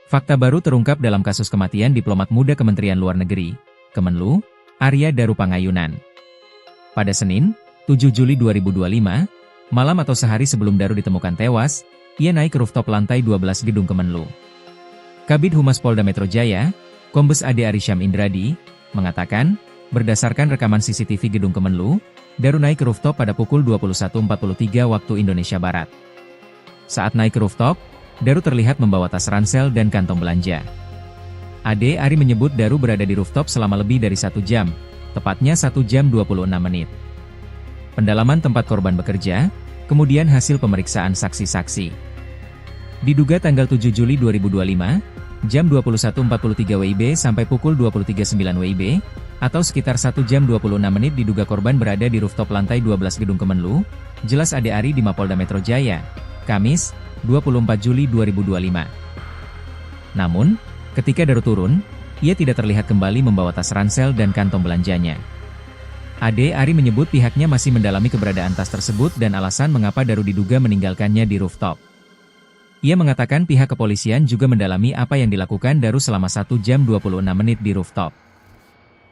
Fakta baru terungkap dalam kasus kematian diplomat muda Kementerian Luar Negeri, Kemenlu, Arya Daru Pangayunan. Pada Senin, 7 Juli 2025, malam atau sehari sebelum Daru ditemukan tewas, ia naik ke rooftop lantai 12 gedung Kemenlu. Kabid Humas Polda Metro Jaya, Kombes Ade Arysyam Indradi, mengatakan, berdasarkan rekaman CCTV gedung Kemenlu, Daru naik ke rooftop pada pukul 21.43 waktu Indonesia Barat. Saat naik ke rooftop, Daru terlihat membawa tas ransel dan kantong belanja. Ade Ari menyebut Daru berada di rooftop selama lebih dari 1 jam, tepatnya 1 jam 26 menit. Pendalaman tempat korban bekerja, kemudian hasil pemeriksaan saksi-saksi. Diduga tanggal 7 Juli 2025, jam 21.43 WIB sampai pukul 23.09 WIB, atau sekitar 1 jam 26 menit diduga korban berada di rooftop lantai 12 gedung Kemenlu, jelas Ade Ari di Mapolda Metro Jaya, Kamis, 24 Juli 2025. Namun, ketika Daru turun, ia tidak terlihat kembali membawa tas ransel dan kantong belanjanya. Ade Ari menyebut pihaknya masih mendalami keberadaan tas tersebut dan alasan mengapa Daru diduga meninggalkannya di rooftop. Ia mengatakan pihak kepolisian juga mendalami apa yang dilakukan Daru selama 1 jam 26 menit di rooftop.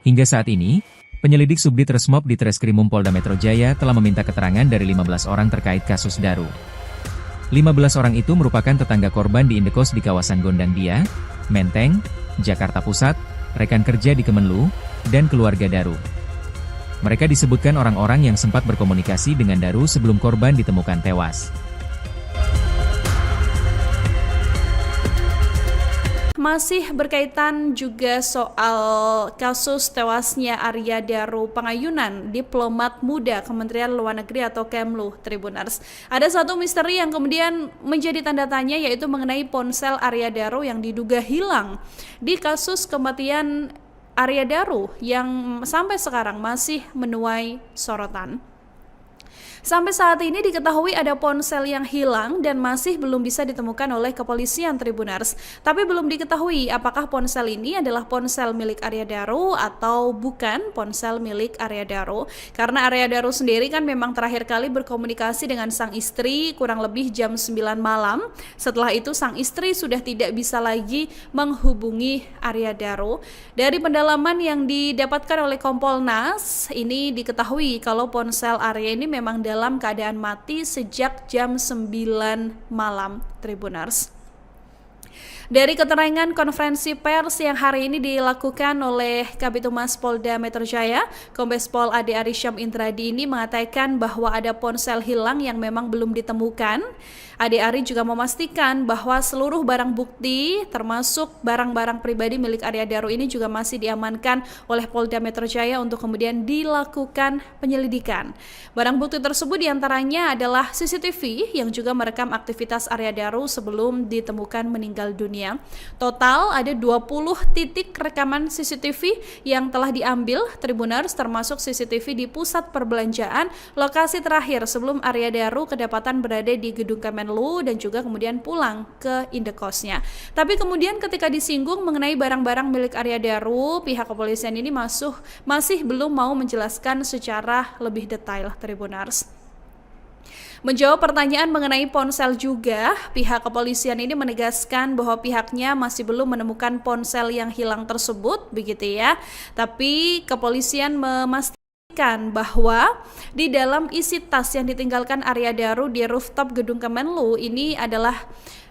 Hingga saat ini, penyelidik Subdit Resmob di Treskrimum Polda Metro Jaya telah meminta keterangan dari 15 orang terkait kasus Daru. 15 orang itu merupakan tetangga korban di indekos di kawasan Gondangdia, Menteng, Jakarta Pusat, rekan kerja di Kemenlu, dan keluarga Daru. Mereka disebutkan orang-orang yang sempat berkomunikasi dengan Daru sebelum korban ditemukan tewas. Masih berkaitan juga soal kasus tewasnya Arya Daru Pangayunan, diplomat muda Kementerian Luar Negeri atau Kemlu, Tribuners. Ada satu misteri yang kemudian menjadi tanda tanya, yaitu mengenai ponsel Arya Daru yang diduga hilang di kasus kematian Arya Daru yang sampai sekarang masih menuai sorotan. Sampai saat ini diketahui ada ponsel yang hilang dan masih belum bisa ditemukan oleh kepolisian, Tribuners. Tapi belum diketahui apakah ponsel ini adalah ponsel milik Arya Daru atau bukan ponsel milik Arya Daru. Karena Arya Daru sendiri kan memang terakhir kali berkomunikasi dengan sang istri kurang lebih jam 9 malam. Setelah itu sang istri sudah tidak bisa lagi menghubungi Arya Daru. Dari pendalaman yang didapatkan oleh Kompolnas, ini diketahui kalau ponsel Arya ini memang dalam keadaan mati sejak jam 9 malam, Tribuners. Dari keterangan konferensi pers yang hari ini dilakukan oleh Kabid Humas Polda Metro Jaya, Kombes Pol Ade Arysyam Indradi ini mengatakan bahwa ada ponsel hilang yang memang belum ditemukan. Ade Ari juga memastikan bahwa seluruh barang bukti termasuk barang-barang pribadi milik Arya Daru ini juga masih diamankan oleh Polda Metro Jaya untuk kemudian dilakukan penyelidikan. Barang bukti tersebut diantaranya adalah CCTV yang juga merekam aktivitas Arya Daru sebelum ditemukan meninggal dunia. Total ada 20 titik rekaman CCTV yang telah diambil, Tribuners, termasuk CCTV di pusat perbelanjaan, lokasi terakhir sebelum Arya Daru kedapatan berada di gedung Kemenlu dan juga kemudian pulang ke indekosnya. Tapi kemudian ketika disinggung mengenai barang-barang milik Arya Daru, pihak kepolisian ini masih belum mau menjelaskan secara lebih detail, Tribuners. Menjawab pertanyaan mengenai ponsel juga, pihak kepolisian ini menegaskan bahwa pihaknya masih belum menemukan ponsel yang hilang tersebut, begitu ya. Tapi kepolisian memastikan bahwa di dalam isi tas yang ditinggalkan Arya Daru di rooftop gedung Kemenlu ini adalah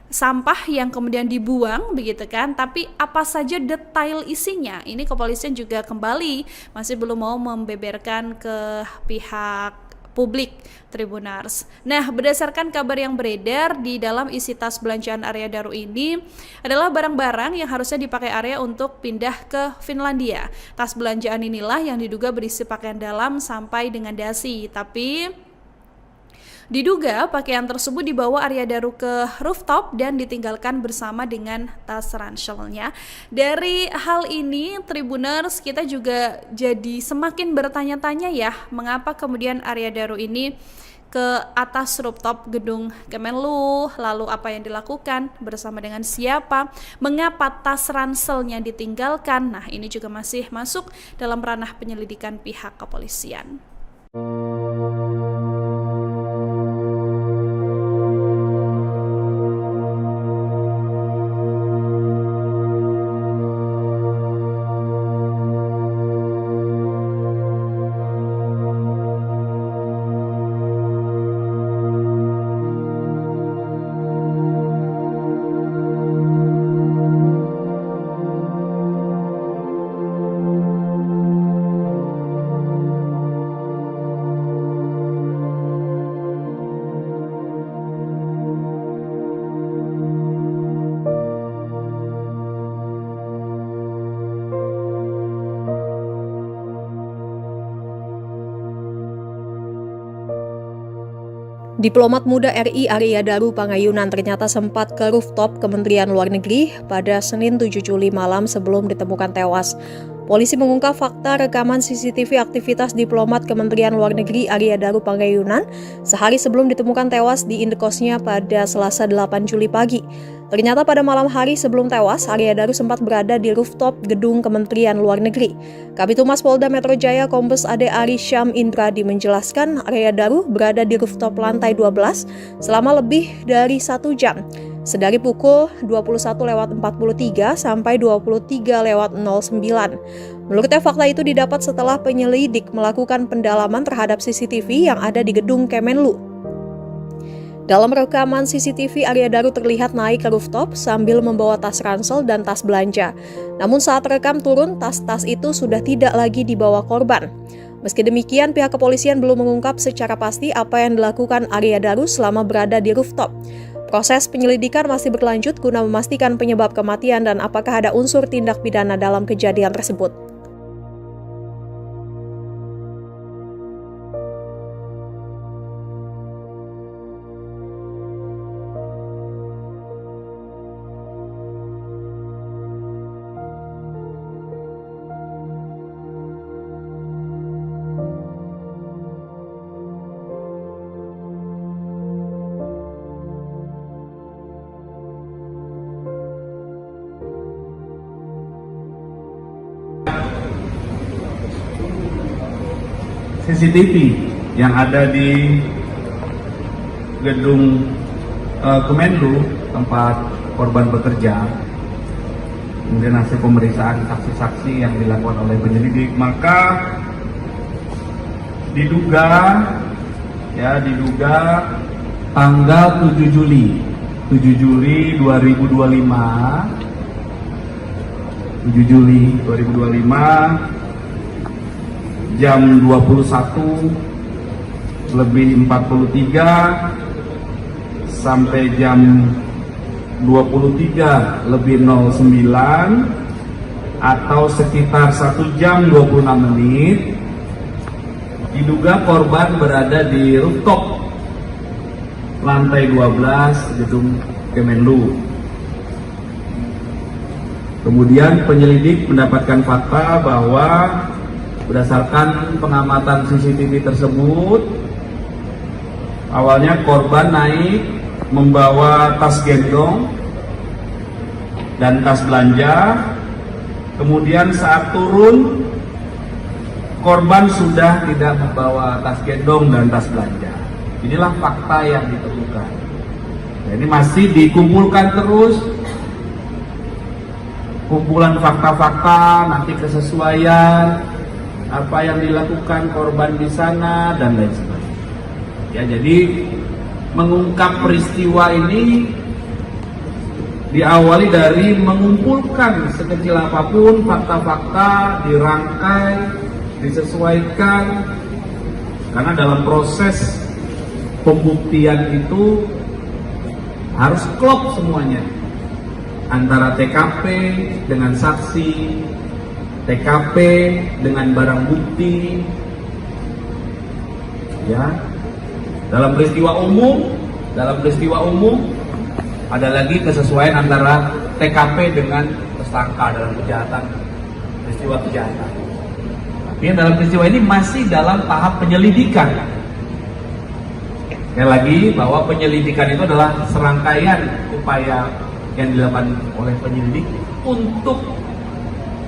sampah yang kemudian dibuang, begitu kan, tapi apa saja detail isinya ini kepolisian juga kembali masih belum mau membeberkan ke pihak publik, Tribuners. Nah, berdasarkan kabar yang beredar, di dalam isi tas belanjaan Arya Daru ini adalah barang-barang yang harusnya dipakai Arya untuk pindah ke Finlandia. Tas belanjaan inilah yang diduga berisi pakaian dalam sampai dengan dasi, tapi diduga pakaian tersebut dibawa Arya Daru ke rooftop dan ditinggalkan bersama dengan tas ranselnya. Dari hal ini, Tribuners, kita juga jadi semakin bertanya-tanya ya, mengapa kemudian Arya Daru ini ke atas rooftop gedung Kemenlu, lalu apa yang dilakukan, bersama dengan siapa, mengapa tas ranselnya ditinggalkan. Nah, ini juga masih masuk dalam ranah penyelidikan pihak kepolisian. Diplomat muda RI Arya Daru Pangayunan ternyata sempat ke rooftop Kementerian Luar Negeri pada Senin 7 Juli malam sebelum ditemukan tewas. Polisi mengungkap fakta rekaman CCTV aktivitas diplomat Kementerian Luar Negeri Arya Daru Pangayunan sehari sebelum ditemukan tewas di indekosnya pada Selasa 8 Juli pagi. Ternyata pada malam hari sebelum tewas, Arya Daru sempat berada di rooftop gedung Kementerian Luar Negeri. Kabid Humas Polda Metro Jaya Kombes Ade Ari Syam Indradi menjelaskan Arya Daru berada di rooftop lantai 12 selama lebih dari 1 jam. Sedari pukul 21.43 sampai 23.09. Menurutnya fakta itu didapat setelah penyelidik melakukan pendalaman terhadap CCTV yang ada di gedung Kemenlu. Dalam rekaman CCTV, Arya Daru terlihat naik ke rooftop sambil membawa tas ransel dan tas belanja. Namun saat rekam turun, tas-tas itu sudah tidak lagi dibawa korban. Meski demikian, pihak kepolisian belum mengungkap secara pasti apa yang dilakukan Arya Daru selama berada di rooftop. Proses penyelidikan masih berlanjut guna memastikan penyebab kematian dan apakah ada unsur tindak pidana dalam kejadian tersebut. CCTV yang ada di gedung Kemenlu tempat korban bekerja, kemudian hasil pemeriksaan saksi-saksi yang dilakukan oleh penyelidik, maka diduga tanggal 7 Juli 2025 jam 21.43 sampai jam 23.09 atau sekitar 1 jam 26 menit diduga korban berada di rooftop lantai 12 gedung Kemenlu. Kemudian penyelidik mendapatkan fakta bahwa berdasarkan pengamatan CCTV tersebut, awalnya korban naik membawa tas gendong dan tas belanja. Kemudian saat turun, korban sudah tidak membawa tas gendong dan tas belanja. Inilah fakta yang ditemukan. Ini masih dikumpulkan terus, kumpulan fakta-fakta, nanti kesesuaian apa yang dilakukan korban di sana dan lain sebagainya. Ya, jadi mengungkap peristiwa ini diawali dari mengumpulkan sekecil apapun fakta-fakta, dirangkai, disesuaikan, karena dalam proses pembuktian itu harus klop semuanya antara TKP dengan saksi, TKP dengan barang bukti, ya. Dalam peristiwa umum ada lagi kesesuaian antara TKP dengan tersangka dalam peristiwa kejahatan. Tapi dalam peristiwa ini masih dalam tahap penyelidikan. Sekali lagi bahwa penyelidikan itu adalah serangkaian upaya yang dilakukan oleh penyelidik untuk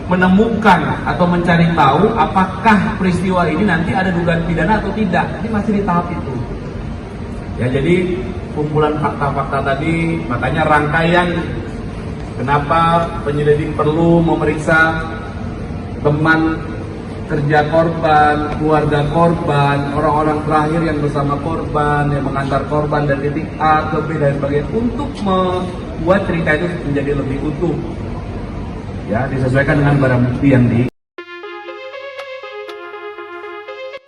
menemukan atau mencari tahu apakah peristiwa ini nanti ada dugaan pidana atau tidak. Ini masih di tahap itu. Ya, jadi kumpulan fakta-fakta tadi, makanya rangkaian kenapa penyelidik perlu memeriksa teman kerja korban, keluarga korban, orang-orang terakhir yang bersama korban, yang mengantar korban dari titik A ke B dan sebagainya, untuk membuat cerita itu menjadi lebih utuh. Ya, disesuaikan dengan barang bukti yang di.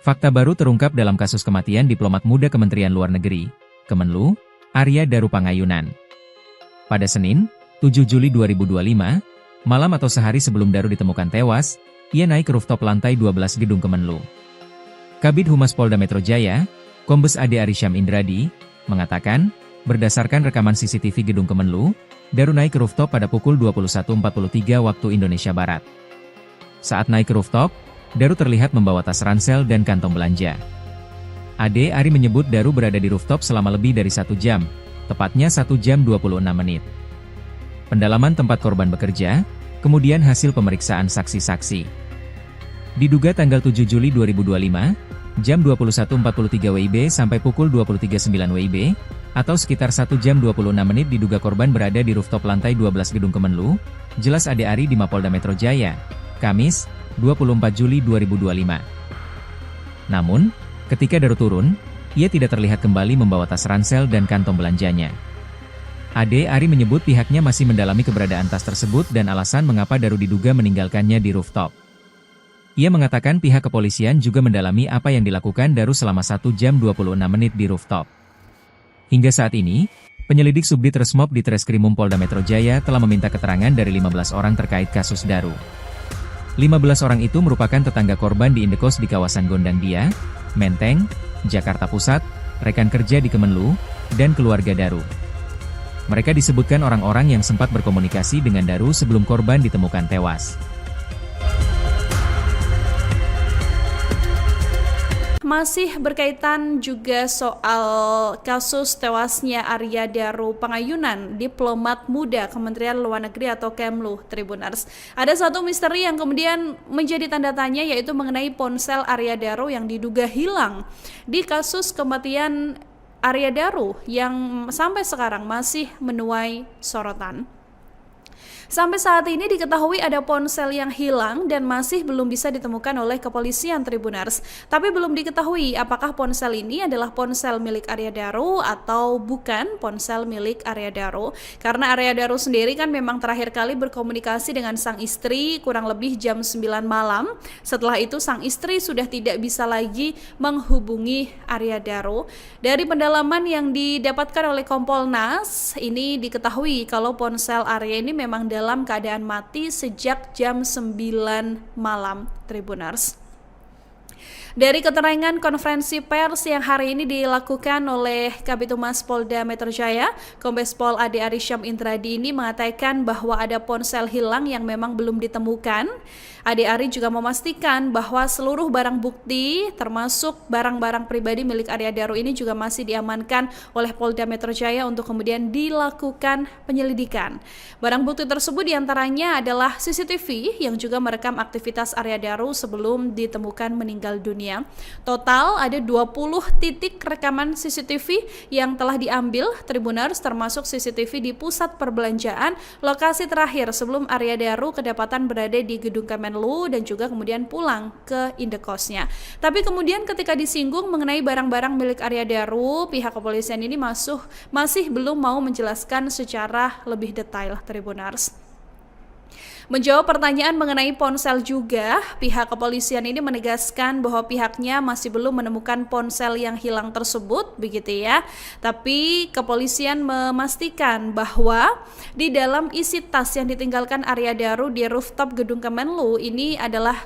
Fakta baru terungkap dalam kasus kematian diplomat muda Kementerian Luar Negeri, Kemenlu, Arya Daru Pangayunan. Pada Senin, 7 Juli 2025, malam atau sehari sebelum Daru ditemukan tewas, ia naik ke rooftop lantai 12 gedung Kemenlu. Kabid Humas Polda Metro Jaya, Kombes Ade Arysyam Indradi, mengatakan, berdasarkan rekaman CCTV Gedung Kemenlu, Daru naik ke rooftop pada pukul 21.43 waktu Indonesia Barat. Saat naik ke rooftop, Daru terlihat membawa tas ransel dan kantong belanja. Ade Ari menyebut Daru berada di rooftop selama lebih dari 1 jam, tepatnya 1 jam 26 menit. Pendalaman tempat korban bekerja, kemudian hasil pemeriksaan saksi-saksi. Diduga tanggal 7 Juli 2025, jam 21.43 WIB sampai pukul 23.09 WIB, atau sekitar 1 jam 26 menit diduga korban berada di rooftop lantai 12 Gedung Kemenlu, jelas Ade Ari di Mapolda Metro Jaya, Kamis, 24 Juli 2025. Namun, ketika Daru turun, ia tidak terlihat kembali membawa tas ransel dan kantong belanjanya. Ade Ari menyebut pihaknya masih mendalami keberadaan tas tersebut dan alasan mengapa Daru diduga meninggalkannya di rooftop. Ia mengatakan pihak kepolisian juga mendalami apa yang dilakukan Daru selama 1 jam 26 menit di rooftop. Hingga saat ini, penyelidik Subdit Resmob di Treskrimum Polda Metro Jaya telah meminta keterangan dari 15 orang terkait kasus Daru. 15 orang itu merupakan tetangga korban di indekos di kawasan Gondangdia, Menteng, Jakarta Pusat, rekan kerja di Kemenlu, dan keluarga Daru. Mereka disebutkan orang-orang yang sempat berkomunikasi dengan Daru sebelum korban ditemukan tewas. Masih berkaitan juga soal kasus tewasnya Arya Daru Pangayunan, diplomat muda Kementerian Luar Negeri atau Kemlu, Tribuners. Ada satu misteri yang kemudian menjadi tanda tanya, yaitu mengenai ponsel Arya Daru yang diduga hilang di kasus kematian Arya Daru yang sampai sekarang masih menuai sorotan. Sampai saat ini diketahui ada ponsel yang hilang dan masih belum bisa ditemukan oleh kepolisian, Tribuners. Tapi belum diketahui apakah ponsel ini adalah ponsel milik Arya Daru atau bukan ponsel milik Arya Daru. Karena Arya Daru sendiri kan memang terakhir kali berkomunikasi dengan sang istri kurang lebih jam 9 malam. Setelah itu sang istri sudah tidak bisa lagi menghubungi Arya Daru. Dari pendalaman yang didapatkan oleh Kompolnas, ini diketahui kalau ponsel Arya ini memang dalam keadaan mati sejak jam 9 malam, Tribuners. Dari keterangan konferensi pers yang hari ini dilakukan oleh Kabid Humas Polda Metro Jaya, Kombes Pol Ade Arysyam Indradi ini mengatakan bahwa ada ponsel hilang yang memang belum ditemukan. Ade Ari juga memastikan bahwa seluruh barang bukti termasuk barang-barang pribadi milik Arya Daru ini juga masih diamankan oleh Polda Metro Jaya untuk kemudian dilakukan penyelidikan. Barang bukti tersebut diantaranya adalah CCTV yang juga merekam aktivitas Arya Daru sebelum ditemukan meninggal dunia. Total ada 20 titik rekaman CCTV yang telah diambil, Tribuners, termasuk CCTV di pusat perbelanjaan, lokasi terakhir sebelum Arya Daru kedapatan berada di Gedung Kemenlu dan juga kemudian pulang ke indekosnya. Tapi kemudian ketika disinggung mengenai barang-barang milik Arya Daru, pihak kepolisian ini masih belum mau menjelaskan secara lebih detail, Tribuners. Menjawab pertanyaan mengenai ponsel juga, pihak kepolisian ini menegaskan bahwa pihaknya masih belum menemukan ponsel yang hilang tersebut, begitu ya. Tapi kepolisian memastikan bahwa di dalam isi tas yang ditinggalkan Arya Daru di rooftop Gedung Kemenlu ini adalah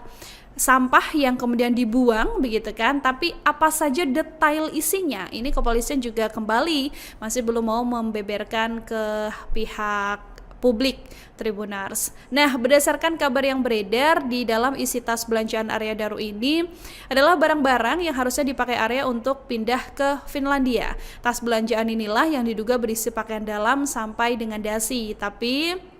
sampah yang kemudian dibuang, begitu kan. Tapi apa saja detail isinya, ini kepolisian juga kembali masih belum mau membeberkan ke pihak publik, Tribuners. Nah, berdasarkan kabar yang beredar, di dalam isi tas belanjaan Arya Daru ini adalah barang-barang yang harusnya dipakai Arya untuk pindah ke Finlandia. Tas belanjaan inilah yang diduga berisi pakaian dalam sampai dengan dasi, tapi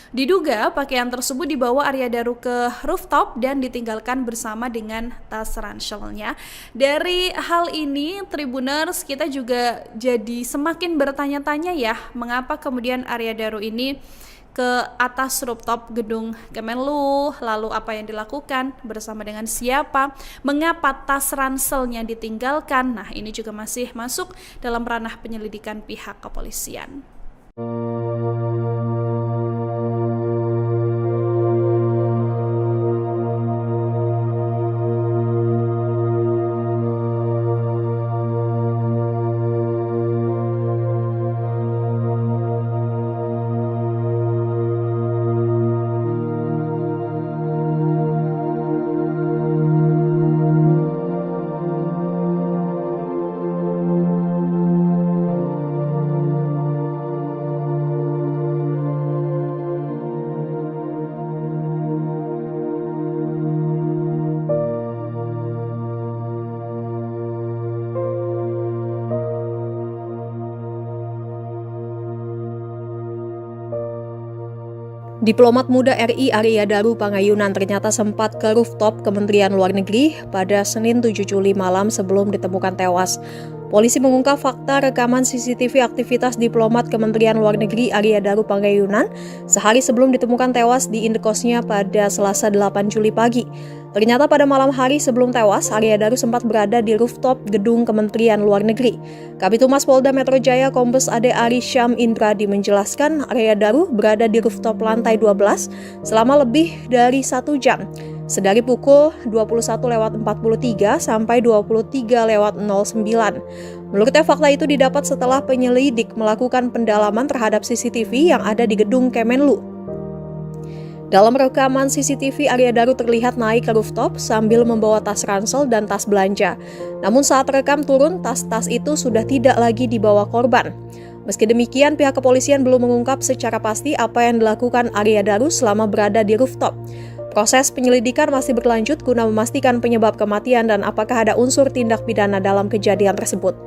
diduga pakaian tersebut dibawa Arya Daru ke rooftop dan ditinggalkan bersama dengan tas ranselnya. Dari hal ini, Tribuners, kita juga jadi semakin bertanya-tanya ya, mengapa kemudian Arya Daru ini ke atas rooftop Gedung Kemenlu, lalu apa yang dilakukan, bersama dengan siapa, mengapa tas ranselnya ditinggalkan. Nah, ini juga masih masuk dalam ranah penyelidikan pihak kepolisian. Diplomat muda RI Arya Daru Pangayunan ternyata sempat ke rooftop Kementerian Luar Negeri pada Senin 7 Juli malam sebelum ditemukan tewas. Polisi mengungkap fakta rekaman CCTV aktivitas diplomat Kementerian Luar Negeri Arya Daru Pangayunan sehari sebelum ditemukan tewas di indekosnya pada Selasa 8 Juli pagi. Ternyata pada malam hari sebelum tewas, Arya Daru sempat berada di rooftop gedung Kementerian Luar Negeri. Kabid Humas Polda Metro Jaya Kombes Ade Ari Syam Indradi menjelaskan Arya Daru berada di rooftop lantai 12 selama lebih dari 1 jam. Sedari pukul 21.43 sampai 23.09. Menurutnya fakta itu didapat setelah penyelidik melakukan pendalaman terhadap CCTV yang ada di gedung Kemenlu. Dalam rekaman CCTV, Arya Daru terlihat naik ke rooftop sambil membawa tas ransel dan tas belanja. Namun saat rekam turun, tas-tas itu sudah tidak lagi dibawa korban. Meski demikian, pihak kepolisian belum mengungkap secara pasti apa yang dilakukan Arya Daru selama berada di rooftop. Proses penyelidikan masih berlanjut guna memastikan penyebab kematian dan apakah ada unsur tindak pidana dalam kejadian tersebut.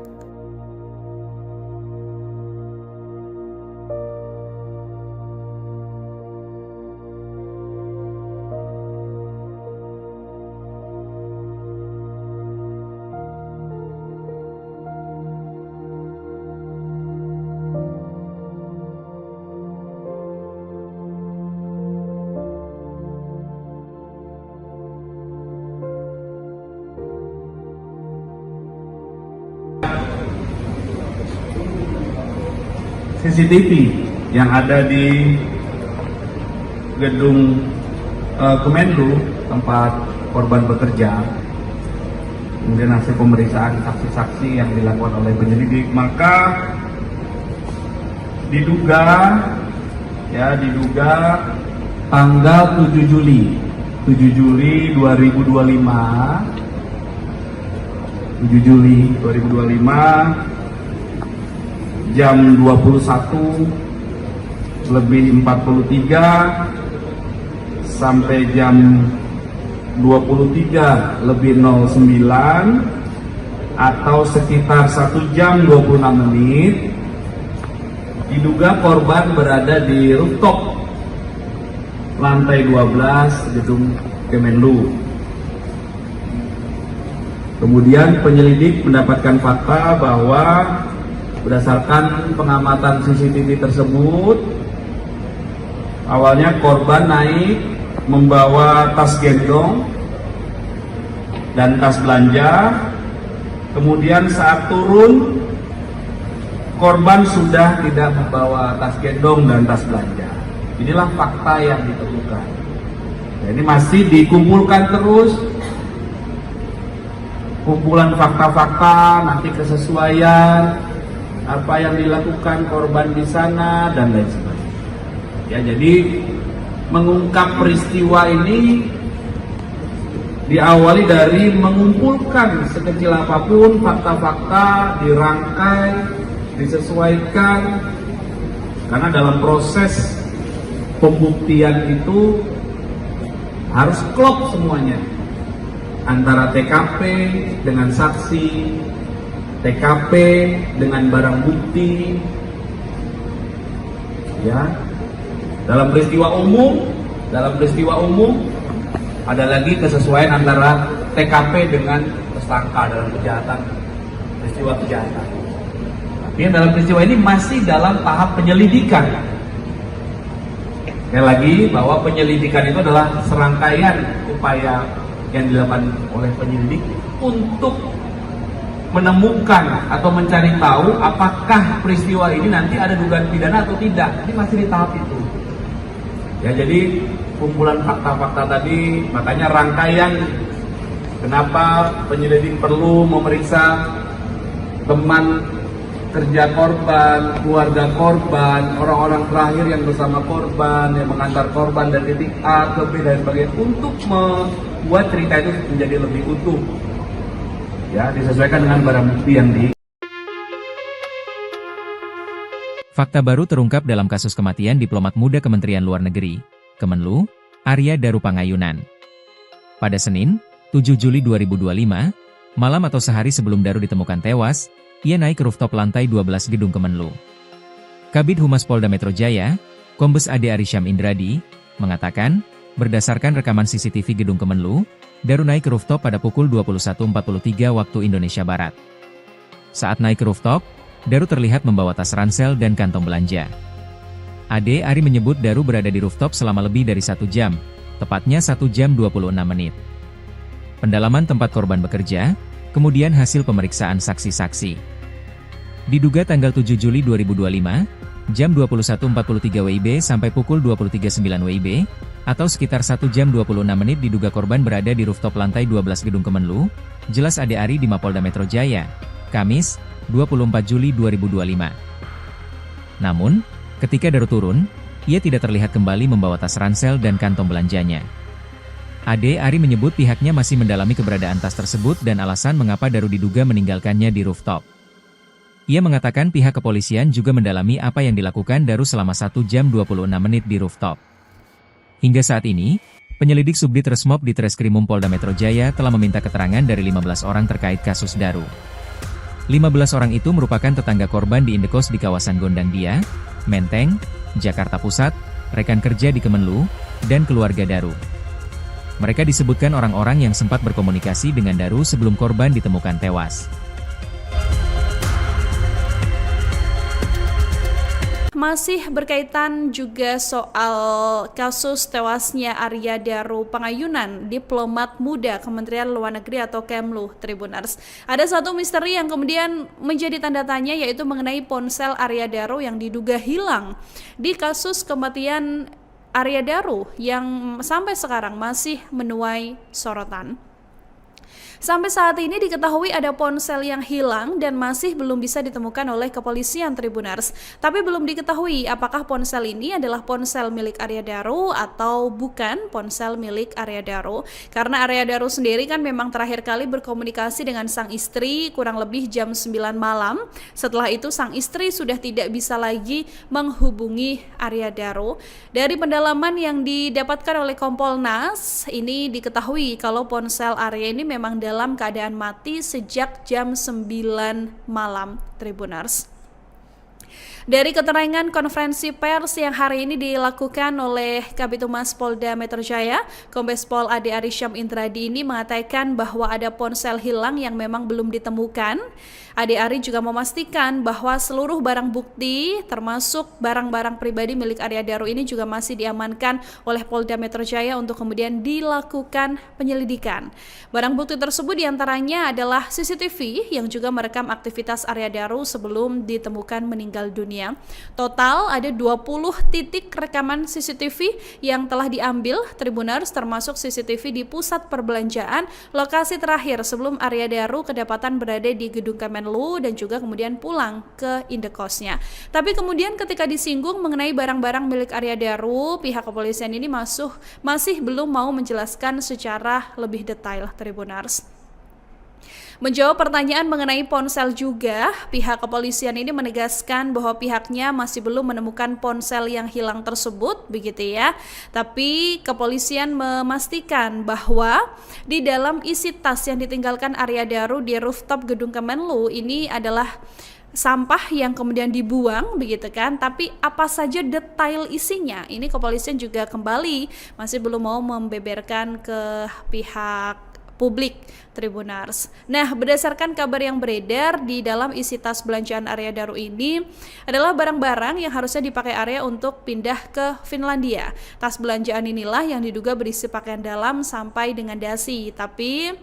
CCTV yang ada di gedung Kemenlu tempat korban bekerja, kemudian hasil pemeriksaan saksi-saksi yang dilakukan oleh penyelidik, maka diduga tanggal 7 Juli 2025 jam 21.43 sampai jam 23.09 atau sekitar 1 jam 26 menit diduga korban berada di rooftop lantai 12 gedung Kemenlu. Kemudian penyelidik mendapatkan fakta bahwa berdasarkan pengamatan CCTV tersebut, awalnya korban naik membawa tas gendong dan tas belanja. Kemudian saat turun, korban sudah tidak membawa tas gendong dan tas belanja. Inilah fakta yang ditemukan. Ini masih dikumpulkan terus, kumpulan fakta-fakta, nanti kesesuaian apa yang dilakukan korban di sana dan lain sebagainya. Ya, jadi mengungkap peristiwa ini diawali dari mengumpulkan sekecil apapun fakta-fakta, dirangkai, disesuaikan, karena dalam proses pembuktian itu harus klop semuanya antara TKP dengan saksi, TKP dengan barang bukti, ya. Dalam peristiwa umum ada lagi kesesuaian antara TKP dengan tersangka dalam peristiwa kejahatan. Tapi dalam peristiwa ini masih dalam tahap penyelidikan. Sekali lagi bahwa penyelidikan itu adalah serangkaian upaya yang dilakukan oleh penyelidik untuk menemukan atau mencari tahu apakah peristiwa ini nanti ada dugaan pidana atau tidak. Ini masih di tahap itu. Ya, jadi kumpulan fakta-fakta tadi, makanya rangkaian kenapa penyelidik perlu memeriksa teman kerja korban, keluarga korban, orang-orang terakhir yang bersama korban, yang mengantar korban dari titik A ke B dan sebagainya, untuk membuat cerita itu menjadi lebih utuh. Ya, disesuaikan dengan barang bukti yang di. Fakta baru terungkap dalam kasus kematian diplomat muda Kementerian Luar Negeri, Kemenlu, Arya Daru Pangayunan. Pada Senin, 7 Juli 2025, malam atau sehari sebelum Daru ditemukan tewas, ia naik ke rooftop lantai 12 gedung Kemenlu. Kabid Humas Polda Metro Jaya, Kombes Ade Arysyam Indradi, mengatakan, berdasarkan rekaman CCTV Gedung Kemenlu, Daru naik ke rooftop pada pukul 21.43 waktu Indonesia Barat. Saat naik ke rooftop, Daru terlihat membawa tas ransel dan kantong belanja. Ade Ari menyebut Daru berada di rooftop selama lebih dari 1 jam, tepatnya 1 jam 26 menit. Pendalaman tempat korban bekerja, kemudian hasil pemeriksaan saksi-saksi. Diduga tanggal 7 Juli 2025, jam 21.43 WIB sampai pukul 23.09 WIB, atau sekitar 1 jam 26 menit diduga korban berada di rooftop lantai 12 Gedung Kemenlu, jelas Ade Ari di Mapolda Metro Jaya, Kamis, 24 Juli 2025. Namun, ketika Daru turun, ia tidak terlihat kembali membawa tas ransel dan kantong belanjanya. Ade Ari menyebut pihaknya masih mendalami keberadaan tas tersebut dan alasan mengapa Daru diduga meninggalkannya di rooftop. Ia mengatakan pihak kepolisian juga mendalami apa yang dilakukan Daru selama 1 jam 26 menit di rooftop. Hingga saat ini, penyelidik Subdit Resmob di Treskrimum Polda Metro Jaya telah meminta keterangan dari 15 orang terkait kasus Daru. 15 orang itu merupakan tetangga korban di indekos di kawasan Gondang Dia, Menteng, Jakarta Pusat, rekan kerja di Kemenlu, dan keluarga Daru. Mereka disebutkan orang-orang yang sempat berkomunikasi dengan Daru sebelum korban ditemukan tewas. Masih berkaitan juga soal kasus tewasnya Arya Daru Pangayunan, diplomat muda Kementerian Luar Negeri atau Kemlu, Tribuners. Ada satu misteri yang kemudian menjadi tanda tanya, yaitu mengenai ponsel Arya Daru yang diduga hilang di kasus kematian Arya Daru yang sampai sekarang masih menuai sorotan. Sampai saat ini diketahui ada ponsel yang hilang dan masih belum bisa ditemukan oleh kepolisian, Tribuners. Tapi belum diketahui apakah ponsel ini adalah ponsel milik Arya Daru atau bukan ponsel milik Arya Daru. Karena Arya Daru sendiri kan memang terakhir kali berkomunikasi dengan sang istri kurang lebih jam 9 malam. Setelah itu sang istri sudah tidak bisa lagi menghubungi Arya Daru. Dari pendalaman yang didapatkan oleh Kompolnas, ini diketahui kalau ponsel Arya ini memang dalam keadaan mati sejak jam 9 malam, Tribuners. Dari keterangan konferensi pers yang hari ini dilakukan oleh Kabid Humas Polda Metro Jaya, Kombes Pol Ade Arysyam Indradi ini mengatakan bahwa ada ponsel hilang yang memang belum ditemukan. Ade Ari juga memastikan bahwa seluruh barang bukti termasuk barang-barang pribadi milik Arya Daru ini juga masih diamankan oleh Polda Metro Jaya untuk kemudian dilakukan penyelidikan. Barang bukti tersebut diantaranya adalah CCTV yang juga merekam aktivitas Arya Daru sebelum ditemukan meninggal dunia. Total ada 20 titik rekaman CCTV yang telah diambil, Tribuners, termasuk CCTV di pusat perbelanjaan, lokasi terakhir sebelum Arya Daru kedapatan berada di Gedung Kemenlu dan juga kemudian pulang ke indekosnya. Tapi kemudian ketika disinggung mengenai barang-barang milik Arya Daru, pihak kepolisian ini masih belum mau menjelaskan secara lebih detail, Tribuners. Menjawab pertanyaan mengenai ponsel juga, pihak kepolisian ini menegaskan bahwa pihaknya masih belum menemukan ponsel yang hilang tersebut, begitu ya. Tapi kepolisian memastikan bahwa di dalam isi tas yang ditinggalkan Arya Daru di rooftop Gedung Kemenlu ini adalah sampah yang kemudian dibuang, begitu kan. Tapi apa saja detail isinya, ini kepolisian juga kembali masih belum mau membeberkan ke pihak publik, Tribuners. Nah, berdasarkan kabar yang beredar, di dalam isi tas belanjaan Arya Daru ini adalah barang-barang yang harusnya dipakai Arya untuk pindah ke Finlandia. Tas belanjaan inilah yang diduga berisi pakaian dalam sampai dengan dasi, tapi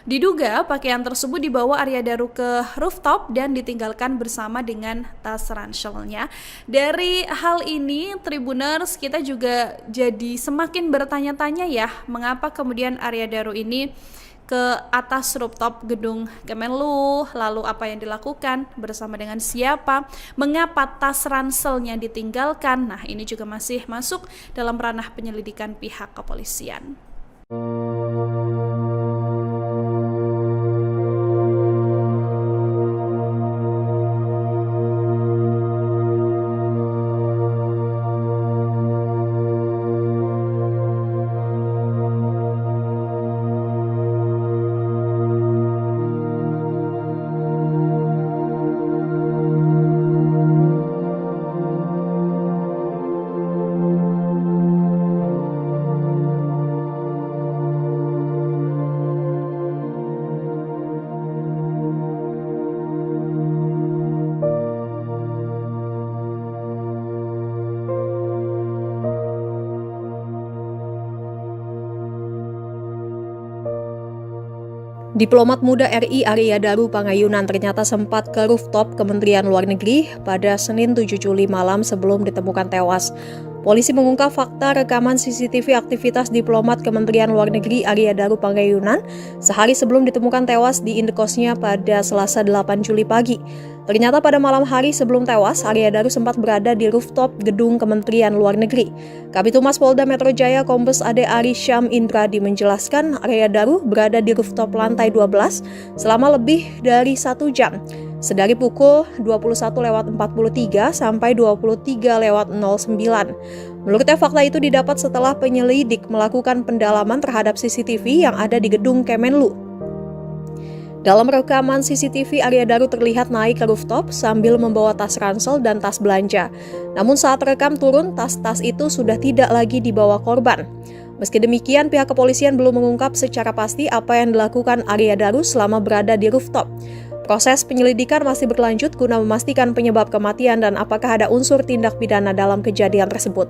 diduga pakaian tersebut dibawa Arya Daru ke rooftop dan ditinggalkan bersama dengan tas ranselnya. Dari hal ini, Tribuners, kita juga jadi semakin bertanya-tanya ya, mengapa kemudian Arya Daru ini ke atas rooftop Gedung Kemenlu, lalu apa yang dilakukan, bersama dengan siapa, mengapa tas ranselnya ditinggalkan. Nah, ini juga masih masuk dalam ranah penyelidikan pihak kepolisian. Diplomat muda RI Arya Daru Pangayunan ternyata sempat ke rooftop Kementerian Luar Negeri pada Senin 7 Juli malam sebelum ditemukan tewas. Polisi mengungkap fakta rekaman CCTV aktivitas diplomat Kementerian Luar Negeri Arya Daru Pangayunan sehari sebelum ditemukan tewas di indekosnya pada Selasa 8 Juli pagi. Ternyata pada malam hari sebelum tewas, Arya Daru sempat berada di rooftop gedung Kementerian Luar Negeri. Kabid Humas Polda Metro Jaya Kombes Ade Ari Syam Indradi menjelaskan Arya Daru berada di rooftop lantai 12 selama lebih dari 1 jam. Sedari pukul 21.43 sampai 23.09. Menurutnya fakta itu didapat setelah penyelidik melakukan pendalaman terhadap CCTV yang ada di gedung Kemenlu. Dalam rekaman CCTV, Arya Daru terlihat naik ke rooftop sambil membawa tas ransel dan tas belanja. Namun saat rekam turun, tas-tas itu sudah tidak lagi dibawa korban. Meski demikian, pihak kepolisian belum mengungkap secara pasti apa yang dilakukan Arya Daru selama berada di rooftop. Proses penyelidikan masih berlanjut guna memastikan penyebab kematian dan apakah ada unsur tindak pidana dalam kejadian tersebut.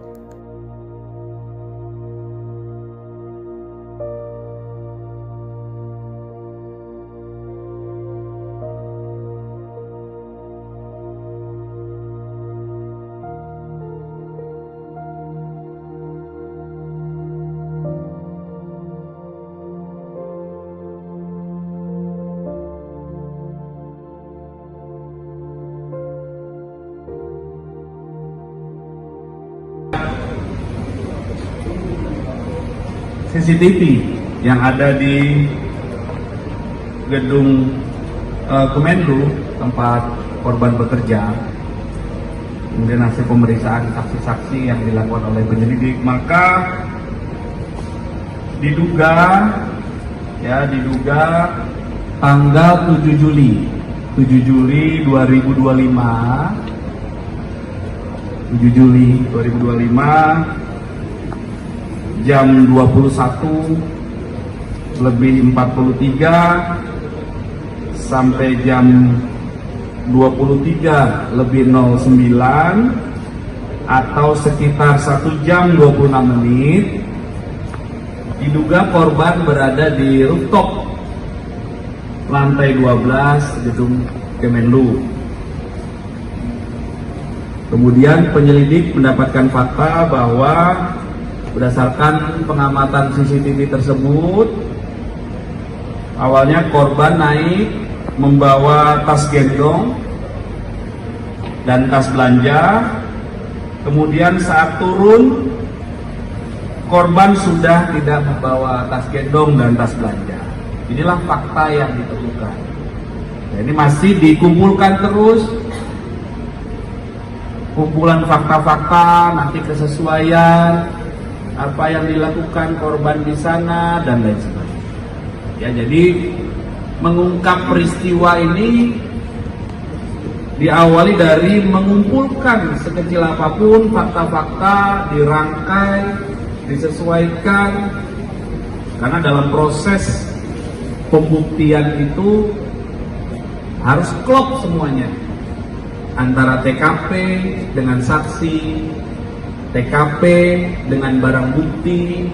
CCTV yang ada di gedung Kemenlu tempat korban bekerja, kemudian hasil pemeriksaan saksi-saksi yang dilakukan oleh penyelidik, maka diduga tanggal 7 Juli 2025 jam 21:43 sampai jam 23:09 atau sekitar 1 jam 26 menit diduga korban berada di rooftop lantai 12 gedung Kemenlu. Kemudian penyelidik mendapatkan fakta bahwa berdasarkan pengamatan CCTV tersebut, awalnya korban naik membawa tas gendong dan tas belanja. Kemudian saat turun, korban sudah tidak membawa tas gendong dan tas belanja. Inilah fakta yang ditemukan. Nah, ini masih dikumpulkan terus, kumpulan fakta-fakta, nanti kesesuaian apa yang dilakukan korban di sana dan lain sebagainya. Ya, jadi mengungkap peristiwa ini diawali dari mengumpulkan sekecil apapun fakta-fakta, dirangkai, disesuaikan, karena dalam proses pembuktian itu harus klop semuanya antara TKP dengan saksi, TKP dengan barang bukti,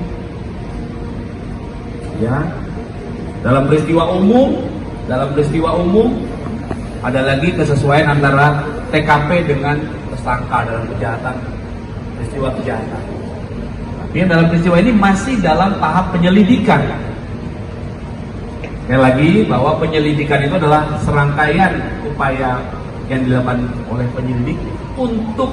ya. Dalam peristiwa umum ada lagi kesesuaian antara TKP dengan tersangka dalam peristiwa kejahatan. Tapi dalam peristiwa ini masih dalam tahap penyelidikan. Sekali lagi bahwa penyelidikan itu adalah serangkaian upaya yang dilakukan oleh penyelidik untuk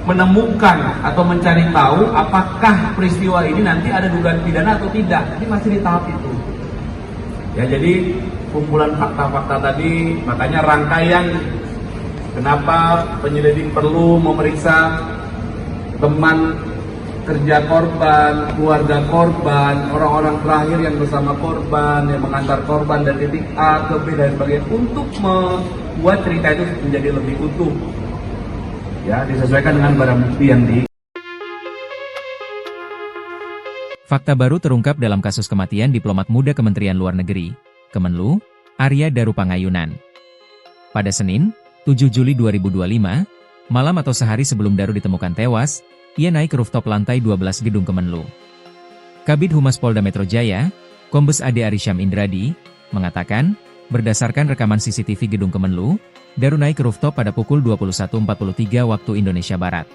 menemukan atau mencari tahu apakah peristiwa ini nanti ada dugaan pidana atau tidak. Ini masih di tahap itu. Ya, jadi kumpulan fakta-fakta tadi, makanya rangkaian kenapa penyelidik perlu memeriksa teman kerja korban, keluarga korban, orang-orang terakhir yang bersama korban, yang mengantar korban dari titik A ke B dan sebagainya, untuk membuat cerita itu menjadi lebih utuh. Ya, disesuaikan dengan barang bukti yang di. Fakta baru terungkap dalam kasus kematian diplomat muda Kementerian Luar Negeri, Kemenlu, Arya Daru Pangayunan. Pada Senin, 7 Juli 2025, malam atau sehari sebelum Daru ditemukan tewas, ia naik ke rooftop lantai 12 gedung Kemenlu. Kabid Humas Polda Metro Jaya, Kombes Ade Arysyam Indradi, mengatakan, berdasarkan rekaman CCTV Gedung Kemenlu, Daru naik ke rooftop pada pukul 21.43 waktu Indonesia Barat.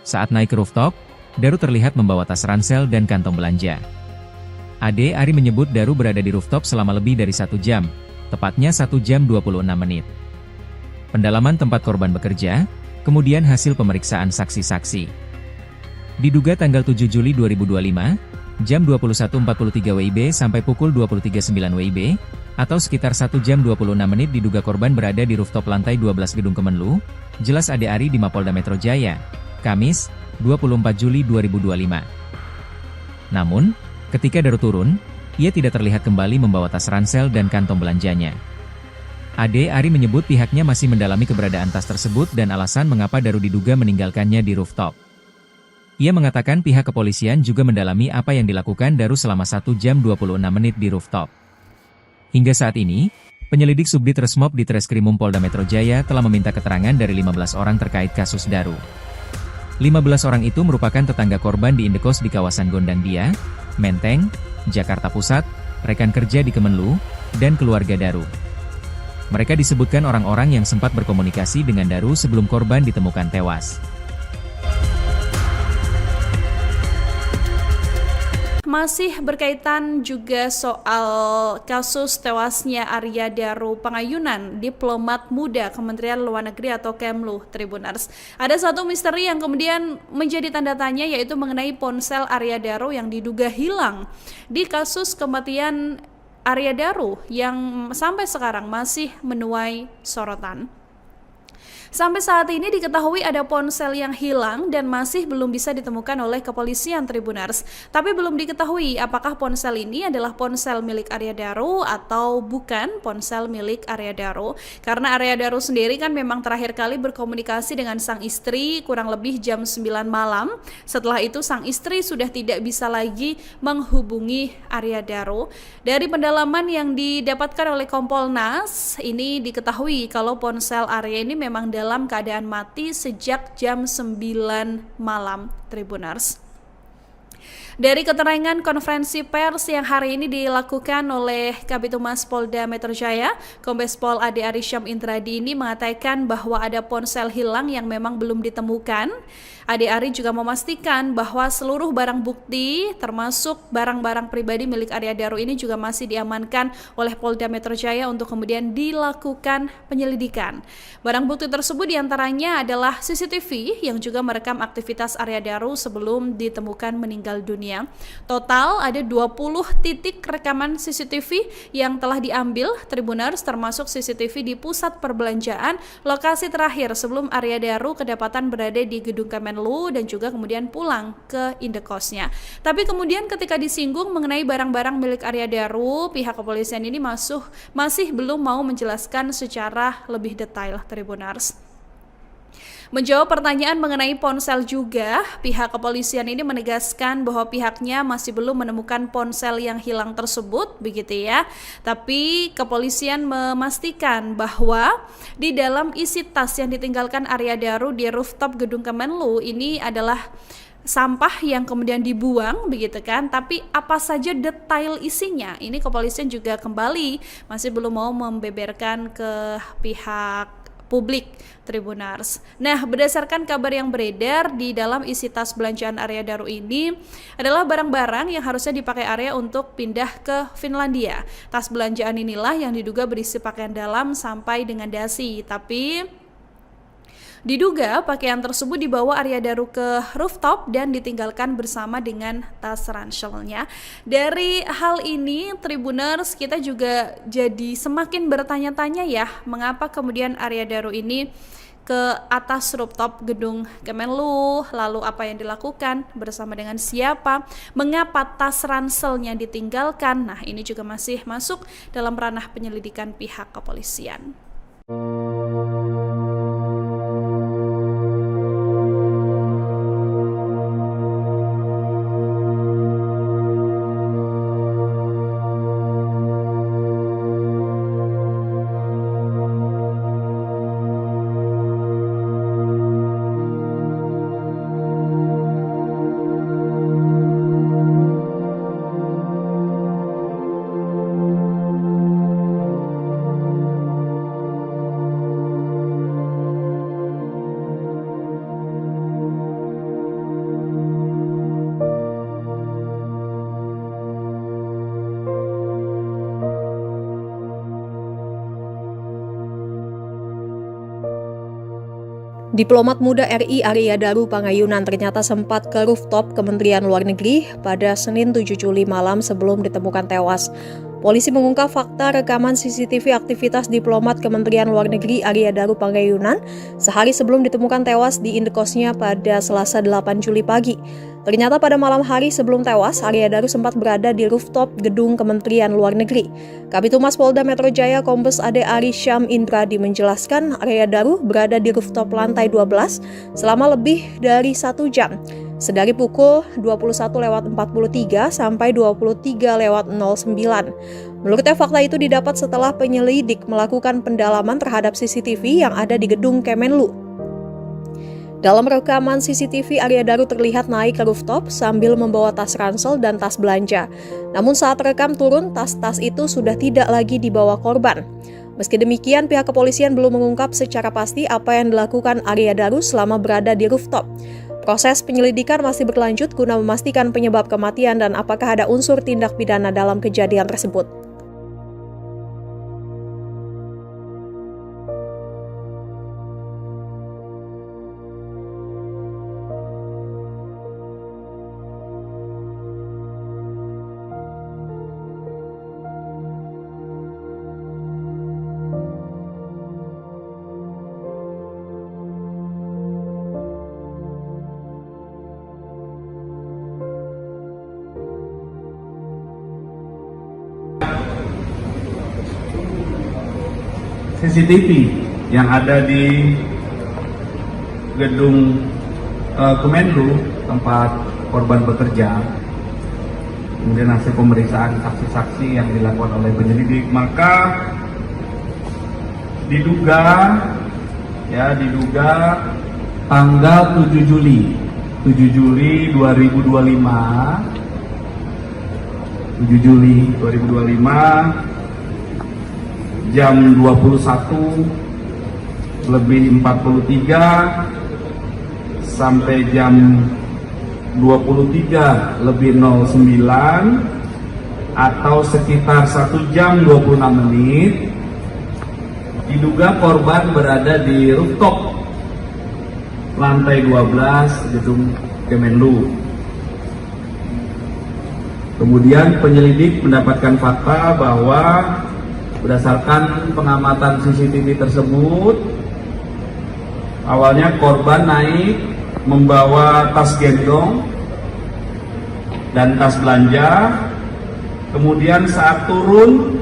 Saat naik ke rooftop, Daru terlihat membawa tas ransel dan kantong belanja. Ade Ari menyebut Daru berada di rooftop selama lebih dari 1 jam, tepatnya 1 jam 26 menit. Pendalaman tempat korban bekerja, kemudian hasil pemeriksaan saksi-saksi. Diduga tanggal 7 Juli 2025, jam 21.43 WIB sampai pukul 23.09 WIB, atau sekitar 1 jam 26 menit diduga korban berada di rooftop lantai 12 Gedung Kemenlu, jelas Ade Ari di Mapolda Metro Jaya, Kamis, 24 Juli 2025. Namun, ketika Daru turun, ia tidak terlihat kembali membawa tas ransel dan kantong belanjanya. Ade Ari menyebut pihaknya masih mendalami keberadaan tas tersebut dan alasan mengapa Daru diduga meninggalkannya di rooftop. Ia mengatakan pihak kepolisian juga mendalami apa yang dilakukan Daru selama 1 jam 26 menit di rooftop. Hingga saat ini, penyelidik Subdit Resmob di Treskrimum Polda Metro Jaya telah meminta keterangan dari 15 orang terkait kasus Daru. 15 orang itu merupakan tetangga korban di indekos di kawasan Gondang Dia, Menteng, Jakarta Pusat, rekan kerja di Kemenlu, dan keluarga Daru. Mereka disebutkan orang-orang yang sempat berkomunikasi dengan Daru sebelum korban ditemukan tewas. Masih berkaitan juga soal kasus tewasnya Arya Daru Pangayunan, diplomat muda Kementerian Luar Negeri atau Kemlu, Tribuners. Ada satu misteri yang kemudian menjadi tanda tanya, yaitu mengenai ponsel Arya Daru yang diduga hilang di kasus kematian Arya Daru yang sampai sekarang masih menuai sorotan. Sampai saat ini diketahui ada ponsel yang hilang dan masih belum bisa ditemukan oleh kepolisian, Tribuners. Tapi belum diketahui apakah ponsel ini adalah ponsel milik Arya Daru atau bukan ponsel milik Arya Daru. Karena Arya Daru sendiri kan memang terakhir kali berkomunikasi dengan sang istri kurang lebih jam 9 malam. Setelah itu sang istri sudah tidak bisa lagi menghubungi Arya Daru. Dari pendalaman yang didapatkan oleh Kompolnas, ini diketahui kalau ponsel Arya ini memang dalam keadaan mati sejak jam 9 malam, Tribuners. Dari keterangan konferensi pers yang hari ini dilakukan oleh Kabid Humas Polda Metro Jaya, Kombes Pol Ade Arysyam Indradi ini mengatakan bahwa ada ponsel hilang yang memang belum ditemukan. Ade Ari juga memastikan bahwa seluruh barang bukti termasuk barang-barang pribadi milik Arya Daru ini juga masih diamankan oleh Polda Metro Jaya untuk kemudian dilakukan penyelidikan. Barang bukti tersebut diantaranya adalah CCTV yang juga merekam aktivitas Arya Daru sebelum ditemukan meninggal dunia. Total ada 20 titik rekaman CCTV yang telah diambil, Tribuners, termasuk CCTV di pusat perbelanjaan, lokasi terakhir sebelum Arya Daru kedapatan berada di Gedung Kemenlu dan juga kemudian pulang ke indekosnya. Tapi kemudian ketika disinggung mengenai barang-barang milik Arya Daru, pihak kepolisian ini masih belum mau menjelaskan secara lebih detail, Tribuners. Menjawab pertanyaan mengenai ponsel juga, pihak kepolisian ini menegaskan bahwa pihaknya masih belum menemukan ponsel yang hilang tersebut, begitu ya. Tapi kepolisian memastikan bahwa di dalam isi tas yang ditinggalkan Arya Daru di rooftop Gedung Kemenlu ini adalah sampah yang kemudian dibuang, begitu kan. Tapi apa saja detail isinya, ini kepolisian juga kembali masih belum mau membeberkan ke pihak publik, Tribuners. Nah, berdasarkan kabar yang beredar, di dalam isi tas belanjaan Arya Daru ini adalah barang-barang yang harusnya dipakai Arya untuk pindah ke Finlandia. Tas belanjaan inilah yang diduga berisi pakaian dalam sampai dengan dasi, tapi diduga pakaian tersebut dibawa Arya Daru ke rooftop dan ditinggalkan bersama dengan tas ranselnya. Dari hal ini, Tribuners, kita juga jadi semakin bertanya-tanya ya, mengapa kemudian Arya Daru ini ke atas rooftop Gedung Kemenlu, lalu apa yang dilakukan, bersama dengan siapa, mengapa tas ranselnya ditinggalkan. Nah, ini juga masih masuk dalam ranah penyelidikan pihak kepolisian. Diplomat muda RI Arya Daru Pangayunan ternyata sempat ke rooftop Kementerian Luar Negeri pada Senin 7 Juli malam sebelum ditemukan tewas. Polisi mengungkap fakta rekaman CCTV aktivitas diplomat Kementerian Luar Negeri Arya Daru Pangayunan sehari sebelum ditemukan tewas di indekosnya pada Selasa 8 Juli pagi. Ternyata pada malam hari sebelum tewas, Arya Daru sempat berada di rooftop gedung Kementerian Luar Negeri. Kabid Humas Polda Metro Jaya Kombes Ade Ari Syam Indradi menjelaskan Arya Daru berada di rooftop lantai 12 selama lebih dari 1 jam. Sedari pukul 21.43 sampai 23.09. Menurutnya fakta itu didapat setelah penyelidik melakukan pendalaman terhadap CCTV yang ada di gedung Kemenlu. Dalam rekaman CCTV, Arya Daru terlihat naik ke rooftop sambil membawa tas ransel dan tas belanja. Namun saat rekam turun, tas-tas itu sudah tidak lagi dibawa korban. Meski demikian, pihak kepolisian belum mengungkap secara pasti apa yang dilakukan Arya Daru selama berada di rooftop. Proses penyelidikan masih berlanjut guna memastikan penyebab kematian dan apakah ada unsur tindak pidana dalam kejadian tersebut. CCTV yang ada di gedung Kemenlu tempat korban bekerja, kemudian hasil pemeriksaan saksi-saksi yang dilakukan oleh penyelidik, maka diduga tanggal 7 Juli 2025 jam 21:43 sampai jam 23:09 atau sekitar 1 jam 26 menit diduga korban berada di rooftop lantai 12 gedung Kemenlu. Kemudian penyelidik mendapatkan fakta bahwa berdasarkan pengamatan CCTV tersebut, awalnya korban naik membawa tas gendong dan tas belanja. Kemudian saat turun,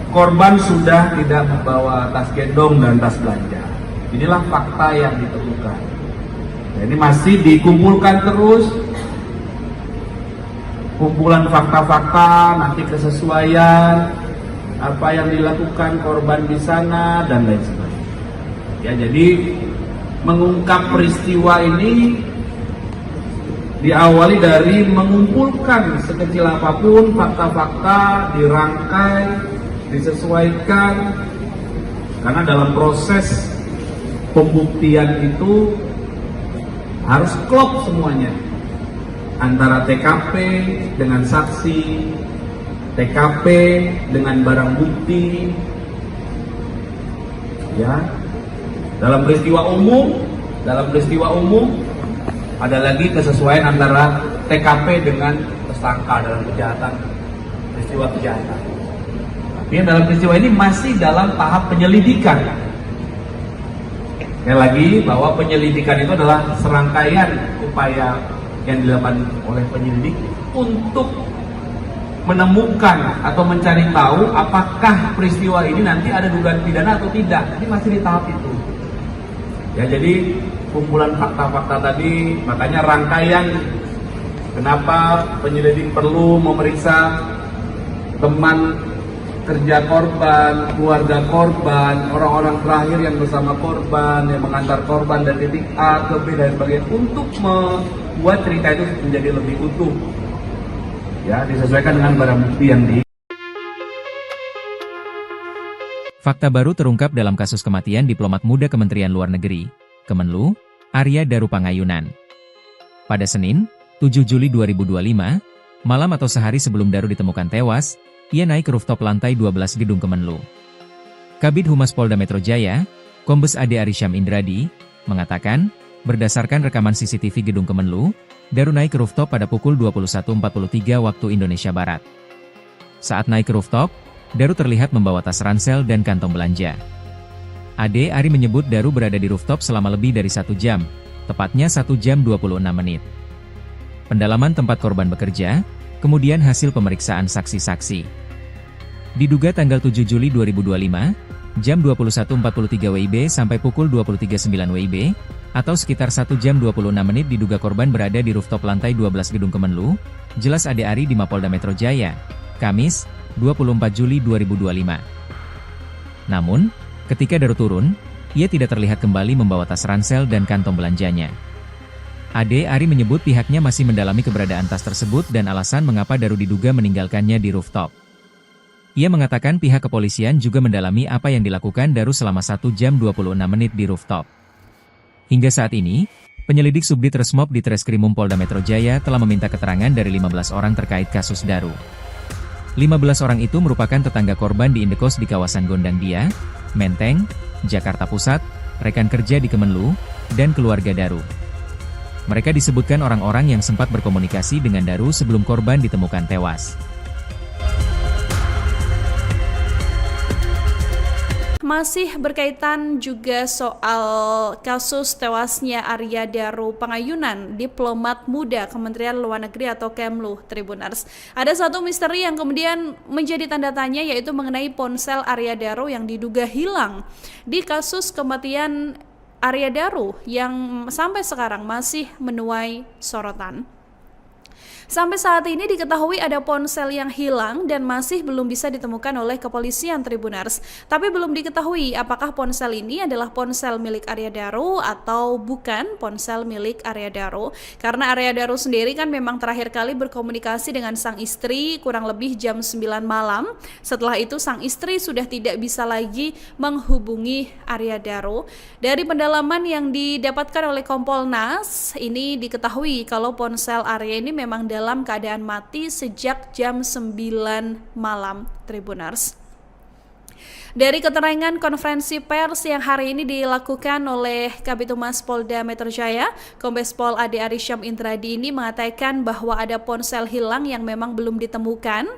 korban sudah tidak membawa tas gendong dan tas belanja. Inilah fakta yang ditemukan. Nah, ini masih dikumpulkan terus, kumpulan fakta-fakta, nanti kesesuaian apa yang dilakukan korban di sana dan lain sebagainya. Ya, jadi mengungkap peristiwa ini diawali dari mengumpulkan sekecil apapun fakta-fakta, dirangkai, disesuaikan, karena dalam proses pembuktian itu harus klop semuanya antara TKP dengan saksi, TKP dengan barang bukti, ya. Dalam peristiwa umum ada lagi kesesuaian antara TKP dengan tersangka dalam peristiwa kejahatan. Tapi dalam peristiwa ini masih dalam tahap penyelidikan. Sekali lagi bahwa penyelidikan itu adalah serangkaian upaya yang dilakukan oleh penyelidik untuk menemukan atau mencari tahu apakah peristiwa ini nanti ada dugaan pidana atau tidak. Ini masih di tahap itu. Ya, jadi kumpulan fakta-fakta tadi, makanya rangkaian kenapa penyelidik perlu memeriksa teman kerja korban, keluarga korban, orang-orang terakhir yang bersama korban, yang mengantar korban dari titik A ke B dan sebagainya, untuk membuat cerita itu menjadi lebih utuh. Ya, disesuaikan dengan barang bukti yang di. Fakta baru terungkap dalam kasus kematian diplomat muda Kementerian Luar Negeri, Kemenlu, Arya Daru Pangayunan. Pada Senin, 7 Juli 2025, malam atau sehari sebelum Daru ditemukan tewas, ia naik ke rooftop lantai 12 gedung Kemenlu. Kabid Humas Polda Metro Jaya, Kombes Ade Arysyam Indradi, mengatakan, berdasarkan rekaman CCTV Gedung Kemenlu, Daru naik ke rooftop pada pukul 21.43 waktu Indonesia Barat. Saat naik ke rooftop, Daru terlihat membawa tas ransel dan kantong belanja. Ade Ari menyebut Daru berada di rooftop selama lebih dari 1 jam, tepatnya 1 jam 26 menit. Pendalaman tempat korban bekerja, kemudian hasil pemeriksaan saksi-saksi. Diduga tanggal 7 Juli 2025, jam 21.43 WIB sampai pukul 23.09 WIB, atau sekitar 1 jam 26 menit diduga korban berada di rooftop lantai 12 Gedung Kemenlu, jelas Ade Ari di Mapolda Metro Jaya, Kamis, 24 Juli 2025. Namun, ketika Daru turun, ia tidak terlihat kembali membawa tas ransel dan kantong belanjanya. Ade Ari menyebut pihaknya masih mendalami keberadaan tas tersebut dan alasan mengapa Daru diduga meninggalkannya di rooftop. Ia mengatakan pihak kepolisian juga mendalami apa yang dilakukan Daru selama 1 jam 26 menit di rooftop. Hingga saat ini, penyelidik Subdit Resmob di Treskrimum Polda Metro Jaya telah meminta keterangan dari 15 orang terkait kasus Daru. 15 orang itu merupakan tetangga korban di indekos di kawasan Gondang Dia, Menteng, Jakarta Pusat, rekan kerja di Kemenlu, dan keluarga Daru. Mereka disebutkan orang-orang yang sempat berkomunikasi dengan Daru sebelum korban ditemukan tewas. Masih berkaitan juga soal kasus tewasnya Arya Daru Pangayunan, diplomat muda Kementerian Luar Negeri atau Kemlu, Tribuners. Ada satu misteri yang kemudian menjadi tanda tanya, yaitu mengenai ponsel Arya Daru yang diduga hilang di kasus kematian Arya Daru yang sampai sekarang masih menuai sorotan. Sampai saat ini diketahui ada ponsel yang hilang dan masih belum bisa ditemukan oleh kepolisian, Tribuners. Tapi belum diketahui apakah ponsel ini adalah ponsel milik Arya Daru atau bukan ponsel milik Arya Daru. Karena Arya Daru sendiri kan memang terakhir kali berkomunikasi dengan sang istri kurang lebih jam 9 malam. Setelah itu sang istri sudah tidak bisa lagi menghubungi Arya Daru. Dari pendalaman yang didapatkan oleh Kompolnas, ini diketahui kalau ponsel Arya ini memang dalam keadaan mati sejak jam 9 malam, Tribuners. Dari keterangan konferensi pers yang hari ini dilakukan oleh Kabid Humas Polda Metro Jaya, Kombes Pol Ade Arysyam Indradi ini mengatakan bahwa ada ponsel hilang yang memang belum ditemukan.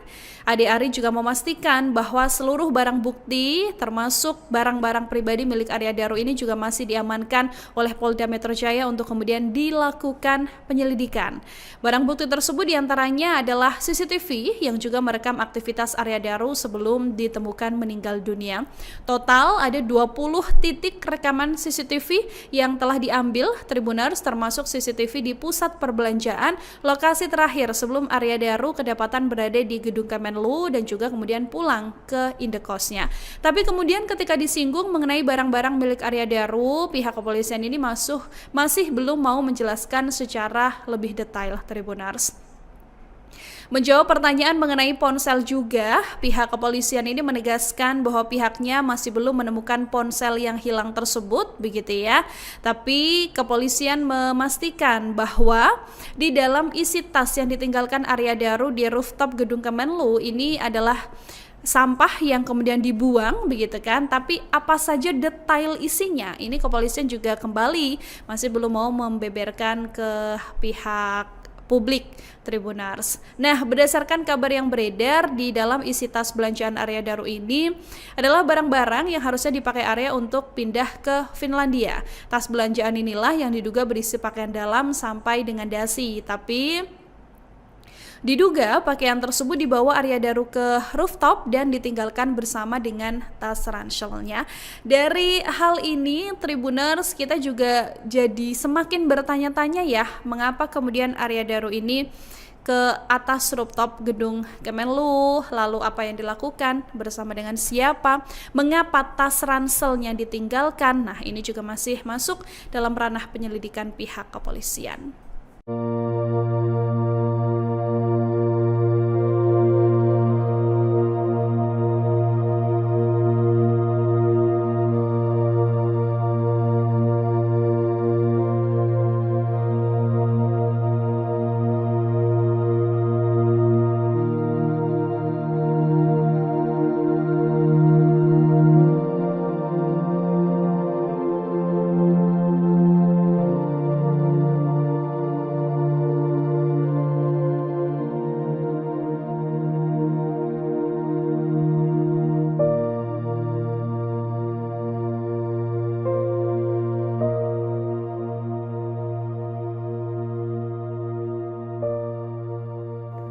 Ade Ari juga memastikan bahwa seluruh barang bukti termasuk barang-barang pribadi milik Arya Daru ini juga masih diamankan oleh Polda Metro Jaya untuk kemudian dilakukan penyelidikan. Barang bukti tersebut diantaranya adalah CCTV yang juga merekam aktivitas Arya Daru sebelum ditemukan meninggal dunia. Total ada 20 titik rekaman CCTV yang telah diambil, Tribuners, termasuk CCTV di pusat perbelanjaan, lokasi terakhir sebelum Arya Daru kedapatan berada di Gedung Kemenlu dan juga kemudian pulang ke indekosnya. Tapi kemudian ketika disinggung mengenai barang-barang milik Arya Daru, pihak kepolisian ini masih belum mau menjelaskan secara lebih detail, Tribuners. Menjawab pertanyaan mengenai ponsel juga, pihak kepolisian ini menegaskan bahwa pihaknya masih belum menemukan ponsel yang hilang tersebut, begitu ya. Tapi kepolisian memastikan bahwa di dalam isi tas yang ditinggalkan Arya Daru di rooftop Gedung Kemenlu ini adalah sampah yang kemudian dibuang, begitu kan. Tapi apa saja detail isinya, ini kepolisian juga kembali masih belum mau membeberkan ke pihak publik, Tribuners. Nah, berdasarkan kabar yang beredar, di dalam isi tas belanjaan Arya Daru ini adalah barang-barang yang harusnya dipakai Arya untuk pindah ke Finlandia. Tas belanjaan inilah yang diduga berisi pakaian dalam sampai dengan dasi, tapi diduga pakaian tersebut dibawa Arya Daru ke rooftop dan ditinggalkan bersama dengan tas ranselnya. Dari hal ini, Tribuners, kita juga jadi semakin bertanya-tanya ya, mengapa kemudian Arya Daru ini ke atas rooftop Gedung Kemenlu, lalu apa yang dilakukan, bersama dengan siapa, mengapa tas ranselnya ditinggalkan. Nah, ini juga masih masuk dalam ranah penyelidikan pihak kepolisian.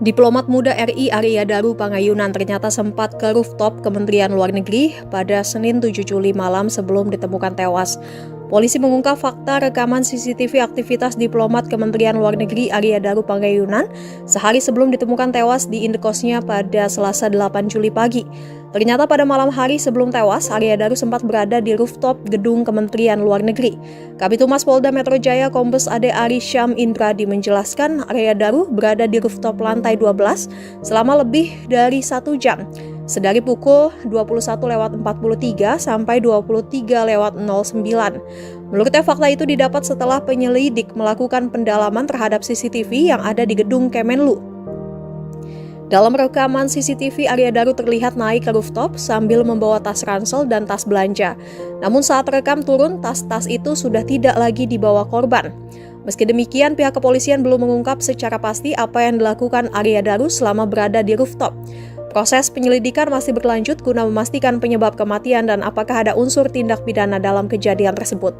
Diplomat muda RI Arya Daru Pangayunan ternyata sempat ke rooftop Kementerian Luar Negeri pada Senin 7 Juli malam sebelum ditemukan tewas. Polisi mengungkap fakta rekaman CCTV aktivitas diplomat Kementerian Luar Negeri Arya Daru Pangayunan sehari sebelum ditemukan tewas di indekosnya pada Selasa 8 Juli pagi. Ternyata pada malam hari sebelum tewas, Arya Daru sempat berada di rooftop gedung Kementerian Luar Negeri. Kabid Humas Polda Metro Jaya Kombes Ade Ari Syam Indradi menjelaskan Arya Daru berada di rooftop lantai 12 selama lebih dari 1 jam. Sedari pukul 21.43 sampai 23.09. Menurutnya fakta itu didapat setelah penyelidik melakukan pendalaman terhadap CCTV yang ada di gedung Kemenlu. Dalam rekaman CCTV, Arya Daru terlihat naik ke rooftop sambil membawa tas ransel dan tas belanja. Namun saat rekam turun, tas-tas itu sudah tidak lagi dibawa korban. Meski demikian, pihak kepolisian belum mengungkap secara pasti apa yang dilakukan Arya Daru selama berada di rooftop. Proses penyelidikan masih berlanjut guna memastikan penyebab kematian dan apakah ada unsur tindak pidana dalam kejadian tersebut.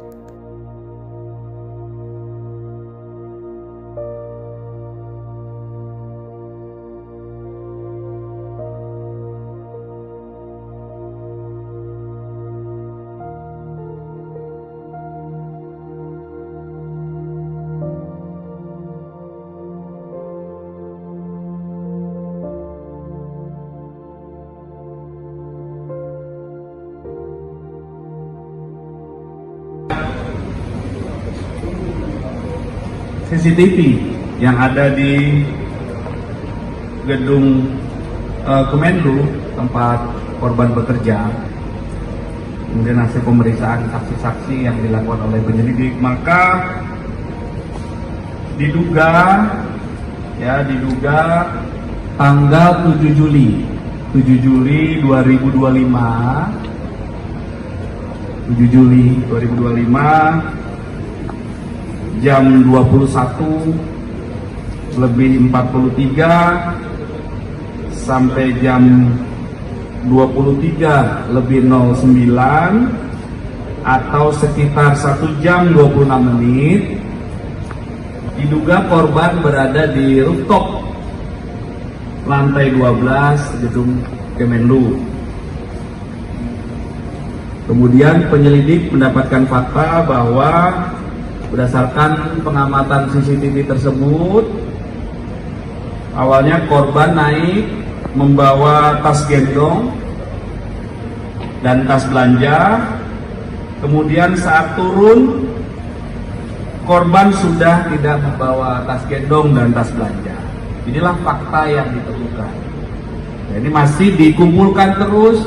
CCTV yang ada di gedung Kemenlu tempat korban bekerja, kemudian hasil pemeriksaan saksi-saksi yang dilakukan oleh penyelidik, maka diduga tanggal 7 Juli 2025 jam 21.43 sampai jam 23.09 atau sekitar 1 jam 26 menit diduga korban berada di rooftop lantai 12 gedung Kemenlu. Kemudian penyelidik mendapatkan fakta bahwa berdasarkan pengamatan CCTV tersebut, awalnya korban naik membawa tas gendong dan tas belanja. Kemudian saat turun, korban sudah tidak membawa tas gendong dan tas belanja. Inilah fakta yang ditemukan. Nah, ini masih dikumpulkan terus,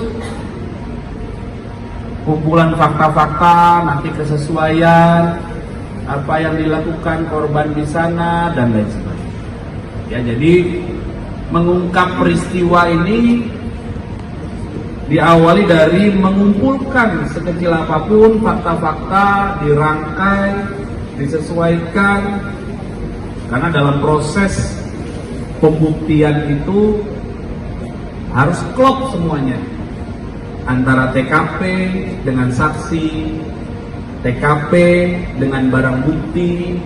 kumpulan fakta-fakta, nanti kesesuaian apa yang dilakukan korban di sana dan lain sebagainya. Ya, jadi mengungkap peristiwa ini diawali dari mengumpulkan sekecil apapun fakta-fakta, dirangkai, disesuaikan, karena dalam proses pembuktian itu harus klop semuanya antara TKP dengan saksi, TKP dengan barang bukti,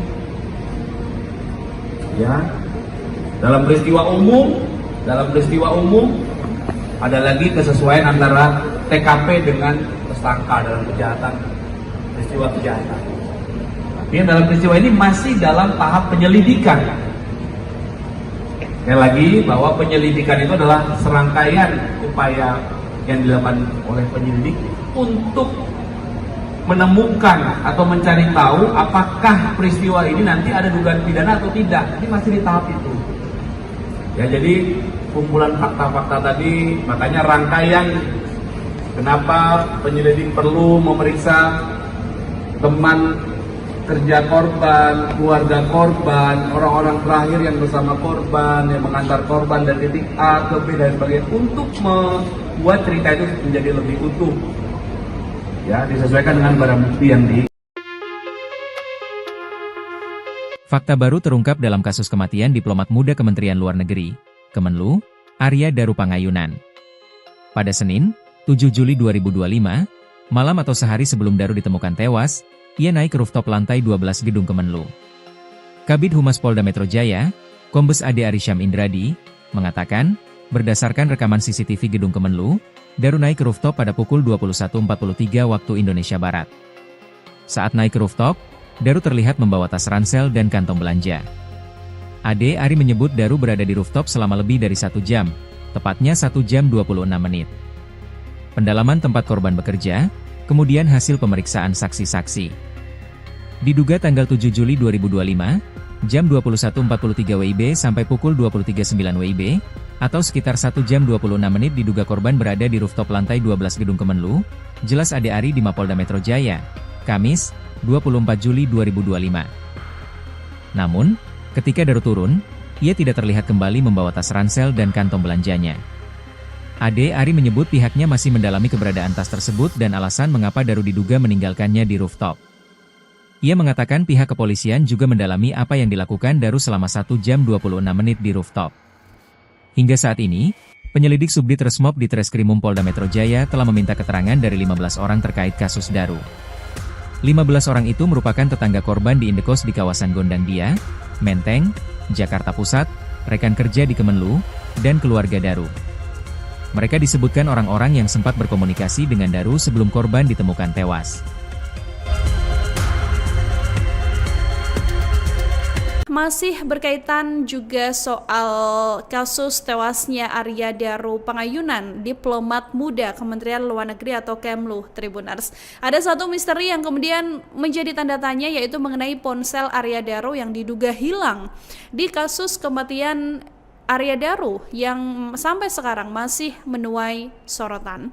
ya. Dalam peristiwa umum ada lagi kesesuaian antara TKP dengan tersangka dalam peristiwa kejahatan. Tapi dalam peristiwa ini masih dalam tahap penyelidikan. Sekali lagi bahwa penyelidikan itu adalah serangkaian upaya yang dilakukan oleh penyelidik untuk menemukan atau mencari tahu apakah peristiwa ini nanti ada dugaan pidana atau tidak. Ini masih di tahap itu. Ya, jadi kumpulan fakta-fakta tadi, makanya rangkaian kenapa penyelidik perlu memeriksa teman kerja korban, keluarga korban, orang-orang terakhir yang bersama korban, yang mengantar korban dari titik A ke B dan sebagainya, untuk membuat cerita itu menjadi lebih utuh. Ya, disesuaikan dengan barang bukti yang di. Fakta baru terungkap dalam kasus kematian diplomat muda Kementerian Luar Negeri, Kemenlu, Arya Daru Pangayunan. Pada Senin, 7 Juli 2025, malam atau sehari sebelum Daru ditemukan tewas, ia naik ke rooftop lantai 12 gedung Kemenlu. Kabid Humas Polda Metro Jaya, Kombes Ade Arysyam Indradi, mengatakan, berdasarkan rekaman CCTV Gedung Kemenlu, Daru naik ke rooftop pada pukul 21.43 waktu Indonesia Barat. Saat naik ke rooftop, Daru terlihat membawa tas ransel dan kantong belanja. Ade Ari menyebut Daru berada di rooftop selama lebih dari 1 jam, tepatnya 1 jam 26 menit. Pendalaman tempat korban bekerja, kemudian hasil pemeriksaan saksi-saksi. Diduga tanggal 7 Juli 2025, jam 21.43 WIB sampai pukul 23.09 WIB, atau sekitar 1 jam 26 menit diduga korban berada di rooftop lantai 12 Gedung Kemenlu, jelas Ade Ari di Mapolda Metro Jaya, Kamis, 24 Juli 2025. Namun, ketika Daru turun, ia tidak terlihat kembali membawa tas ransel dan kantong belanjanya. Ade Ari menyebut pihaknya masih mendalami keberadaan tas tersebut dan alasan mengapa Daru diduga meninggalkannya di rooftop. Ia mengatakan pihak kepolisian juga mendalami apa yang dilakukan Daru selama 1 jam 26 menit di rooftop. Hingga saat ini, penyelidik Subdit Resmob di Treskrimum Polda Metro Jaya telah meminta keterangan dari 15 orang terkait kasus Daru. 15 orang itu merupakan tetangga korban di indekos di kawasan Gondangdia, Menteng, Jakarta Pusat, rekan kerja di Kemenlu, dan keluarga Daru. Mereka disebutkan orang-orang yang sempat berkomunikasi dengan Daru sebelum korban ditemukan tewas. Masih berkaitan juga soal kasus tewasnya Arya Daru Pangayunan, diplomat muda Kementerian Luar Negeri atau Kemlu, Tribuners. Ada satu misteri yang kemudian menjadi tanda tanya, yaitu mengenai ponsel Arya Daru yang diduga hilang di kasus kematian Arya Daru yang sampai sekarang masih menuai sorotan.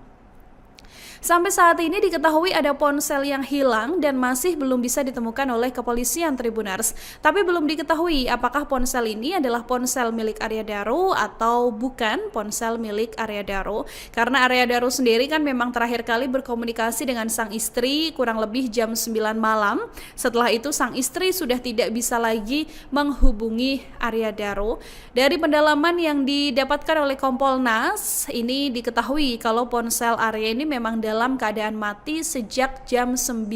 Sampai saat ini diketahui ada ponsel yang hilang dan masih belum bisa ditemukan oleh kepolisian, Tribuners. Tapi belum diketahui apakah ponsel ini adalah ponsel milik Arya Daru atau bukan ponsel milik Arya Daru. Karena Arya Daru sendiri kan memang terakhir kali berkomunikasi dengan sang istri kurang lebih jam 9 malam. Setelah itu sang istri sudah tidak bisa lagi menghubungi Arya Daru. Dari pendalaman yang didapatkan oleh Kompolnas, ini diketahui kalau ponsel Arya ini memang dalam keadaan mati sejak jam 9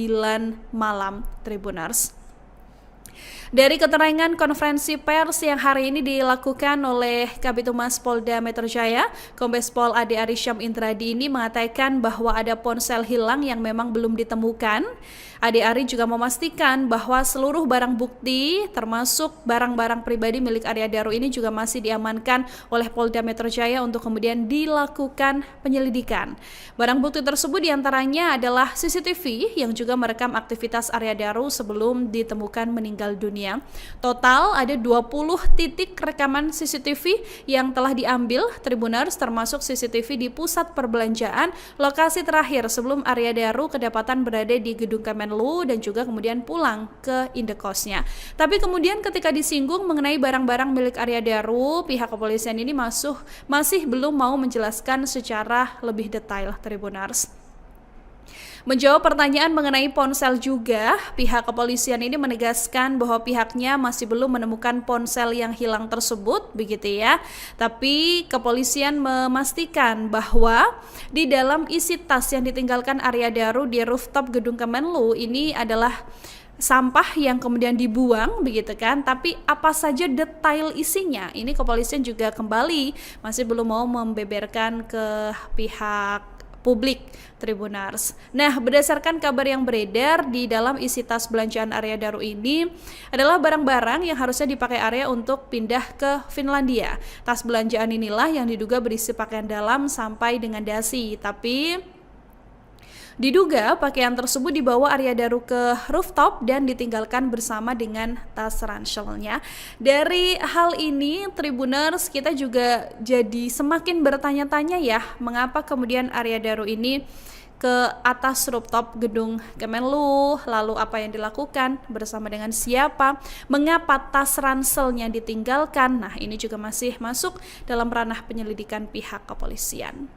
malam, Tribuners. Dari keterangan konferensi pers yang hari ini dilakukan oleh Kabid Humas Polda Metro Jaya, Kombes Pol Ade Arysyam Indradi ini mengatakan bahwa ada ponsel hilang yang memang belum ditemukan. Ade Ari juga memastikan bahwa seluruh barang bukti termasuk barang-barang pribadi milik Arya Daru ini juga masih diamankan oleh Polda Metro Jaya untuk kemudian dilakukan penyelidikan. Barang bukti tersebut diantaranya adalah CCTV yang juga merekam aktivitas Arya Daru sebelum ditemukan meninggal dunia. Total ada 20 titik rekaman CCTV yang telah diambil, Tribuners, termasuk CCTV di pusat perbelanjaan, lokasi terakhir sebelum Arya Daru kedapatan berada di Gedung Kemenlu dan juga kemudian pulang ke indekosnya. Tapi kemudian ketika disinggung mengenai barang-barang milik Arya Daru, pihak kepolisian ini masih belum mau menjelaskan secara lebih detail, Tribuners. Menjawab pertanyaan mengenai ponsel juga, pihak kepolisian ini menegaskan bahwa pihaknya masih belum menemukan ponsel yang hilang tersebut, begitu ya. Tapi kepolisian memastikan bahwa di dalam isi tas yang ditinggalkan Arya Daru di rooftop Gedung Kemenlu ini adalah sampah yang kemudian dibuang, begitu kan. Tapi apa saja detail isinya, ini kepolisian juga kembali masih belum mau membeberkan ke pihak publik, Tribuners. Nah, berdasarkan kabar yang beredar, di dalam isi tas belanjaan Arya Daru ini adalah barang-barang yang harusnya dipakai Arya untuk pindah ke Finlandia. Tas belanjaan inilah yang diduga berisi pakaian dalam sampai dengan dasi, tapi diduga pakaian tersebut dibawa Arya Daru ke rooftop dan ditinggalkan bersama dengan tas ranselnya. Dari hal ini, Tribuners, kita juga jadi semakin bertanya-tanya ya, mengapa kemudian Arya Daru ini ke atas rooftop Gedung Kemenlu, lalu apa yang dilakukan, bersama dengan siapa, mengapa tas ranselnya ditinggalkan. Nah, ini juga masih masuk dalam ranah penyelidikan pihak kepolisian.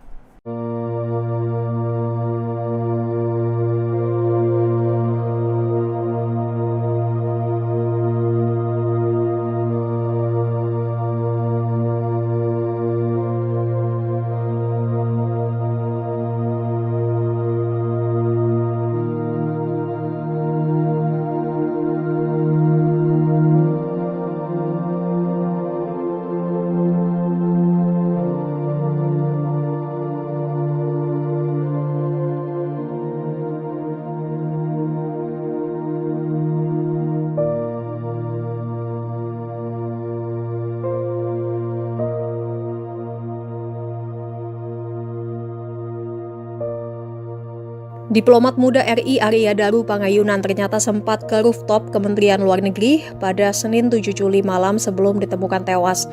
Diplomat muda RI Arya Daru Pangayunan ternyata sempat ke rooftop Kementerian Luar Negeri pada Senin 7 Juli malam sebelum ditemukan tewas.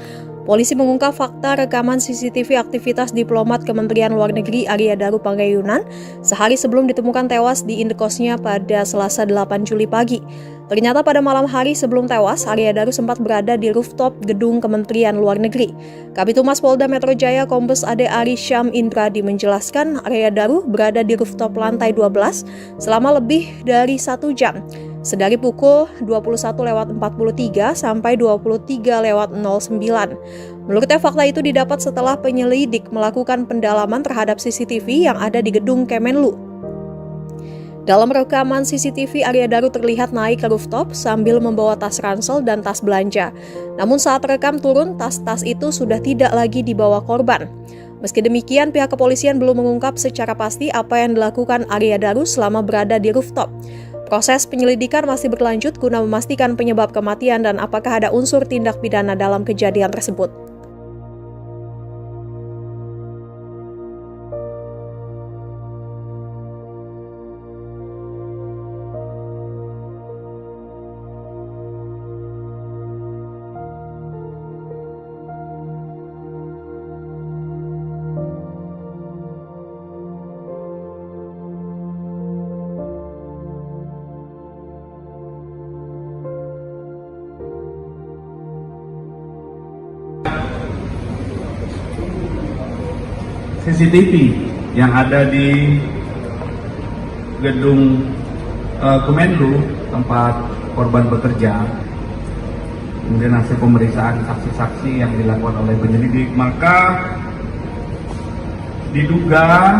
Polisi mengungkap fakta rekaman CCTV aktivitas diplomat Kementerian Luar Negeri Arya Daru Pangayunan sehari sebelum ditemukan tewas di indekosnya pada Selasa 8 Juli pagi. Ternyata pada malam hari sebelum tewas, Arya Daru sempat berada di rooftop gedung Kementerian Luar Negeri. Kabid Humas Polda Metro Jaya Kombes Ade Ari Syam Indradi menjelaskan Arya Daru berada di rooftop lantai 12 selama lebih dari 1 jam. Sedari pukul 21.43 sampai 23.09. Menurutnya fakta itu didapat setelah penyelidik melakukan pendalaman terhadap CCTV yang ada di gedung Kemenlu. Dalam rekaman CCTV, Arya Daru terlihat naik ke rooftop sambil membawa tas ransel dan tas belanja. Namun saat rekam turun, tas-tas itu sudah tidak lagi dibawa korban. Meski demikian, pihak kepolisian belum mengungkap secara pasti apa yang dilakukan Arya Daru selama berada di rooftop. Proses penyelidikan masih berlanjut guna memastikan penyebab kematian dan apakah ada unsur tindak pidana dalam kejadian tersebut. CCTV yang ada di gedung Kemenlu tempat korban bekerja, kemudian hasil pemeriksaan saksi-saksi yang dilakukan oleh penyelidik, maka diduga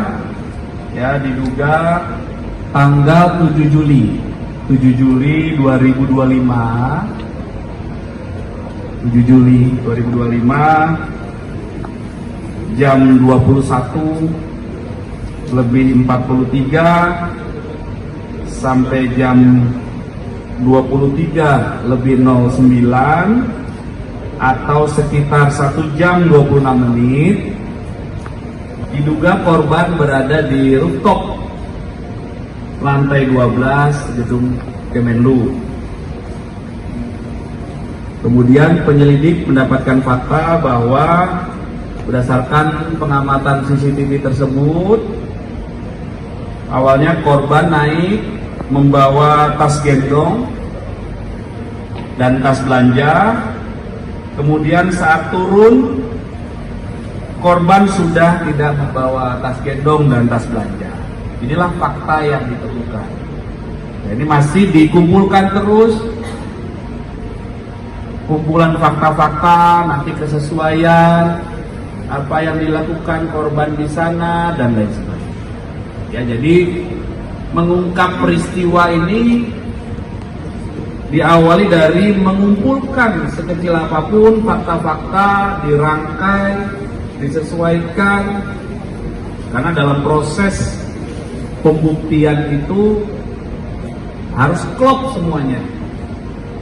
tanggal 7 Juli 2025 jam 21.43 sampai jam 23.09 atau sekitar 1 jam 26 menit diduga korban berada di rooftop lantai 12 gedung Kemenlu. Kemudian penyelidik mendapatkan fakta bahwa berdasarkan pengamatan CCTV tersebut, awalnya korban naik membawa tas gendong dan tas belanja. Kemudian saat turun, korban sudah tidak membawa tas gendong dan tas belanja. Inilah fakta yang ditemukan. Ini masih dikumpulkan terus, kumpulan fakta-fakta, nanti kesesuaian apa yang dilakukan korban di sana dan lain sebagainya. Ya, jadi mengungkap peristiwa ini diawali dari mengumpulkan sekecil apapun fakta-fakta, dirangkai, disesuaikan, karena dalam proses pembuktian itu harus klop semuanya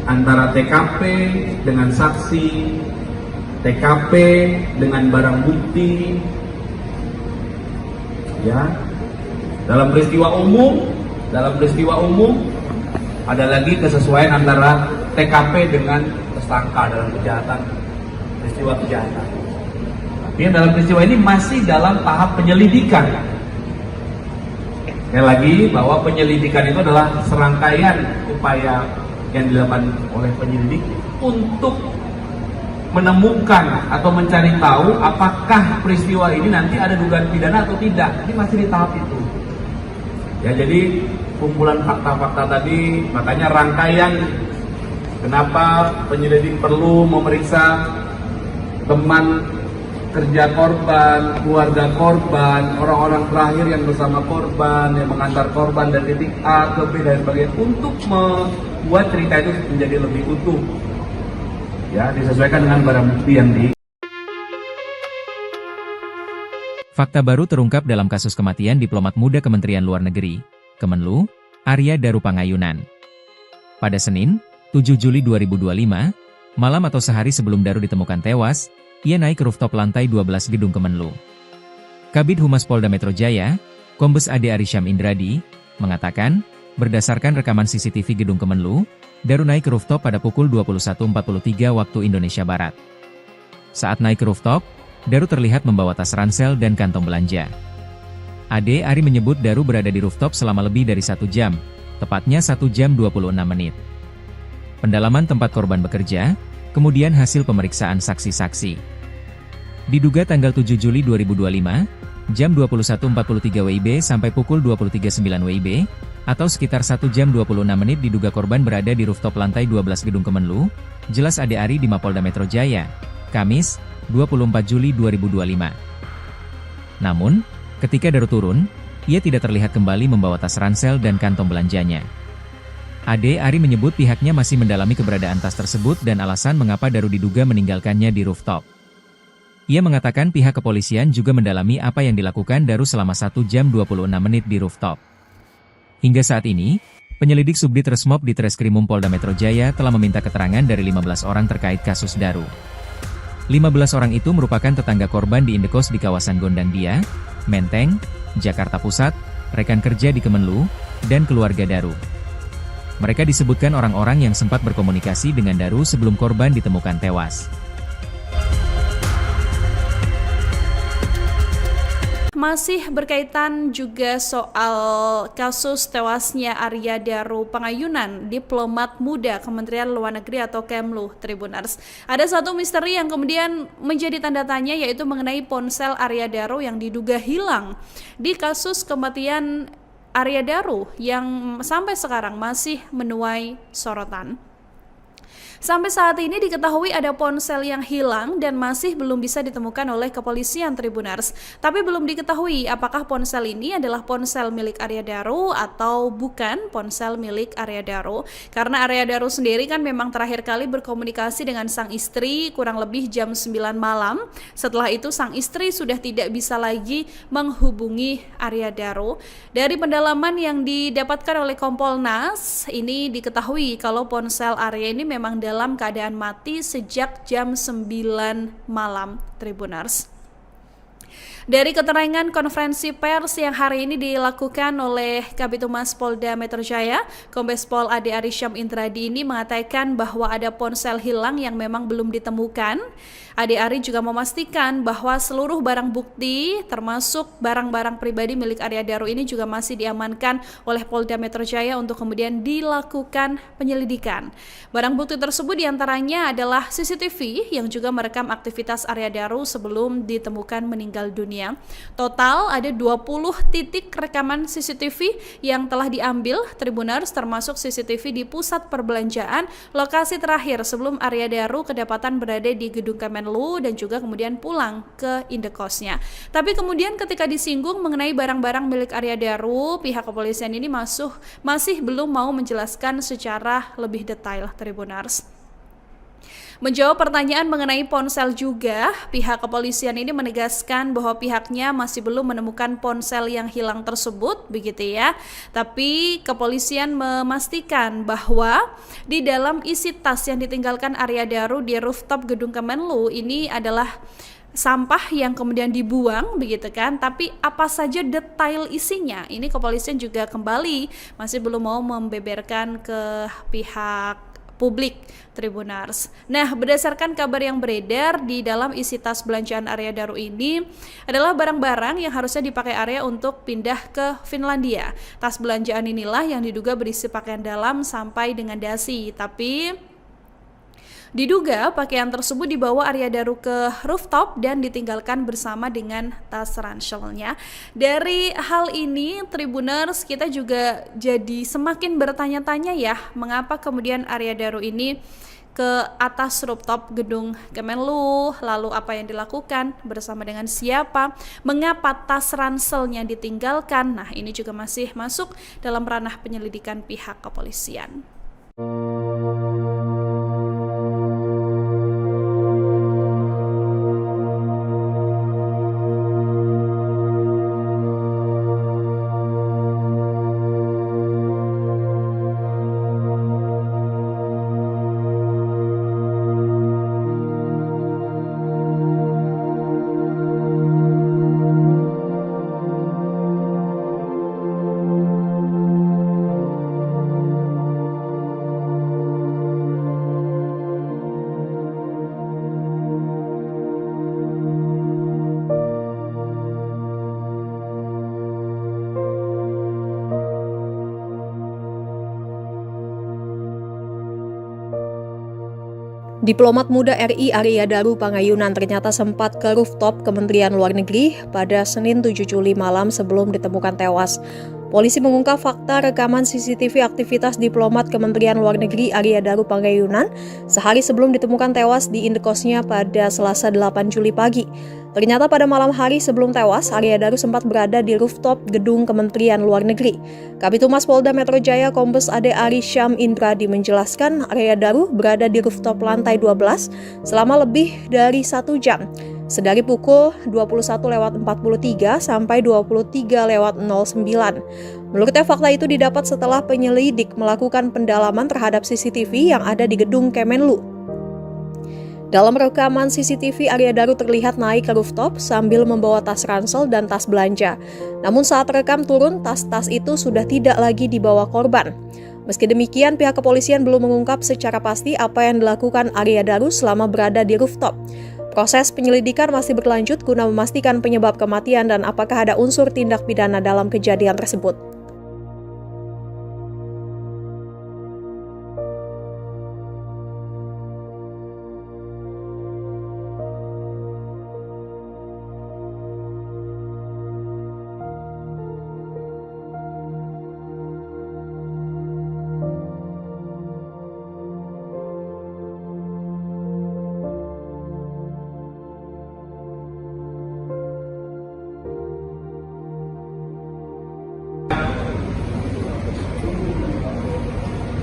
antara TKP dengan saksi, TKP dengan barang bukti, ya. Dalam peristiwa umum ada lagi kesesuaian antara TKP dengan tersangka dalam peristiwa kejahatan. Tapi yang dalam peristiwa ini masih dalam tahap penyelidikan. Sekali lagi bahwa penyelidikan itu adalah serangkaian upaya yang dilakukan oleh penyelidik untuk menemukan atau mencari tahu apakah peristiwa ini nanti ada dugaan pidana atau tidak. Ini masih di tahap itu. Ya, jadi kumpulan fakta-fakta tadi, makanya rangkaian kenapa penyelidik perlu memeriksa teman kerja korban, keluarga korban, orang-orang terakhir yang bersama korban, yang mengantar korban dari titik A ke B dan sebagainya, untuk membuat cerita itu menjadi lebih utuh. Ya, disesuaikan dengan barang bukti yang di. Fakta baru terungkap dalam kasus kematian diplomat muda Kementerian Luar Negeri, Kemenlu, Arya Daru Pangayunan. Pada Senin, 7 Juli 2025, malam atau sehari sebelum Daru ditemukan tewas, ia naik ke rooftop lantai 12 gedung Kemenlu. Kabid Humas Polda Metro Jaya, Kombes Ade Arysyam Indradi, mengatakan, berdasarkan rekaman CCTV Gedung Kemenlu, Daru naik ke rooftop pada pukul 21.43 waktu Indonesia Barat. Saat naik ke rooftop, Daru terlihat membawa tas ransel dan kantong belanja. Ade Ari menyebut Daru berada di rooftop selama lebih dari 1 jam, tepatnya 1 jam 26 menit. Pendalaman tempat korban bekerja, kemudian hasil pemeriksaan saksi-saksi. Diduga tanggal 7 Juli 2025, jam 21.43 WIB sampai pukul 23.09 WIB, atau sekitar 1 jam 26 menit diduga korban berada di rooftop lantai 12 Gedung Kemenlu, jelas Ade Ari di Mapolda Metro Jaya, Kamis, 24 Juli 2025. Namun, ketika Daru turun, ia tidak terlihat kembali membawa tas ransel dan kantong belanjanya. Ade Ari menyebut pihaknya masih mendalami keberadaan tas tersebut dan alasan mengapa Daru diduga meninggalkannya di rooftop. Ia mengatakan pihak kepolisian juga mendalami apa yang dilakukan Daru selama 1 jam 26 menit di rooftop. Hingga saat ini, penyelidik Subdit Resmob di Treskrimum Polda Metro Jaya telah meminta keterangan dari 15 orang terkait kasus Daru. 15 orang itu merupakan tetangga korban di indekos di kawasan Gondangdia, Menteng, Jakarta Pusat, rekan kerja di Kemenlu, dan keluarga Daru. Mereka disebutkan orang-orang yang sempat berkomunikasi dengan Daru sebelum korban ditemukan tewas. Masih berkaitan juga soal kasus tewasnya Arya Daru Pangayunan, diplomat muda Kementerian Luar Negeri atau Kemlu, Tribuners. Ada satu misteri yang kemudian menjadi tanda tanya, yaitu mengenai ponsel Arya Daru yang diduga hilang di kasus kematian Arya Daru yang sampai sekarang masih menuai sorotan. Sampai saat ini diketahui ada ponsel yang hilang dan masih belum bisa ditemukan oleh kepolisian, Tribuners. Tapi belum diketahui apakah ponsel ini adalah ponsel milik Arya Daru atau bukan ponsel milik Arya Daru. Karena Arya Daru sendiri kan memang terakhir kali berkomunikasi dengan sang istri kurang lebih jam 9 malam. Setelah itu sang istri sudah tidak bisa lagi menghubungi Arya Daru. Dari pendalaman yang didapatkan oleh Kompolnas, ini diketahui kalau ponsel Arya ini memang dalam keadaan mati sejak jam 9 malam, Tribuners. Dari keterangan konferensi pers yang hari ini dilakukan oleh Kabitumas Polda Metro Jaya, Kombes Pol Ade Arysyam Indradi ini mengatakan bahwa ada ponsel hilang yang memang belum ditemukan. Ade Ari juga memastikan bahwa seluruh barang bukti termasuk barang-barang pribadi milik Arya Daru ini juga masih diamankan oleh Polda Metro Jaya untuk kemudian dilakukan penyelidikan. Barang bukti tersebut diantaranya adalah CCTV yang juga merekam aktivitas Arya Daru sebelum ditemukan meninggal dunia. Total ada 20 titik rekaman CCTV yang telah diambil, Tribuners, termasuk CCTV di pusat perbelanjaan, lokasi terakhir sebelum Arya Daru kedapatan berada di Gedung Kemenlu dan juga kemudian pulang ke indekosnya. Tapi kemudian ketika disinggung mengenai barang-barang milik Arya Daru, pihak kepolisian ini masih belum mau menjelaskan secara lebih detail, Tribuners. Menjawab pertanyaan mengenai ponsel juga, pihak kepolisian ini menegaskan bahwa pihaknya masih belum menemukan ponsel yang hilang tersebut, begitu ya. Tapi kepolisian memastikan bahwa di dalam isi tas yang ditinggalkan Arya Daru di rooftop Gedung Kemenlu ini adalah sampah yang kemudian dibuang, begitu kan. Tapi apa saja detail isinya, ini kepolisian juga kembali masih belum mau membeberkan ke pihak publik, Tribuners. Nah, berdasarkan kabar yang beredar, di dalam isi tas belanjaan Arya Daru ini adalah barang-barang yang harusnya dipakai Arya untuk pindah ke Finlandia. Tas belanjaan inilah yang diduga berisi pakaian dalam sampai dengan dasi. Tapi diduga pakaian tersebut dibawa Arya Daru ke rooftop dan ditinggalkan bersama dengan tas ranselnya. Dari hal ini, Tribuners, kita juga jadi semakin bertanya-tanya ya, mengapa kemudian Arya Daru ini ke atas rooftop Gedung Kemenlu, lalu apa yang dilakukan, bersama dengan siapa, mengapa tas ranselnya ditinggalkan. Nah, ini juga masih masuk dalam ranah penyelidikan pihak kepolisian. Diplomat muda RI Arya Daru Pangayunan ternyata sempat ke rooftop Kementerian Luar Negeri pada Senin 7 Juli malam sebelum ditemukan tewas. Polisi mengungkap fakta rekaman CCTV aktivitas diplomat Kementerian Luar Negeri Arya Daru Pangayunan sehari sebelum ditemukan tewas di indekosnya pada Selasa 8 Juli pagi. Ternyata pada malam hari sebelum tewas, Arya Daru sempat berada di rooftop gedung Kementerian Luar Negeri. Kabid Humas Polda Metro Jaya Kombes Ade Ari Syam Indradi menjelaskan Arya Daru berada di rooftop lantai 12 selama lebih dari 1 jam. Sedari pukul 21.43 sampai 23.09. Menurutnya fakta itu didapat setelah penyelidik melakukan pendalaman terhadap CCTV yang ada di gedung Kemenlu. Dalam rekaman CCTV, Arya Daru terlihat naik ke rooftop sambil membawa tas ransel dan tas belanja. Namun saat rekam turun, tas-tas itu sudah tidak lagi dibawa korban. Meski demikian, pihak kepolisian belum mengungkap secara pasti apa yang dilakukan Arya Daru selama berada di rooftop. Proses penyelidikan masih berlanjut guna memastikan penyebab kematian dan apakah ada unsur tindak pidana dalam kejadian tersebut.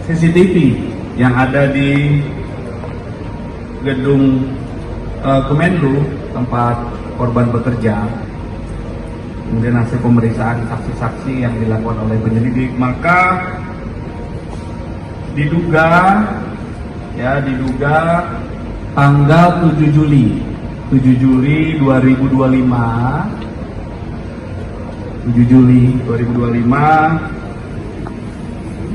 CCTV yang ada di gedung Kemenlu tempat korban bekerja, kemudian hasil pemeriksaan saksi-saksi yang dilakukan oleh penyelidik, maka diduga tanggal 7 Juli 2025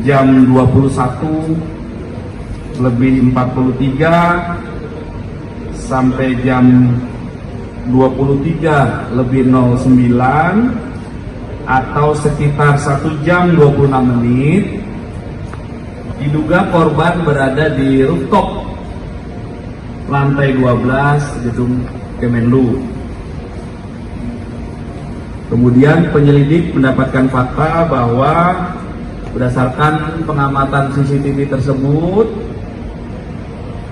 jam 21.43 sampai jam 23.09 atau sekitar 1 jam 26 menit diduga korban berada di rooftop lantai 12 gedung Kemenlu. Kemudian penyelidik mendapatkan fakta bahwa berdasarkan pengamatan CCTV tersebut,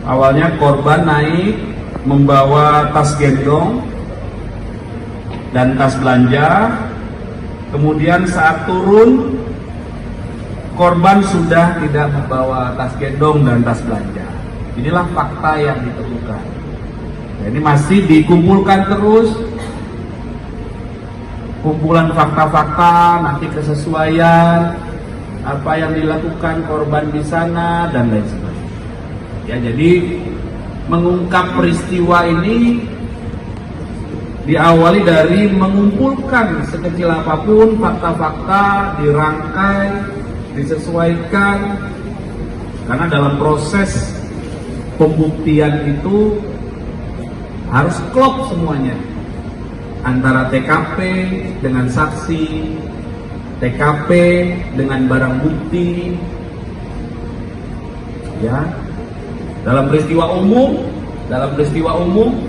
awalnya korban naik membawa tas gendong dan tas belanja. Kemudian saat turun, korban sudah tidak membawa tas gendong dan tas belanja. Inilah fakta yang ditemukan. Ini masih dikumpulkan terus, kumpulan fakta-fakta, nanti kesesuaian apa yang dilakukan korban di sana dan lain sebagainya. Ya, jadi mengungkap peristiwa ini diawali dari mengumpulkan sekecil apapun fakta-fakta, dirangkai, disesuaikan, karena dalam proses pembuktian itu harus klop semuanya antara TKP dengan saksi, TKP dengan barang bukti, ya. Dalam peristiwa umum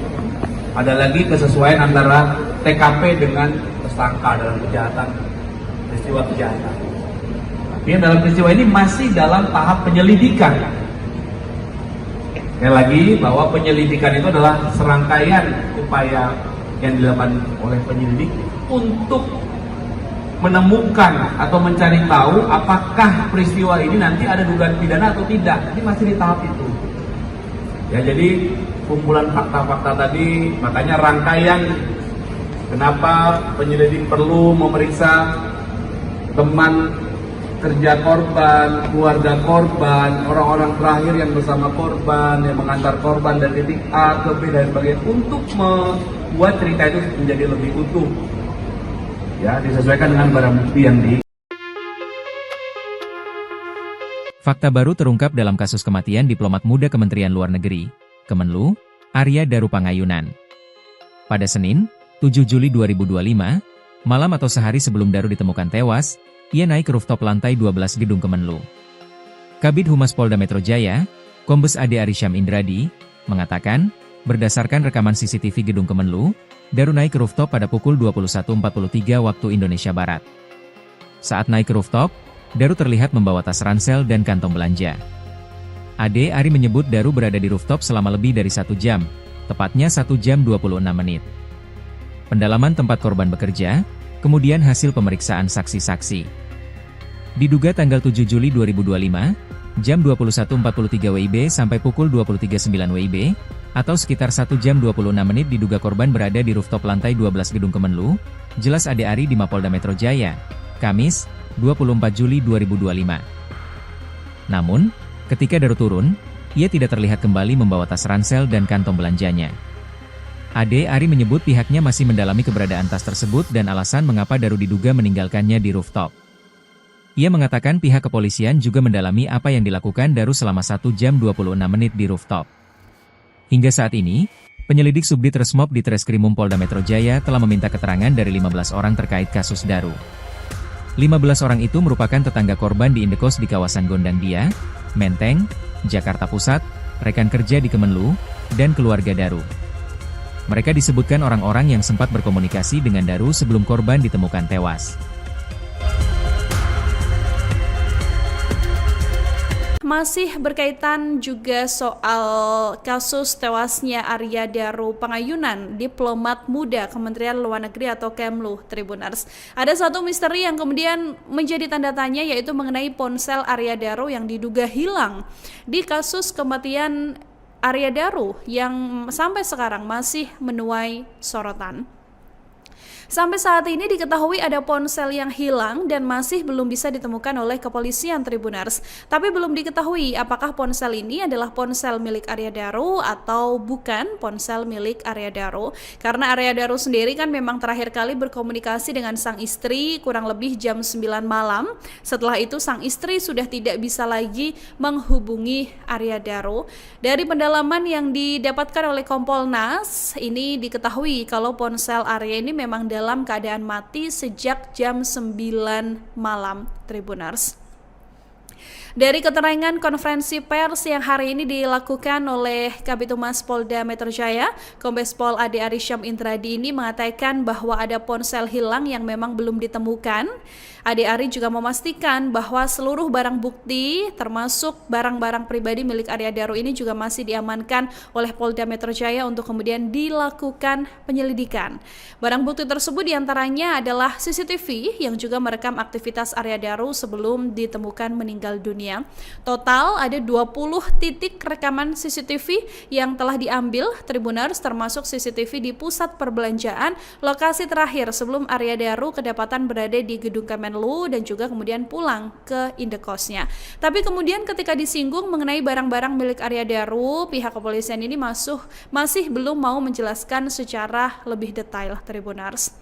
ada lagi kesesuaian antara TKP dengan tersangka dalam peristiwa kejahatan. Tapi dalam peristiwa ini masih dalam tahap penyelidikan. Sekali lagi bahwa penyelidikan itu adalah serangkaian upaya yang dilakukan oleh penyelidik untuk menemukan atau mencari tahu apakah peristiwa ini nanti ada dugaan pidana atau tidak. Ini masih di tahap itu. Ya, jadi kumpulan fakta-fakta tadi, makanya rangkaian kenapa penyelidik perlu memeriksa teman kerja korban, keluarga korban, orang-orang terakhir yang bersama korban, yang mengantar korban dari titik A ke B dan sebagainya, untuk membuat cerita itu menjadi lebih utuh. Ya, disesuaikan dengan barang bukti yang di. Fakta baru terungkap dalam kasus kematian diplomat muda Kementerian Luar Negeri, Kemenlu, Arya Daru Pangayunan. Pada Senin, 7 Juli 2025, malam atau sehari sebelum Daru ditemukan tewas, ia naik ke rooftop lantai 12 gedung Kemenlu. Kabid Humas Polda Metro Jaya, Kombes Ade Arysyam Indradi, mengatakan, berdasarkan rekaman CCTV Gedung Kemenlu, Daru naik ke rooftop pada pukul 21.43 waktu Indonesia Barat. Saat naik ke rooftop, Daru terlihat membawa tas ransel dan kantong belanja. Ade Ari menyebut Daru berada di rooftop selama lebih dari 1 jam, tepatnya 1 jam 26 menit. Pendalaman tempat korban bekerja, kemudian hasil pemeriksaan saksi-saksi. Diduga tanggal 7 Juli 2025, jam 21.43 WIB sampai pukul 23.09 WIB, atau sekitar 1 jam 26 menit diduga korban berada di rooftop lantai 12 Gedung Kemenlu, jelas Ade Ari di Mapolda Metro Jaya, Kamis, 24 Juli 2025. Namun, ketika Daru turun, ia tidak terlihat kembali membawa tas ransel dan kantong belanjanya. Ade Ari menyebut pihaknya masih mendalami keberadaan tas tersebut dan alasan mengapa Daru diduga meninggalkannya di rooftop. Ia mengatakan pihak kepolisian juga mendalami apa yang dilakukan Daru selama 1 jam 26 menit di rooftop. Hingga saat ini, penyelidik Subdit Resmob di Treskrimum Polda Metro Jaya telah meminta keterangan dari 15 orang terkait kasus Daru. 15 orang itu merupakan tetangga korban di indekos di kawasan Gondangdia, Menteng, Jakarta Pusat, rekan kerja di Kemenlu, dan keluarga Daru. Mereka disebutkan orang-orang yang sempat berkomunikasi dengan Daru sebelum korban ditemukan tewas. Masih berkaitan juga soal kasus tewasnya Arya Daru Pangayunan, diplomat muda Kementerian Luar Negeri atau Kemlu, Tribuners. Ada satu misteri yang kemudian menjadi tanda tanya, yaitu mengenai ponsel Arya Daru yang diduga hilang di kasus kematian Arya Daru yang sampai sekarang masih menuai sorotan. Sampai saat ini diketahui ada ponsel yang hilang dan masih belum bisa ditemukan oleh kepolisian, Tribuners. Tapi belum diketahui apakah ponsel ini adalah ponsel milik Arya Daru atau bukan ponsel milik Arya Daru. Karena Arya Daru sendiri kan memang terakhir kali berkomunikasi dengan sang istri kurang lebih jam 9 malam. Setelah itu sang istri sudah tidak bisa lagi menghubungi Arya Daru. Dari pendalaman yang didapatkan oleh Kompolnas, ini diketahui kalau ponsel Arya ini memang dalam keadaan mati sejak jam 9 malam, Tribuners. Dari keterangan konferensi pers yang hari ini dilakukan oleh Kabid Humas Polda Metro Jaya, Kombes Pol Ade Arysyam Indradi ini mengatakan bahwa ada ponsel hilang yang memang belum ditemukan. Ade Ari juga memastikan bahwa seluruh barang bukti termasuk barang-barang pribadi milik Arya Daru ini juga masih diamankan oleh Polda Metro Jaya untuk kemudian dilakukan penyelidikan. Barang bukti tersebut diantaranya adalah CCTV yang juga merekam aktivitas Arya Daru sebelum ditemukan meninggal dunia. Total ada 20 titik rekaman CCTV yang telah diambil, Tribuners, termasuk CCTV di pusat perbelanjaan, lokasi terakhir sebelum Arya Daru kedapatan berada di Gedung Kemenlu dan juga kemudian pulang ke indekosnya. Tapi kemudian ketika disinggung mengenai barang-barang milik Arya Daru, pihak kepolisian ini masih belum mau menjelaskan secara lebih detail, Tribuners.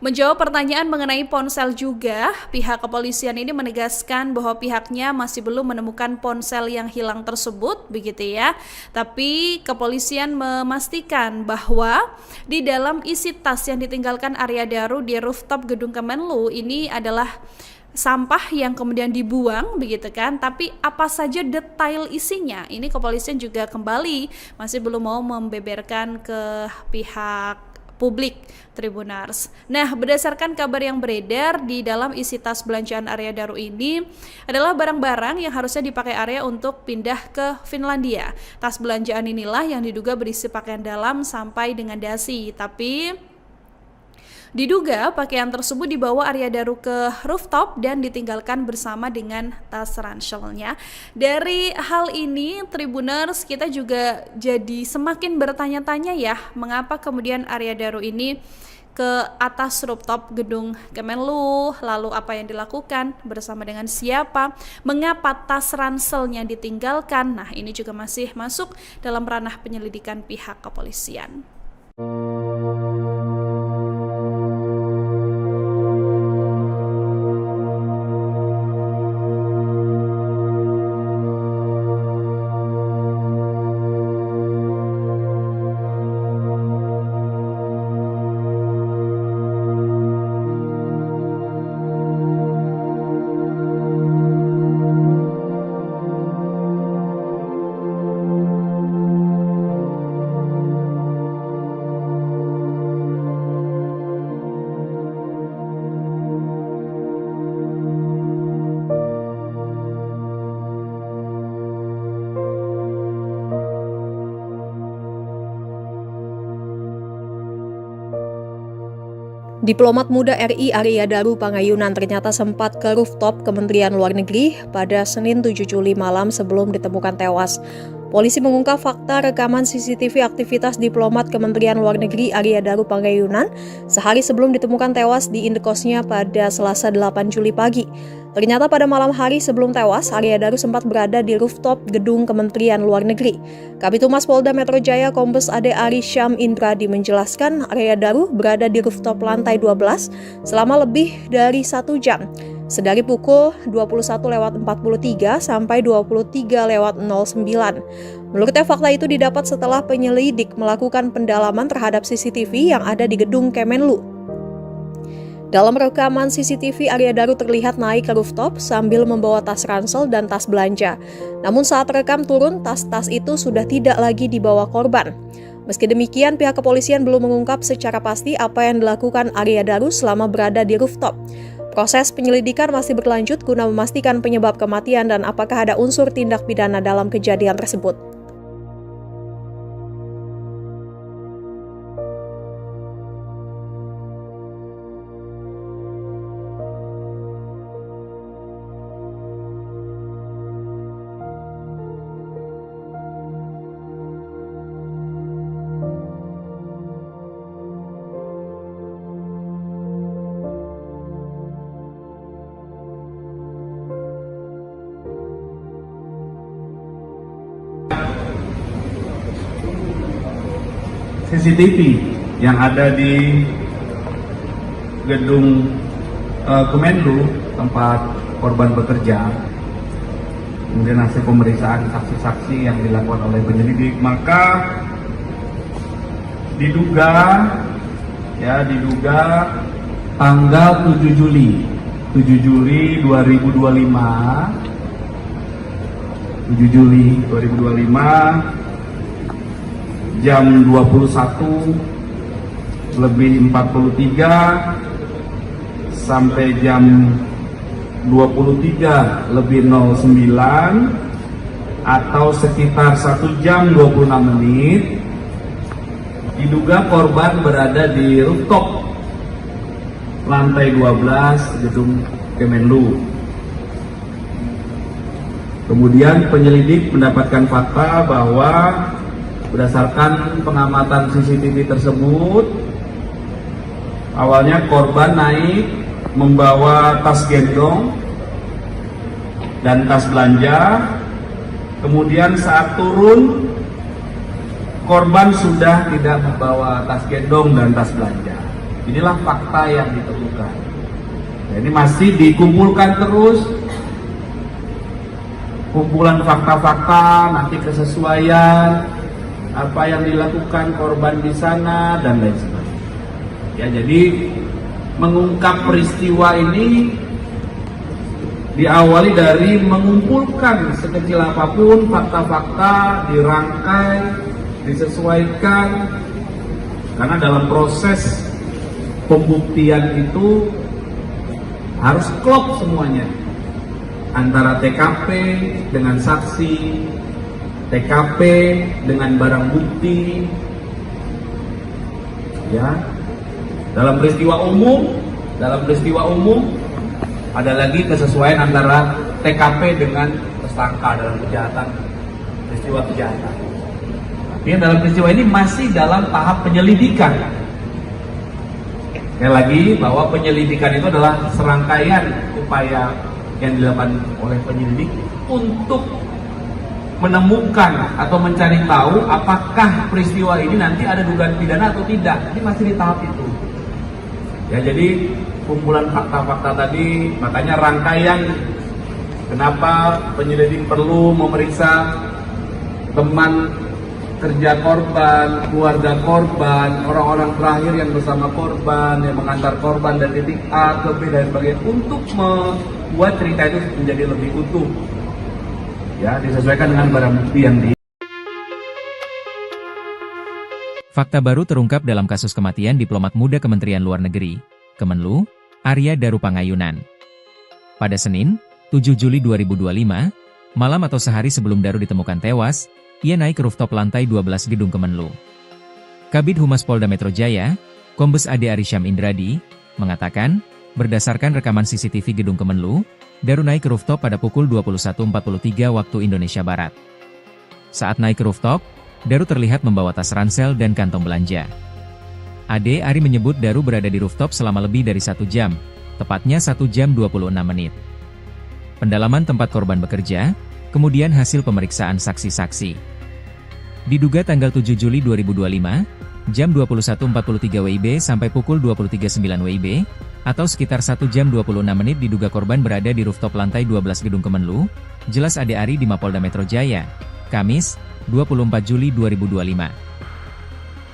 Menjawab pertanyaan mengenai ponsel juga, pihak kepolisian ini menegaskan bahwa pihaknya masih belum menemukan ponsel yang hilang tersebut, begitu ya. Tapi kepolisian memastikan bahwa di dalam isi tas yang ditinggalkan Arya Daru di rooftop Gedung Kemenlu ini adalah sampah yang kemudian dibuang, begitu kan. Tapi apa saja detail isinya, ini kepolisian juga kembali masih belum mau membeberkan ke pihak publik, Tribuners. Nah, berdasarkan kabar yang beredar, di dalam isi tas belanjaan Arya Daru ini adalah barang-barang yang harusnya dipakai Arya untuk pindah ke Finlandia. Tas belanjaan inilah yang diduga berisi pakaian dalam sampai dengan dasi, tapi diduga pakaian tersebut dibawa Arya Daru ke rooftop dan ditinggalkan bersama dengan tas ranselnya. Dari hal ini, Tribuners, kita juga jadi semakin bertanya-tanya ya, mengapa kemudian Arya Daru ini ke atas rooftop Gedung Kemenlu, lalu apa yang dilakukan, bersama dengan siapa, mengapa tas ranselnya ditinggalkan. Nah, ini juga masih masuk dalam ranah penyelidikan pihak kepolisian. Diplomat muda RI Arya Daru Pangayunan ternyata sempat ke rooftop Kementerian Luar Negeri pada Senin 7 Juli malam sebelum ditemukan tewas. Polisi mengungkap fakta rekaman CCTV aktivitas diplomat Kementerian Luar Negeri Arya Daru Pangayunan sehari sebelum ditemukan tewas di indekosnya pada Selasa 8 Juli pagi. Ternyata pada malam hari sebelum tewas, Arya Daru sempat berada di rooftop gedung Kementerian Luar Negeri. Kabid Humas Polda Metro Jaya Kombes Ade Ari Syam Indradi menjelaskan Arya Daru berada di rooftop lantai 12 selama lebih dari 1 jam. Sedari pukul 21.43 sampai 23.09. Menurutnya fakta itu didapat setelah penyelidik melakukan pendalaman terhadap CCTV yang ada di gedung Kemenlu. Dalam rekaman CCTV, Arya Daru terlihat naik ke rooftop sambil membawa tas ransel dan tas belanja. Namun saat rekam turun, tas-tas itu sudah tidak lagi dibawa korban. Meski demikian, pihak kepolisian belum mengungkap secara pasti apa yang dilakukan Arya Daru selama berada di rooftop. Proses penyelidikan masih berlanjut guna memastikan penyebab kematian dan apakah ada unsur tindak pidana dalam kejadian tersebut. CCTV yang ada di gedung Kemenlu tempat korban bekerja, kemudian hasil pemeriksaan saksi-saksi yang dilakukan oleh penyelidik, maka diduga tanggal 7 Juli 2025 jam 21:43 sampai jam 23:09 atau sekitar 1 jam 26 menit diduga korban berada di rooftop lantai 12 gedung Kemenlu. Kemudian penyelidik mendapatkan fakta bahwa berdasarkan pengamatan CCTV tersebut, awalnya korban naik membawa tas gendong dan tas belanja. Kemudian saat turun, korban sudah tidak membawa tas gendong dan tas belanja. Inilah fakta yang ditemukan. Nah, ini masih dikumpulkan terus, kumpulan fakta-fakta, nanti kesesuaian apa yang dilakukan korban di sana dan lain sebagainya. Ya, jadi mengungkap peristiwa ini diawali dari mengumpulkan sekecil apapun fakta-fakta, dirangkai, disesuaikan, karena dalam proses pembuktian itu harus klop semuanya antara TKP dengan saksi, TKP dengan barang bukti, ya. Dalam peristiwa umum ada lagi kesesuaian antara TKP dengan tersangka dalam peristiwa kejahatan. Tapi dalam peristiwa ini masih dalam tahap penyelidikan. Sekali lagi bahwa penyelidikan itu adalah serangkaian upaya yang dilakukan oleh penyelidik untuk menemukan atau mencari tahu apakah peristiwa ini nanti ada dugaan pidana atau tidak. Ini masih di tahap itu. Ya, jadi kumpulan fakta-fakta tadi, makanya rangkaian kenapa penyelidik perlu memeriksa teman kerja korban, keluarga korban, orang-orang terakhir yang bersama korban, yang mengantar korban dari titik A ke B dan sebagainya, untuk membuat cerita itu menjadi lebih utuh. Ya, disesuaikan dengan barang bukti yang di. Fakta baru terungkap dalam kasus kematian diplomat muda Kementerian Luar Negeri, Kemenlu, Arya Daru Pangayunan. Pada Senin, 7 Juli 2025, malam atau sehari sebelum Daru ditemukan tewas, ia naik ke rooftop lantai 12 gedung Kemenlu. Kabid Humas Polda Metro Jaya, Kombes Ade Arysyam Indradi, mengatakan, berdasarkan rekaman CCTV Gedung Kemenlu, Daru naik ke rooftop pada pukul 21.43 waktu Indonesia Barat. Saat naik ke rooftop, Daru terlihat membawa tas ransel dan kantong belanja. Ade Ari menyebut Daru berada di rooftop selama lebih dari 1 jam, tepatnya 1 jam 26 menit. Pendalaman tempat korban bekerja, kemudian hasil pemeriksaan saksi-saksi. Diduga tanggal 7 Juli 2025, jam 21.43 WIB sampai pukul 23.09 WIB, atau sekitar 1 jam 26 menit diduga korban berada di rooftop lantai 12 Gedung Kemenlu, jelas Ade Ari di Mapolda Metro Jaya, Kamis, 24 Juli 2025.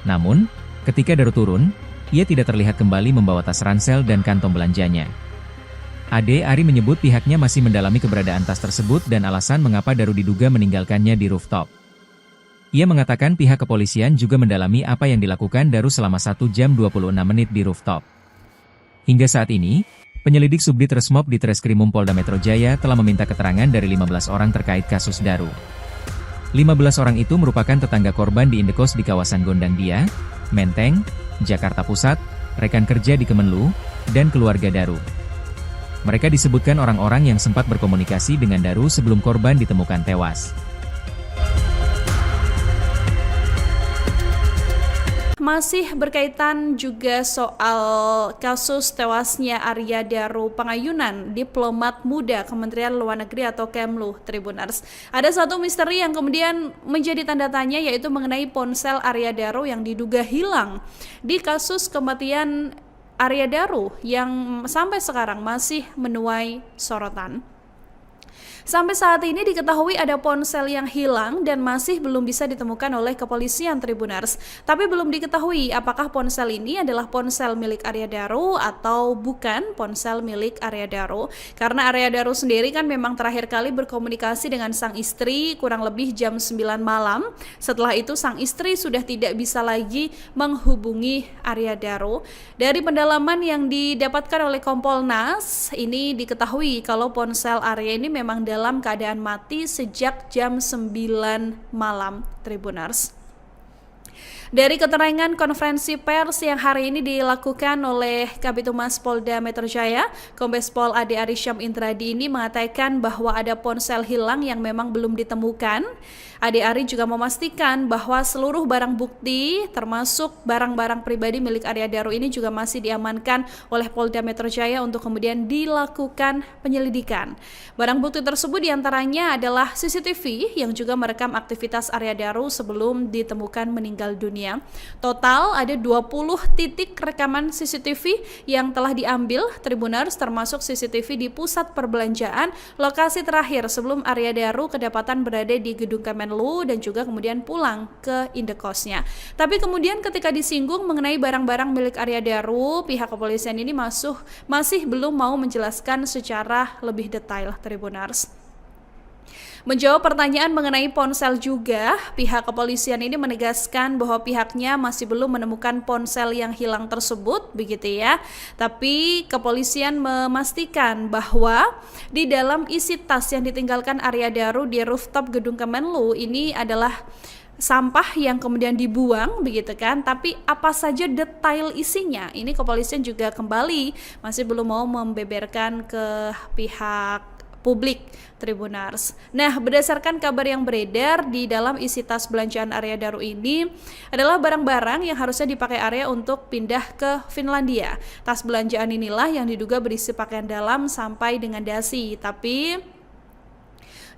Namun, ketika Daru turun, ia tidak terlihat kembali membawa tas ransel dan kantong belanjanya. Ade Ari menyebut pihaknya masih mendalami keberadaan tas tersebut dan alasan mengapa Daru diduga meninggalkannya di rooftop. Ia mengatakan pihak kepolisian juga mendalami apa yang dilakukan Daru selama 1 jam 26 menit di rooftop. Hingga saat ini, penyelidik Subdit Resmob di Treskrimum Polda Metro Jaya telah meminta keterangan dari 15 orang terkait kasus Daru. 15 orang itu merupakan tetangga korban di indekos di kawasan Gondang Dia, Menteng, Jakarta Pusat, rekan kerja di Kemenlu, dan keluarga Daru. Mereka disebutkan orang-orang yang sempat berkomunikasi dengan Daru sebelum korban ditemukan tewas. Masih berkaitan juga soal kasus tewasnya Arya Daru Pangayunan, diplomat muda Kementerian Luar Negeri atau Kemlu, Tribuners. Ada satu misteri yang kemudian menjadi tanda tanya, yaitu mengenai ponsel Arya Daru yang diduga hilang di kasus kematian Arya Daru yang sampai sekarang masih menuai sorotan. Sampai saat ini diketahui ada ponsel yang hilang dan masih belum bisa ditemukan oleh kepolisian, Tribuners. Tapi belum diketahui apakah ponsel ini adalah ponsel milik Arya Daru atau bukan ponsel milik Arya Daru. Karena Arya Daru sendiri kan memang terakhir kali berkomunikasi dengan sang istri kurang lebih jam 9 malam. Setelah itu sang istri sudah tidak bisa lagi menghubungi Arya Daru. Dari pendalaman yang didapatkan oleh Kompolnas, ini diketahui kalau ponsel Arya ini memang dalam keadaan mati sejak jam 9 malam, Tribuners. Dari keterangan konferensi pers yang hari ini dilakukan oleh Kabid Humas Polda Metro Jaya, Kombes Pol Ade Arysyam Indradi ini mengatakan bahwa ada ponsel hilang yang memang belum ditemukan. Ade Ari juga memastikan bahwa seluruh barang bukti termasuk barang-barang pribadi milik Arya Daru ini juga masih diamankan oleh Polda Metro Jaya untuk kemudian dilakukan penyelidikan. Barang bukti tersebut diantaranya adalah CCTV yang juga merekam aktivitas Arya Daru sebelum ditemukan meninggal dunia. Total ada 20 titik rekaman CCTV yang telah diambil, Tribuners, termasuk CCTV di pusat perbelanjaan, lokasi terakhir sebelum Arya Daru kedapatan berada di Gedung Kemenlu dan juga kemudian pulang ke indekosnya. Tapi kemudian ketika disinggung mengenai barang-barang milik Arya Daru, pihak kepolisian ini masih belum mau menjelaskan secara lebih detail, Tribuners. Menjawab pertanyaan mengenai ponsel juga, pihak kepolisian ini menegaskan bahwa pihaknya masih belum menemukan ponsel yang hilang tersebut, begitu ya. Tapi kepolisian memastikan bahwa di dalam isi tas yang ditinggalkan Arya Daru di rooftop Gedung Kemenlu ini adalah sampah yang kemudian dibuang, begitu kan. Tapi apa saja detail isinya, ini kepolisian juga kembali masih belum mau membeberkan ke pihak publik, Tribuners. Nah, berdasarkan kabar yang beredar, di dalam isi tas belanjaan Arya Daru ini adalah barang-barang yang harusnya dipakai Arya untuk pindah ke Finlandia. Tas belanjaan inilah yang diduga berisi pakaian dalam sampai dengan dasi, tapi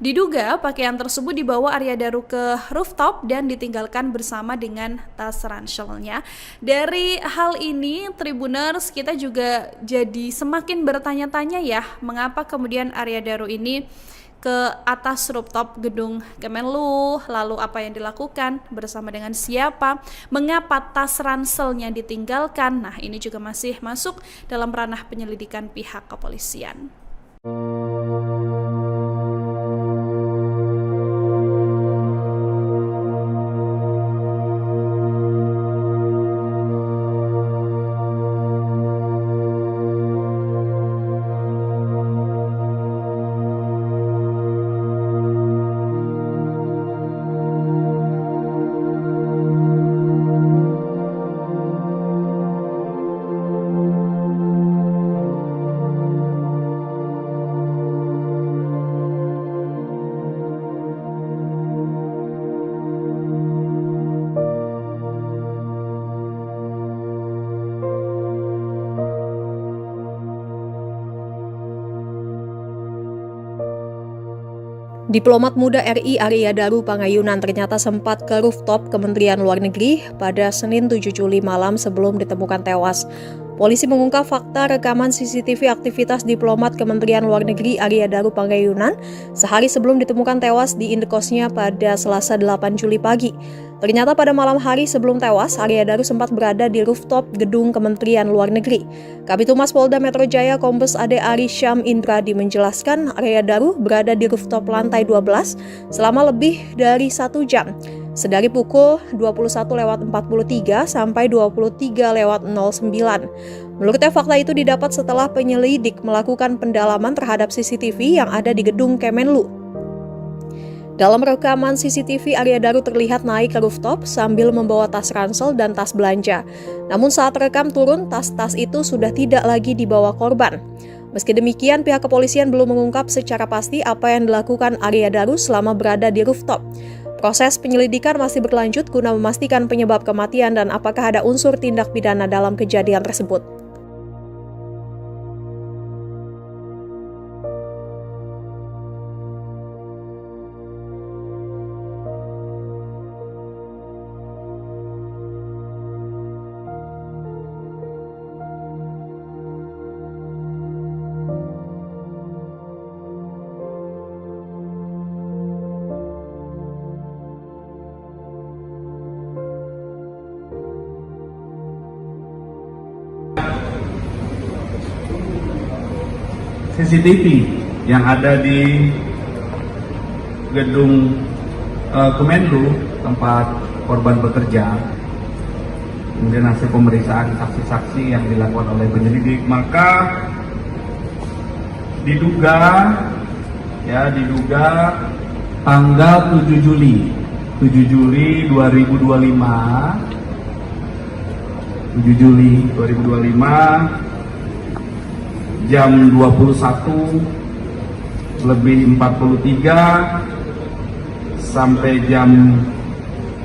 diduga pakaian tersebut dibawa Arya Daru ke rooftop dan ditinggalkan bersama dengan tas ranselnya. Dari hal ini, Tribuners, kita juga jadi semakin bertanya-tanya ya, mengapa kemudian Arya Daru ini ke atas rooftop Gedung Kemenlu, lalu apa yang dilakukan, bersama dengan siapa, mengapa tas ranselnya ditinggalkan. Nah, ini juga masih masuk dalam ranah penyelidikan pihak kepolisian. Diplomat muda RI Arya Daru Pangayunan ternyata sempat ke rooftop Kementerian Luar Negeri pada Senin 7 Juli malam sebelum ditemukan tewas. Polisi mengungkap fakta rekaman CCTV aktivitas diplomat Kementerian Luar Negeri Arya Daru Pangayunan sehari sebelum ditemukan tewas di indekosnya pada Selasa 8 Juli pagi. Ternyata pada malam hari sebelum tewas, Arya Daru sempat berada di rooftop gedung Kementerian Luar Negeri. Kabid Humas Polda Metro Jaya Kombes Ade Ari Syam Indradi menjelaskan Arya Daru berada di rooftop lantai 12 selama lebih dari 1 jam. Sedari pukul 21.43 sampai 23.09. Menurutnya fakta itu didapat setelah penyelidik melakukan pendalaman terhadap CCTV yang ada di gedung Kemenlu. Dalam rekaman CCTV, Arya Daru terlihat naik ke rooftop sambil membawa tas ransel dan tas belanja. Namun saat rekam turun, tas-tas itu sudah tidak lagi dibawa korban. Meski demikian, pihak kepolisian belum mengungkap secara pasti apa yang dilakukan Arya Daru selama berada di rooftop. Proses penyelidikan masih berlanjut guna memastikan penyebab kematian dan apakah ada unsur tindak pidana dalam kejadian tersebut. CCTV yang ada di gedung Kemenlu tempat korban bekerja, kemudian hasil pemeriksaan saksi-saksi yang dilakukan oleh penyelidik, maka diduga tanggal 7 Juli 2025 jam 21.43 sampai jam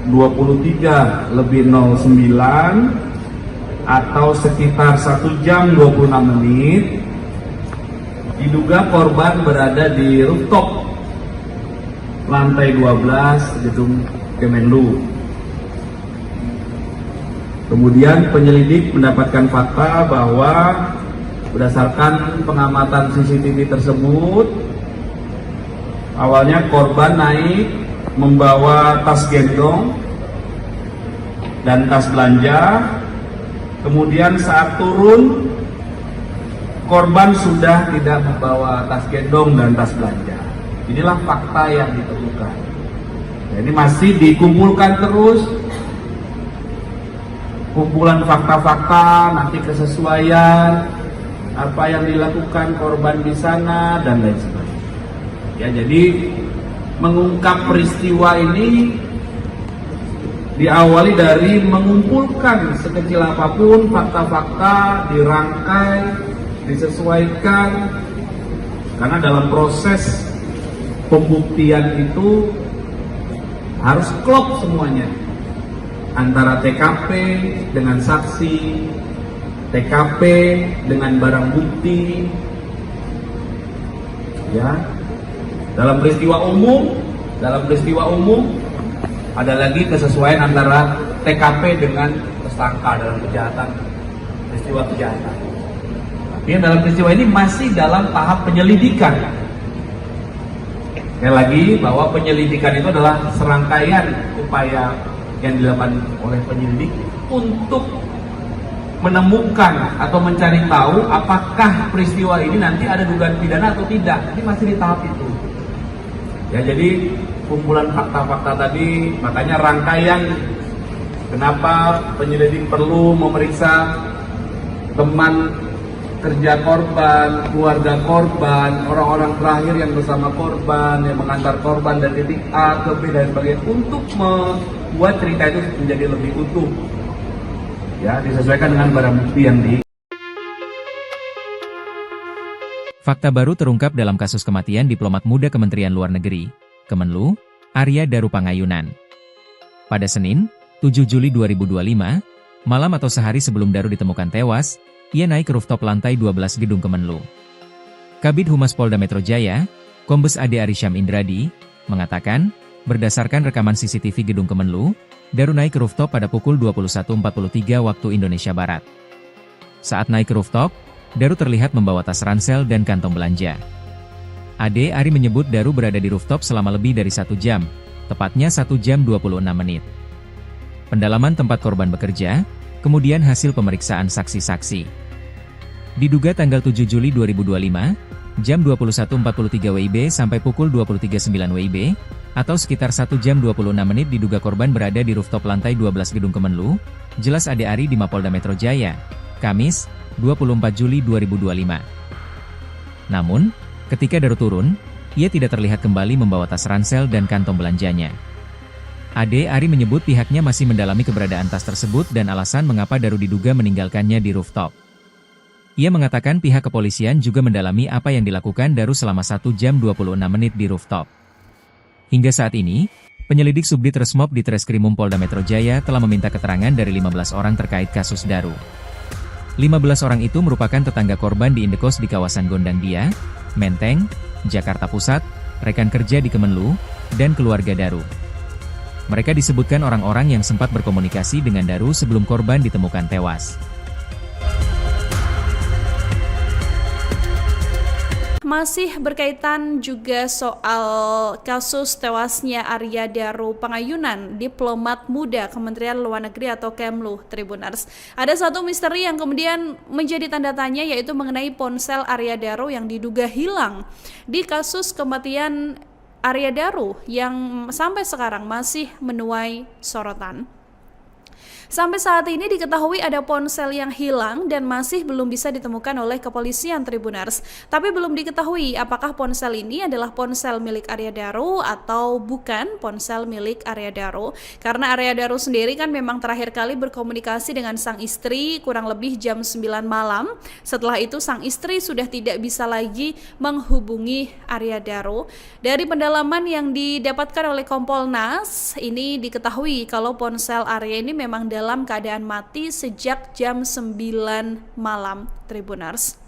23.09 atau sekitar 1 jam 26 menit diduga korban berada di rooftop lantai 12 gedung Kemenlu. Kemudian penyelidik mendapatkan fakta bahwa berdasarkan pengamatan CCTV tersebut, awalnya korban naik membawa tas gendong dan tas belanja. Kemudian saat turun, korban sudah tidak membawa tas gendong dan tas belanja. Inilah fakta yang ditemukan. Nah, ini masih dikumpulkan terus, kumpulan fakta-fakta, nanti kesesuaian apa yang dilakukan korban di sana dan lain sebagainya. Ya, jadi mengungkap peristiwa ini diawali dari mengumpulkan sekecil apapun fakta-fakta, dirangkai, disesuaikan, karena dalam proses pembuktian itu harus klop semuanya antara TKP dengan saksi, TKP dengan barang bukti, ya. Dalam peristiwa umum ada lagi kesesuaian antara TKP dengan tersangka dalam peristiwa kejahatan. Tapi dalam peristiwa ini masih dalam tahap penyelidikan. Sekali lagi bahwa penyelidikan itu adalah serangkaian upaya yang dilakukan oleh penyelidik untuk menemukan atau mencari tahu apakah peristiwa ini nanti ada dugaan pidana atau tidak. Ini masih di tahap itu. Ya, jadi kumpulan fakta-fakta tadi, makanya rangkaian kenapa penyelidik perlu memeriksa teman kerja korban, keluarga korban, orang-orang terakhir yang bersama korban, yang mengantar korban dari titik A ke B dan sebagainya, untuk membuat cerita itu menjadi lebih utuh. Ya, disesuaikan dengan barang bukti yang Fakta baru terungkap dalam kasus kematian diplomat muda Kementerian Luar Negeri, Kemenlu, Arya Daru Pangayunan. Pada Senin, 7 Juli 2025, malam atau sehari sebelum Daru ditemukan tewas, ia naik ke rooftop lantai 12 gedung Kemenlu. Kabid Humas Polda Metro Jaya, Kombes Ade Arysyam Indradi, mengatakan, berdasarkan rekaman CCTV Gedung Kemenlu, Daru naik ke rooftop pada pukul 21.43 waktu Indonesia Barat. Saat naik ke rooftop, Daru terlihat membawa tas ransel dan kantong belanja. Ade Ari menyebut Daru berada di rooftop selama lebih dari 1 jam, tepatnya 1 jam 26 menit. Pendalaman tempat korban bekerja, kemudian hasil pemeriksaan saksi-saksi. Diduga tanggal 7 Juli 2025, jam 21.43 WIB sampai pukul 23.09 WIB, atau sekitar 1 jam 26 menit diduga korban berada di rooftop lantai 12 Gedung Kemenlu, jelas Ade Ari di Mapolda Metro Jaya, Kamis, 24 Juli 2025. Namun, ketika Daru turun, ia tidak terlihat kembali membawa tas ransel dan kantong belanjanya. Ade Ari menyebut pihaknya masih mendalami keberadaan tas tersebut dan alasan mengapa Daru diduga meninggalkannya di rooftop. Ia mengatakan pihak kepolisian juga mendalami apa yang dilakukan Daru selama 1 jam 26 menit di rooftop. Hingga saat ini, penyelidik Subdit Resmob di Treskrimum Polda Metro Jaya telah meminta keterangan dari 15 orang terkait kasus Daru. 15 orang itu merupakan tetangga korban di indekos di kawasan Gondangdia, Menteng, Jakarta Pusat, rekan kerja di Kemenlu, dan keluarga Daru. Mereka disebutkan orang-orang yang sempat berkomunikasi dengan Daru sebelum korban ditemukan tewas. Masih berkaitan juga soal kasus tewasnya Arya Daru Pangayunan, diplomat muda Kementerian Luar Negeri atau Kemlu, Tribuners. Ada satu misteri yang kemudian menjadi tanda tanya, yaitu mengenai ponsel Arya Daru yang diduga hilang di kasus kematian Arya Daru yang sampai sekarang masih menuai sorotan. Sampai saat ini diketahui ada ponsel yang hilang dan masih belum bisa ditemukan oleh kepolisian, Tribuners. Tapi belum diketahui apakah ponsel ini adalah ponsel milik Arya Daru atau bukan ponsel milik Arya Daru. Karena Arya Daru sendiri kan memang terakhir kali berkomunikasi dengan sang istri kurang lebih jam 9 malam. Setelah itu sang istri sudah tidak bisa lagi menghubungi Arya Daru. Dari pendalaman yang didapatkan oleh Kompolnas, ini diketahui kalau ponsel Arya ini memang dalam keadaan mati sejak jam 9 malam, Tribuners.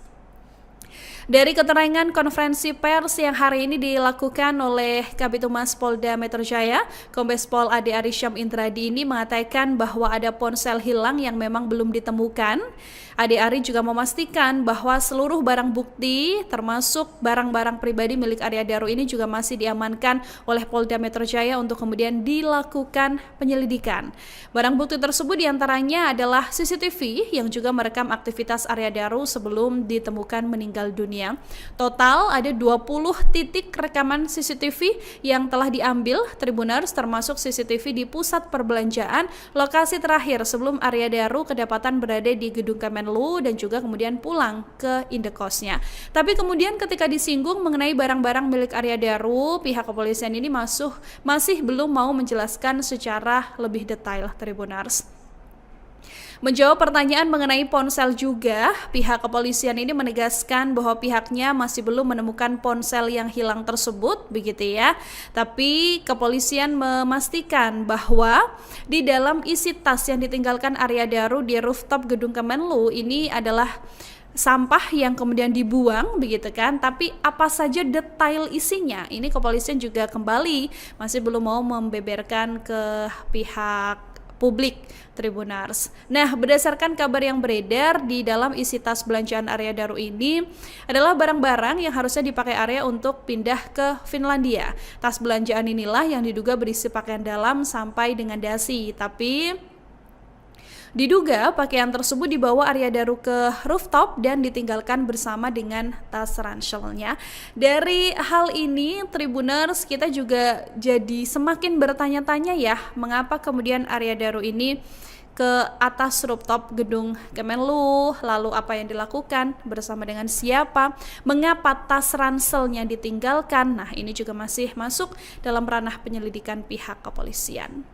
Dari keterangan konferensi pers yang hari ini dilakukan oleh Kabid Humas Polda Metro Jaya, Kombes Pol Ade Arysyam Indradi ini mengatakan bahwa ada ponsel hilang yang memang belum ditemukan. Ade Ari juga memastikan bahwa seluruh barang bukti termasuk barang-barang pribadi milik Arya Daru ini juga masih diamankan oleh Polda Metro Jaya untuk kemudian dilakukan penyelidikan. Barang bukti tersebut diantaranya adalah CCTV yang juga merekam aktivitas Arya Daru sebelum ditemukan meninggal dunia. Total ada 20 titik rekaman CCTV yang telah diambil, Tribuners, termasuk CCTV di pusat perbelanjaan, lokasi terakhir sebelum Arya Daru kedapatan berada di Gedung Kemenlu dan juga kemudian pulang ke indekosnya. Tapi kemudian ketika disinggung mengenai barang-barang milik Arya Daru, pihak kepolisian ini masih belum mau menjelaskan secara lebih detail, Tribuners. Menjawab pertanyaan mengenai ponsel juga, pihak kepolisian ini menegaskan bahwa pihaknya masih belum menemukan ponsel yang hilang tersebut, begitu ya. Tapi kepolisian memastikan bahwa di dalam isi tas yang ditinggalkan Arya Daru di rooftop Gedung Kemenlu ini adalah sampah yang kemudian dibuang, begitu kan. Tapi apa saja detail isinya, ini kepolisian juga kembali masih belum mau membeberkan ke pihak publik, Tribuners. Nah, berdasarkan kabar yang beredar, di dalam isi tas belanjaan Arya Daru ini adalah barang-barang yang harusnya dipakai Arya untuk pindah ke Finlandia. Tas belanjaan inilah yang diduga berisi pakaian dalam sampai dengan dasi, tapi diduga pakaian tersebut dibawa Arya Daru ke rooftop dan ditinggalkan bersama dengan tas ranselnya. Dari hal ini, Tribuners, kita juga jadi semakin bertanya-tanya ya, mengapa kemudian Arya Daru ini ke atas rooftop Gedung Kemenlu, lalu apa yang dilakukan, bersama dengan siapa, mengapa tas ranselnya ditinggalkan. Nah, ini juga masih masuk dalam ranah penyelidikan pihak kepolisian.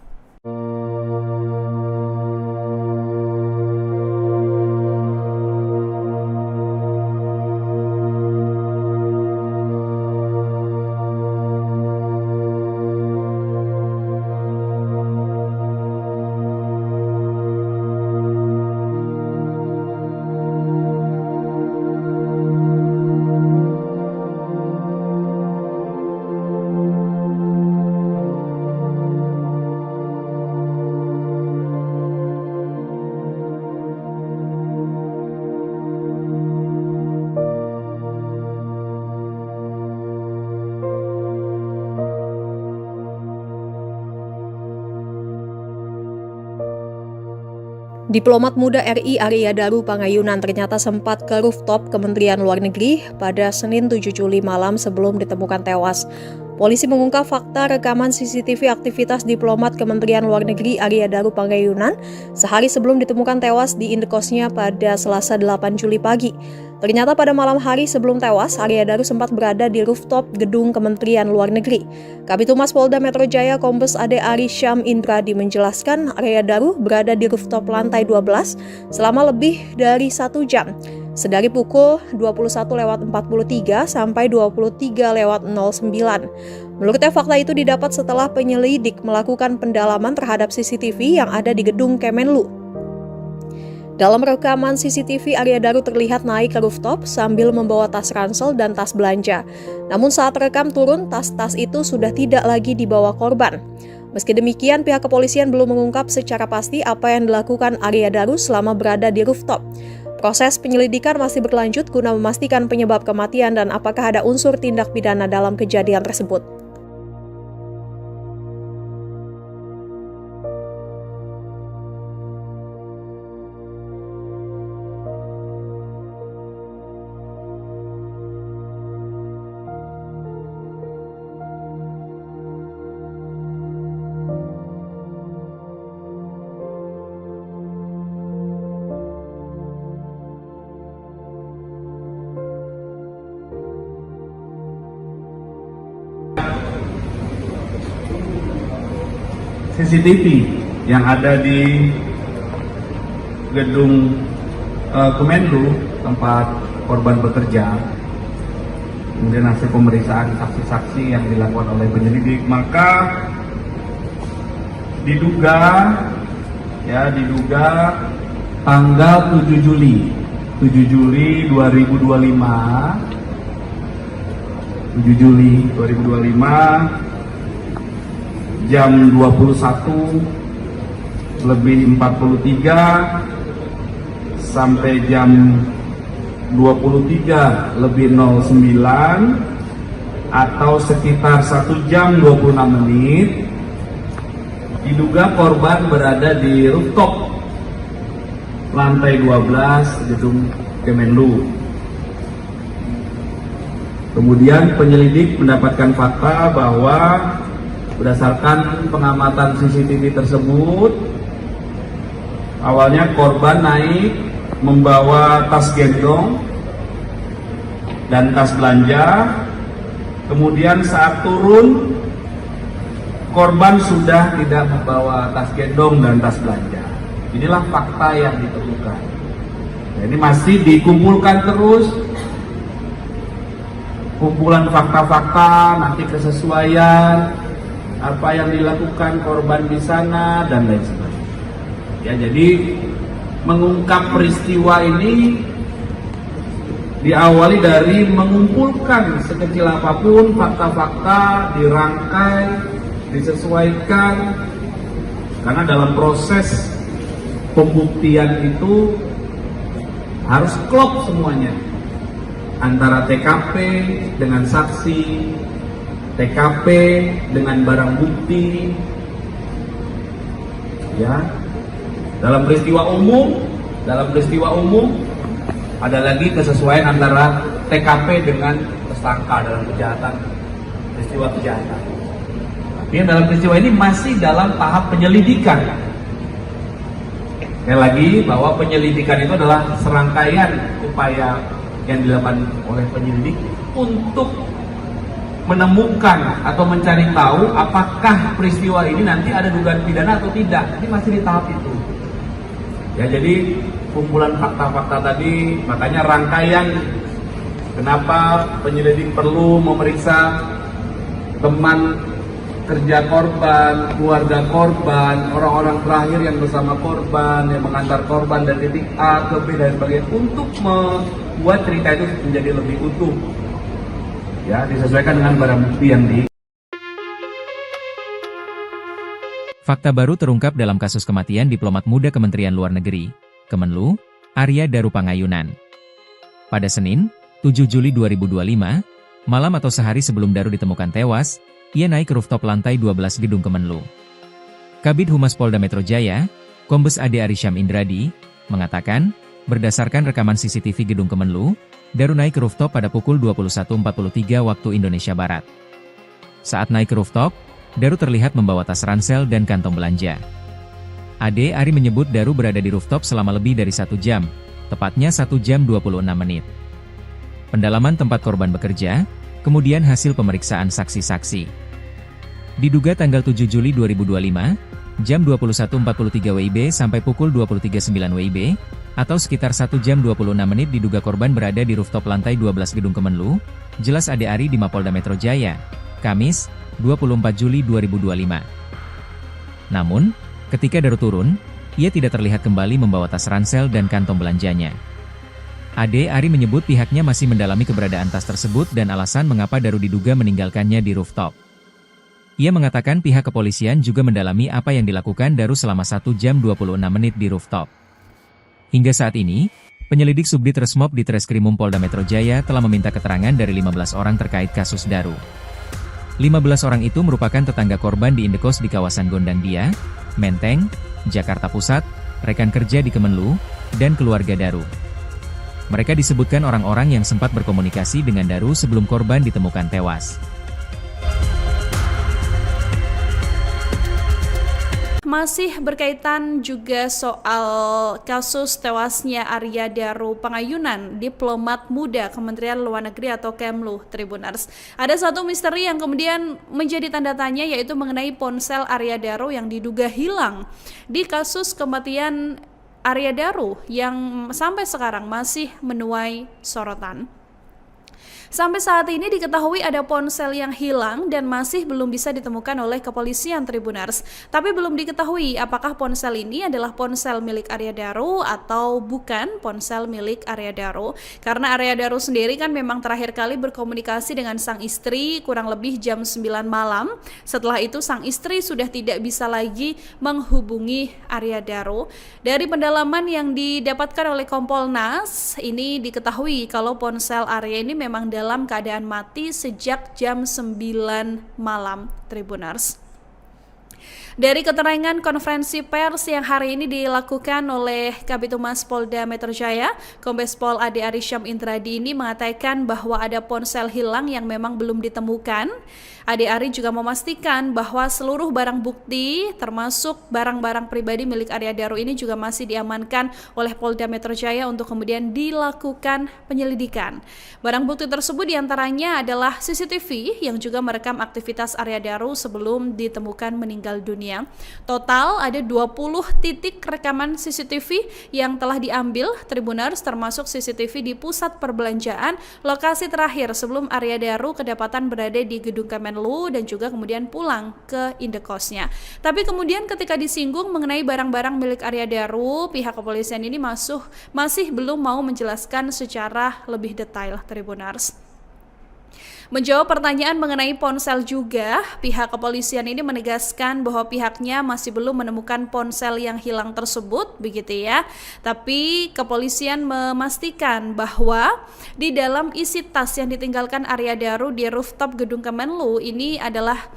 Diplomat muda RI Arya Daru Pangayunan ternyata sempat ke rooftop Kementerian Luar Negeri pada Senin 7 Juli malam sebelum ditemukan tewas. Polisi mengungkap fakta rekaman CCTV aktivitas diplomat Kementerian Luar Negeri Arya Daru Pangayunan sehari sebelum ditemukan tewas di indekosnya pada Selasa 8 Juli pagi. Ternyata pada malam hari sebelum tewas, Arya Daru sempat berada di rooftop gedung Kementerian Luar Negeri. Kabid Humas Polda Metro Jaya Kombes Ade Ari Syam Indradi menjelaskan Arya Daru berada di rooftop lantai 12 selama lebih dari 1 jam. Sedari pukul 21.43 sampai 23.09. Menurutnya fakta itu didapat setelah penyelidik melakukan pendalaman terhadap CCTV yang ada di gedung Kemenlu. Dalam rekaman CCTV, Arya Daru terlihat naik ke rooftop sambil membawa tas ransel dan tas belanja. Namun saat rekam turun, tas-tas itu sudah tidak lagi dibawa korban. Meski demikian, pihak kepolisian belum mengungkap secara pasti apa yang dilakukan Arya Daru selama berada di rooftop. Proses penyelidikan masih berlanjut guna memastikan penyebab kematian dan apakah ada unsur tindak pidana dalam kejadian tersebut. CCTV yang ada di gedung Kemenlu tempat korban bekerja, kemudian hasil pemeriksaan saksi-saksi yang dilakukan oleh penyelidik, maka diduga tanggal 7 Juli 2025 jam 21.43 sampai jam 23.09 atau sekitar 1 jam 26 menit diduga korban berada di rooftop lantai 12 gedung Kemenlu. Kemudian penyelidik mendapatkan fakta bahwa berdasarkan pengamatan CCTV tersebut, awalnya korban naik membawa tas gendong dan tas belanja. Kemudian saat turun, korban sudah tidak membawa tas gendong dan tas belanja. Inilah fakta yang ditemukan. Ini masih dikumpulkan terus, kumpulan fakta-fakta, nanti kesesuaian apa yang dilakukan korban di sana dan lain sebagainya. Ya, jadi mengungkap peristiwa ini diawali dari mengumpulkan sekecil apapun fakta-fakta, dirangkai, disesuaikan, karena dalam proses pembuktian itu harus klop semuanya antara TKP dengan saksi, TKP dengan barang bukti, ya. Dalam peristiwa umum ada lagi kesesuaian antara TKP dengan tersangka dalam peristiwa kejahatan. Tapi yang dalam peristiwa ini masih dalam tahap penyelidikan. Sekali lagi bahwa penyelidikan itu adalah serangkaian upaya yang dilakukan oleh penyelidik untuk menemukan atau mencari tahu apakah peristiwa ini nanti ada dugaan pidana atau tidak. Ini masih di tahap itu. Ya, jadi kumpulan fakta-fakta tadi, makanya rangkaian kenapa penyelidik perlu memeriksa teman kerja korban, keluarga korban, orang-orang terakhir yang bersama korban, yang mengantar korban dari titik A ke B dan sebagainya, untuk membuat cerita itu menjadi lebih utuh. Ya, disesuaikan dengan barang bukti yang di. Fakta baru terungkap dalam kasus kematian diplomat muda Kementerian Luar Negeri, Kemenlu, Arya Daru Pangayunan. Pada Senin, 7 Juli 2025, malam atau sehari sebelum Daru ditemukan tewas, ia naik ke rooftop lantai 12 gedung Kemenlu. Kabid Humas Polda Metro Jaya, Kombes Ade Arysyam Indradi, mengatakan, berdasarkan rekaman CCTV Gedung Kemenlu, Daru naik ke rooftop pada pukul 21.43 waktu Indonesia Barat. Saat naik ke rooftop, Daru terlihat membawa tas ransel dan kantong belanja. Ade Ari menyebut Daru berada di rooftop selama lebih dari 1 jam, tepatnya 1 jam 26 menit. Pendalaman tempat korban bekerja, kemudian hasil pemeriksaan saksi-saksi. Diduga tanggal 7 Juli 2025, jam 21.43 WIB sampai pukul 23.09 WIB, atau sekitar 1 jam 26 menit diduga korban berada di rooftop lantai 12 Gedung Kemenlu, jelas Ade Ari di Mapolda Metro Jaya, Kamis, 24 Juli 2025. Namun, ketika Daru turun, ia tidak terlihat kembali membawa tas ransel dan kantong belanjanya. Ade Ari menyebut pihaknya masih mendalami keberadaan tas tersebut dan alasan mengapa Daru diduga meninggalkannya di rooftop. Ia mengatakan pihak kepolisian juga mendalami apa yang dilakukan Daru selama 1 jam 26 menit di rooftop. Hingga saat ini, penyelidik Subdit Resmob di Treskrimum Polda Metro Jaya telah meminta keterangan dari 15 orang terkait kasus Daru. 15 orang itu merupakan tetangga korban di indekos di kawasan Gondang Dia, Menteng, Jakarta Pusat, rekan kerja di Kemenlu, dan keluarga Daru. Mereka disebutkan orang-orang yang sempat berkomunikasi dengan Daru sebelum korban ditemukan tewas. Masih berkaitan juga soal kasus tewasnya Arya Daru Pangayunan, diplomat muda Kementerian Luar Negeri atau Kemlu, Tribuners. Ada satu misteri yang kemudian menjadi tanda tanya, yaitu mengenai ponsel Arya Daru yang diduga hilang di kasus kematian Arya Daru yang sampai sekarang masih menuai sorotan. Sampai saat ini diketahui ada ponsel yang hilang dan masih belum bisa ditemukan oleh kepolisian, Tribuners. Tapi belum diketahui apakah ponsel ini adalah ponsel milik Arya Daru atau bukan ponsel milik Arya Daru. Karena Arya Daru sendiri kan memang terakhir kali berkomunikasi dengan sang istri kurang lebih jam 9 malam. Setelah itu sang istri sudah tidak bisa lagi menghubungi Arya Daru. Dari pendalaman yang didapatkan oleh Kompolnas, ini diketahui kalau ponsel Arya ini memang dalam keadaan mati sejak jam 9 malam, Tribuners. Dari keterangan konferensi pers yang hari ini dilakukan oleh Kabid Humas Polda Metro Jaya, Kombes Pol Ade Arysyam Indradi ini mengatakan bahwa ada ponsel hilang yang memang belum ditemukan. Ade Ari juga memastikan bahwa seluruh barang bukti termasuk barang-barang pribadi milik Arya Daru ini juga masih diamankan oleh Polda Metro Jaya untuk kemudian dilakukan penyelidikan. Barang bukti tersebut diantaranya adalah CCTV yang juga merekam aktivitas Arya Daru sebelum ditemukan meninggal dunia. Total ada 20 titik rekaman CCTV yang telah diambil, Tribuners, termasuk CCTV di pusat perbelanjaan, lokasi terakhir sebelum Arya Daru kedapatan berada di Gedung Kemenlu dan juga kemudian pulang ke indekosnya. Tapi kemudian ketika disinggung mengenai barang-barang milik Arya Daru, pihak kepolisian ini masih belum mau menjelaskan secara lebih detail, Tribuners. Menjawab pertanyaan mengenai ponsel juga, pihak kepolisian ini menegaskan bahwa pihaknya masih belum menemukan ponsel yang hilang tersebut, begitu ya. Tapi kepolisian memastikan bahwa di dalam isi tas yang ditinggalkan Arya Daru di rooftop Gedung Kemenlu ini adalah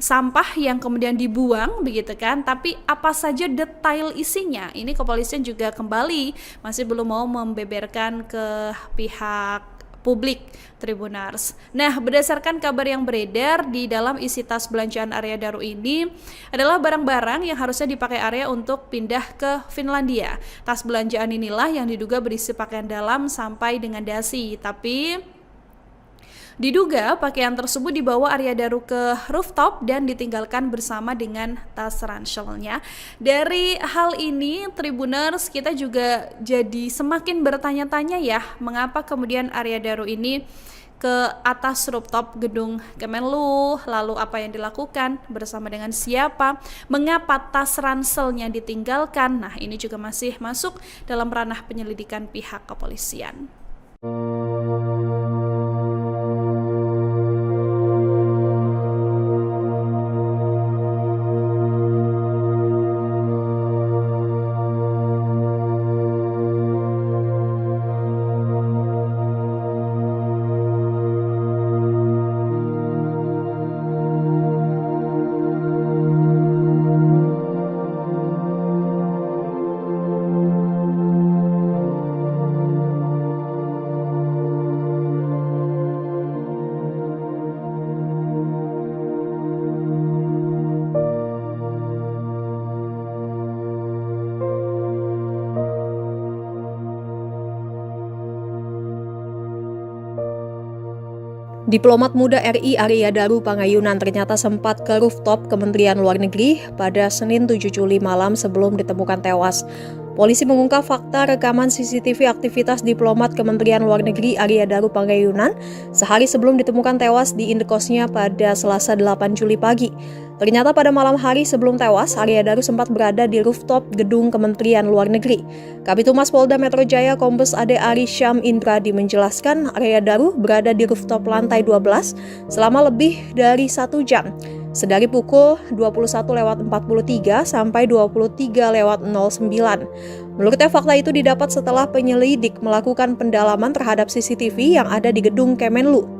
sampah yang kemudian dibuang, begitu kan. Tapi apa saja detail isinya, ini kepolisian juga kembali masih belum mau membeberkan ke pihak publik, Tribuners. Nah, berdasarkan kabar yang beredar, di dalam isi tas belanjaan Arya Daru ini adalah barang-barang yang harusnya dipakai Arya untuk pindah ke Finlandia. Tas belanjaan inilah yang diduga berisi pakaian dalam sampai dengan dasi, tapi diduga pakaian tersebut dibawa Arya Daru ke rooftop dan ditinggalkan bersama dengan tas ranselnya. Dari hal ini, Tribuners, kita juga jadi semakin bertanya-tanya ya, mengapa kemudian Arya Daru ini ke atas rooftop Gedung Kemenlu, lalu apa yang dilakukan, bersama dengan siapa, mengapa tas ranselnya ditinggalkan. Nah, ini juga masih masuk dalam ranah penyelidikan pihak kepolisian. Diplomat muda RI Arya Daru Pangayunan ternyata sempat ke rooftop Kementerian Luar Negeri pada Senin 7 Juli malam sebelum ditemukan tewas. Polisi mengungkap fakta rekaman CCTV aktivitas diplomat Kementerian Luar Negeri Arya Daru Pangayunan sehari sebelum ditemukan tewas di indekosnya pada Selasa 8 Juli pagi. Ternyata pada malam hari sebelum tewas, Arya Daru sempat berada di rooftop gedung Kementerian Luar Negeri. Kabid Humas Polda Metro Jaya Kombes Ade Ari Syam Indradi menjelaskan Arya Daru berada di rooftop lantai 12 selama lebih dari 1 jam. Sedari pukul 21.43 sampai 23.09. Menurutnya fakta itu didapat setelah penyelidik melakukan pendalaman terhadap CCTV yang ada di gedung Kemenlu.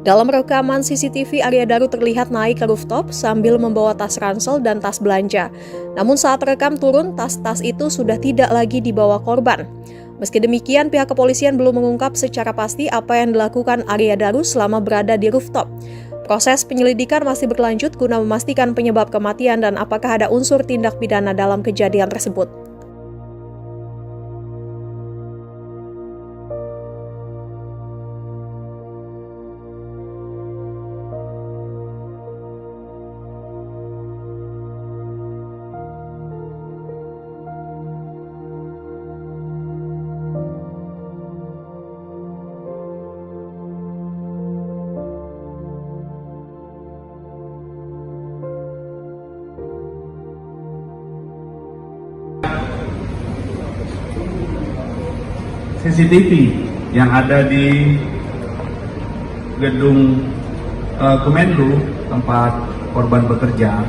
Dalam rekaman CCTV, Arya Daru terlihat naik ke rooftop sambil membawa tas ransel dan tas belanja. Namun saat rekam turun, tas-tas itu sudah tidak lagi dibawa korban. Meski demikian, pihak kepolisian belum mengungkap secara pasti apa yang dilakukan Arya Daru selama berada di rooftop. Proses penyelidikan masih berlanjut guna memastikan penyebab kematian dan apakah ada unsur tindak pidana dalam kejadian tersebut. CCTV yang ada di gedung Kemenlu tempat korban bekerja,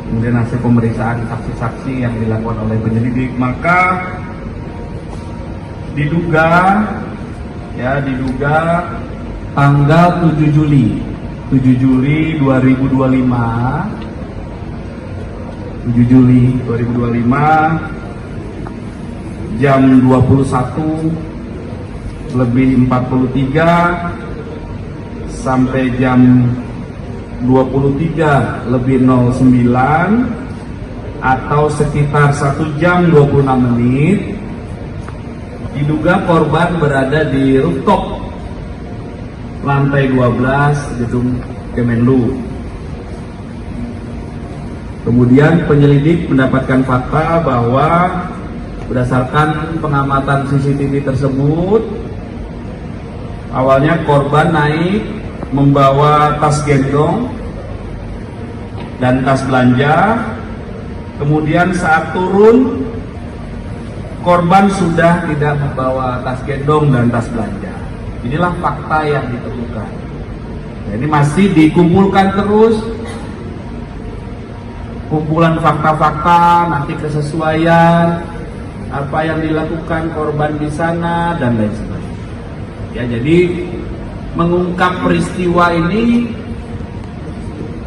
kemudian hasil pemeriksaan saksi-saksi yang dilakukan oleh penyelidik, maka diduga tanggal 7 Juli 2025 jam 21.43 sampai jam 23.09 atau sekitar 1 jam 26 menit diduga korban berada di rooftop lantai 12 gedung Kemenlu. Kemudian penyelidik mendapatkan fakta bahwa berdasarkan pengamatan CCTV tersebut, awalnya korban naik membawa tas gendong dan tas belanja. Kemudian saat turun, korban sudah tidak membawa tas gendong dan tas belanja. Inilah fakta yang ditemukan. Nah, ini masih dikumpulkan terus, kumpulan fakta-fakta, nanti kesesuaian apa yang dilakukan korban di sana dan lain sebagainya. Ya, jadi mengungkap peristiwa ini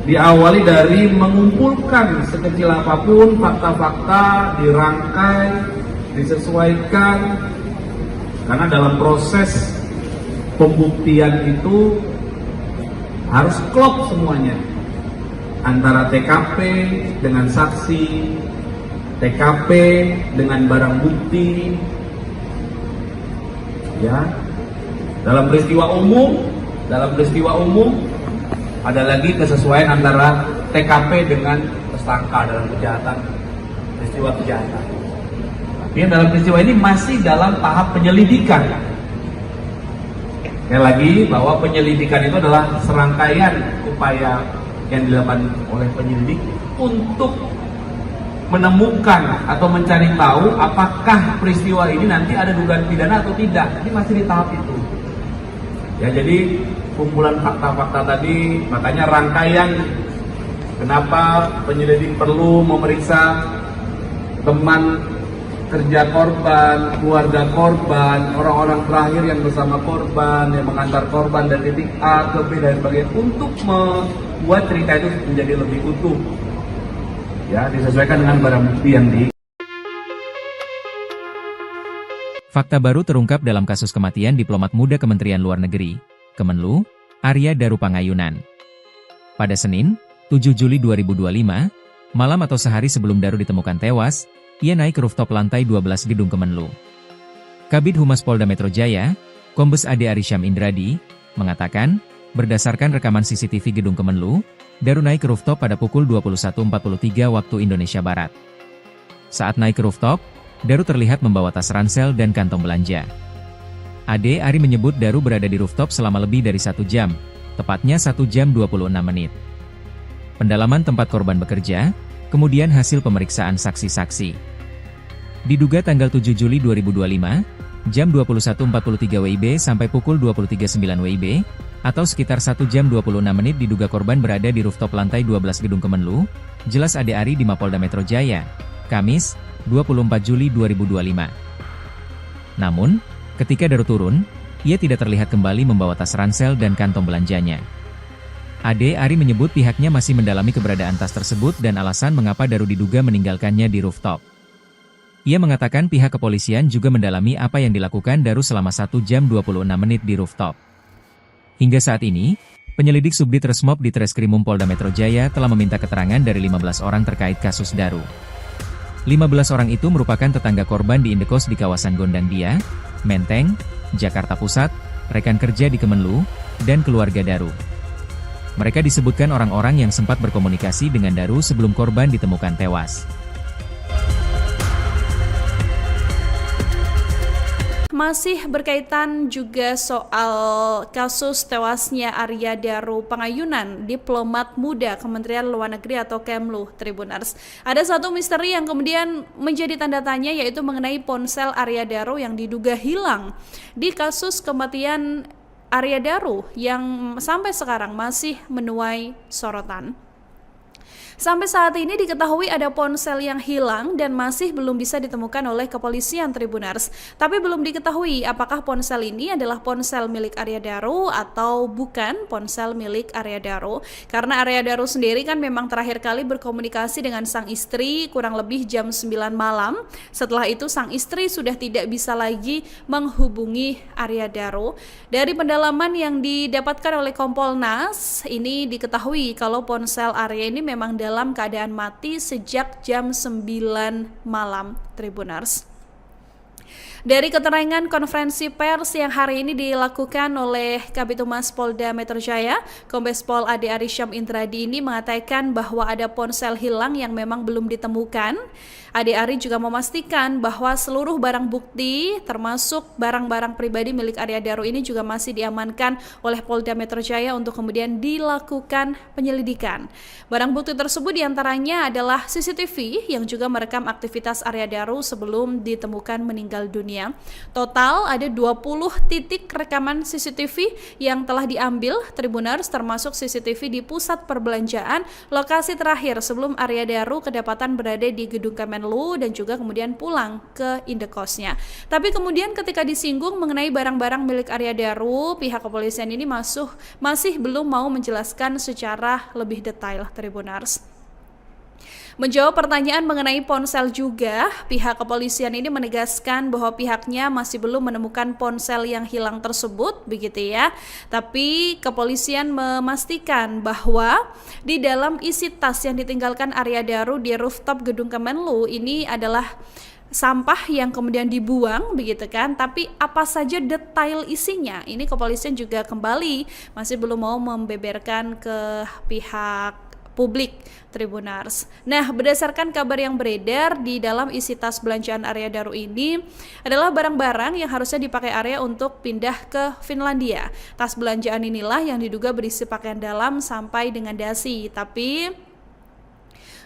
diawali dari mengumpulkan sekecil apapun fakta-fakta, dirangkai, disesuaikan, karena dalam proses pembuktian itu harus klop semuanya antara TKP dengan saksi, TKP dengan barang bukti, ya. Dalam peristiwa umum ada lagi kesesuaian antara TKP dengan tersangka dalam peristiwa kejahatan. Tapi dalam peristiwa ini masih dalam tahap penyelidikan. Sekali lagi bahwa penyelidikan itu adalah serangkaian upaya yang dilakukan oleh penyelidik untuk menemukan atau mencari tahu apakah peristiwa ini nanti ada dugaan pidana atau tidak. Ini masih di tahap itu. Ya, jadi kumpulan fakta-fakta tadi, makanya rangkaian kenapa penyelidik perlu memeriksa teman kerja korban, keluarga korban, orang-orang terakhir yang bersama korban, yang mengantar korban dari titik A ke B dan sebagainya, untuk membuat cerita itu menjadi lebih utuh. Ya, disesuaikan dengan barang bukti yang di. Fakta baru terungkap dalam kasus kematian diplomat muda Kementerian Luar Negeri, Kemenlu, Arya Daru Pangayunan. Pada Senin, 7 Juli 2025, malam atau sehari sebelum Daru ditemukan tewas, ia naik ke rooftop lantai 12 gedung Kemenlu. Kabid Humas Polda Metro Jaya, Kombes Ade Arysyam Indradi, mengatakan, berdasarkan rekaman CCTV Gedung Kemenlu, Daru naik ke rooftop pada pukul 21.43 waktu Indonesia Barat. Saat naik ke rooftop, Daru terlihat membawa tas ransel dan kantong belanja. Ade Ari menyebut Daru berada di rooftop selama lebih dari 1 jam, tepatnya 1 jam 26 menit. Pendalaman tempat korban bekerja, kemudian hasil pemeriksaan saksi-saksi. Diduga tanggal 7 Juli 2025, jam 21.43 WIB sampai pukul 23.09 WIB, atau sekitar 1 jam 26 menit diduga korban berada di rooftop lantai 12 Gedung Kemenlu, jelas Ade Ari di Mapolda Metro Jaya, Kamis, 24 Juli 2025. Namun, ketika Daru turun, ia tidak terlihat kembali membawa tas ransel dan kantong belanjanya. Ade Ari menyebut pihaknya masih mendalami keberadaan tas tersebut dan alasan mengapa Daru diduga meninggalkannya di rooftop. Ia mengatakan pihak kepolisian juga mendalami apa yang dilakukan Daru selama 1 jam 26 menit di rooftop. Hingga saat ini, penyelidik Subdit Resmob di Treskrimum Polda Metro Jaya telah meminta keterangan dari 15 orang terkait kasus Daru. 15 orang itu merupakan tetangga korban di indekos di kawasan Gondang Dia, Menteng, Jakarta Pusat, rekan kerja di Kemenlu, dan keluarga Daru. Mereka disebutkan orang-orang yang sempat berkomunikasi dengan Daru sebelum korban ditemukan tewas. Masih berkaitan juga soal kasus tewasnya Arya Daru Pangayunan, diplomat muda Kementerian Luar Negeri atau Kemlu, Tribuners. Ada satu misteri yang kemudian menjadi tanda tanya, yaitu mengenai ponsel Arya Daru yang diduga hilang di kasus kematian Arya Daru yang sampai sekarang masih menuai sorotan. Sampai saat ini diketahui ada ponsel yang hilang dan masih belum bisa ditemukan oleh kepolisian, Tribuners. Tapi belum diketahui apakah ponsel ini adalah ponsel milik Arya Daru atau bukan ponsel milik Arya Daru. Karena Arya Daru sendiri kan memang terakhir kali berkomunikasi dengan sang istri kurang lebih jam 9 malam. Setelah itu sang istri sudah tidak bisa lagi menghubungi Arya Daru. Dari pendalaman yang didapatkan oleh Kompolnas, ini diketahui kalau ponsel Arya ini memang dalam keadaan mati sejak jam 9 malam, Tribuners. Dari keterangan konferensi pers yang hari ini dilakukan oleh Kabid Humas Polda Metro Jaya, Kombes Pol Ade Arysyam Indradi ini mengatakan bahwa ada ponsel hilang yang memang belum ditemukan. Ade Ari juga memastikan bahwa seluruh barang bukti termasuk barang-barang pribadi milik Arya Daru ini juga masih diamankan oleh Polda Metro Jaya untuk kemudian dilakukan penyelidikan. Barang bukti tersebut diantaranya adalah CCTV yang juga merekam aktivitas Arya Daru sebelum ditemukan meninggal dunia. Total ada 20 titik rekaman CCTV yang telah diambil, Tribuners, termasuk CCTV di pusat perbelanjaan, lokasi terakhir sebelum Arya Daru kedapatan berada di Gedung Kemenlu dan juga kemudian pulang ke indekosnya. Tapi kemudian ketika disinggung mengenai barang-barang milik Arya Daru, pihak kepolisian ini masih belum mau menjelaskan secara lebih detail, Tribuners. Menjawab pertanyaan mengenai ponsel juga, pihak kepolisian ini menegaskan bahwa pihaknya masih belum menemukan ponsel yang hilang tersebut, begitu ya. Tapi kepolisian memastikan bahwa di dalam isi tas yang ditinggalkan Arya Daru di rooftop Gedung Kemenlu ini adalah sampah yang kemudian dibuang, begitu kan. Tapi apa saja detail isinya, ini kepolisian juga kembali masih belum mau membeberkan ke pihak publik, Tribuners. Nah, berdasarkan kabar yang beredar, di dalam isi tas belanjaan Arya Daru ini adalah barang-barang yang harusnya dipakai Arya untuk pindah ke Finlandia. Tas belanjaan inilah yang diduga berisi pakaian dalam sampai dengan dasi, tapi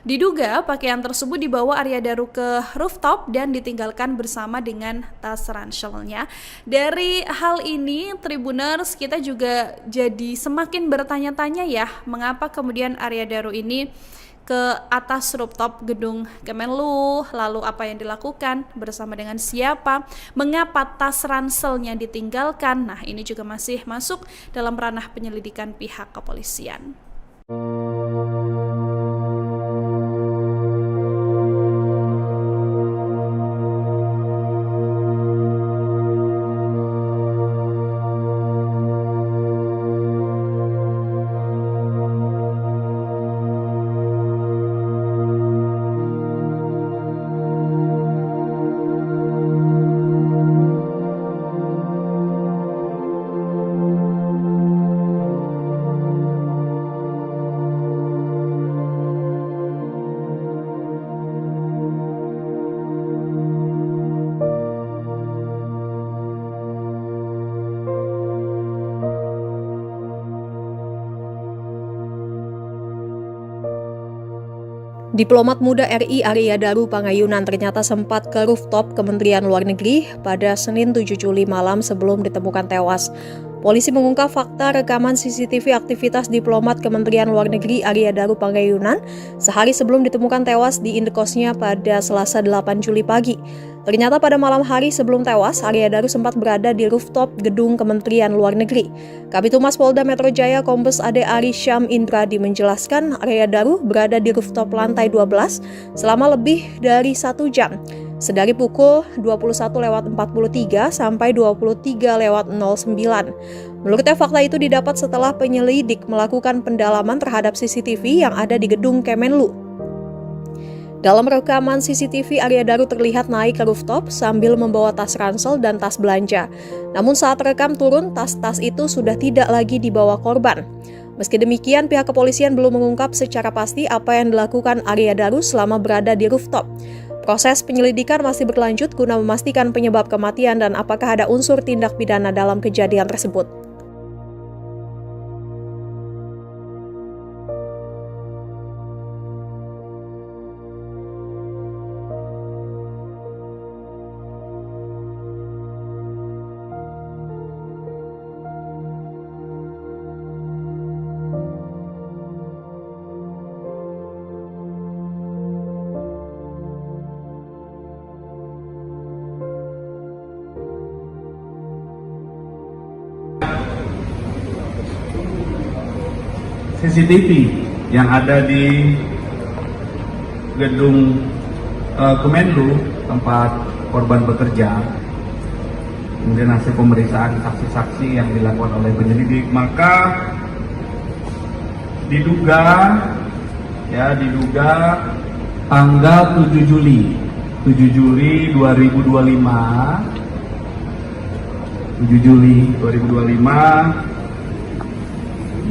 diduga pakaian tersebut dibawa Arya Daru ke rooftop dan ditinggalkan bersama dengan tas ranselnya. Dari hal ini, Tribuners, kita juga jadi semakin bertanya-tanya ya, mengapa kemudian Arya Daru ini ke atas rooftop Gedung Kemenlu, lalu apa yang dilakukan, bersama dengan siapa, mengapa tas ranselnya ditinggalkan. Nah, ini juga masih masuk dalam ranah penyelidikan pihak kepolisian. Diplomat muda RI Arya Daru Pangayunan ternyata sempat ke rooftop Kementerian Luar Negeri pada Senin 7 Juli malam sebelum ditemukan tewas. Polisi mengungkap fakta rekaman CCTV aktivitas diplomat Kementerian Luar Negeri Arya Daru Pangayunan sehari sebelum ditemukan tewas di indekosnya pada Selasa 8 Juli pagi. Ternyata pada malam hari sebelum tewas, Arya Daru sempat berada di rooftop gedung Kementerian Luar Negeri. Kabid Humas Polda Metro Jaya Kombes Ade Ari Syam Indradi menjelaskan Arya Daru berada di rooftop lantai 12 selama lebih dari 1 jam. Sedari pukul 21.43 sampai 23.09. Menurutnya fakta itu didapat setelah penyelidik melakukan pendalaman terhadap CCTV yang ada di gedung Kemenlu. Dalam rekaman CCTV, Arya Daru terlihat naik ke rooftop sambil membawa tas ransel dan tas belanja. Namun saat rekam turun, tas-tas itu sudah tidak lagi dibawa korban. Meski demikian, pihak kepolisian belum mengungkap secara pasti apa yang dilakukan Arya Daru selama berada di rooftop. Proses penyelidikan masih berlanjut guna memastikan penyebab kematian dan apakah ada unsur tindak pidana dalam kejadian tersebut. CCTV yang ada di gedung Kemenlu tempat korban bekerja, kemudian hasil pemeriksaan saksi-saksi yang dilakukan oleh penyelidik, maka diduga tanggal 7 Juli 2025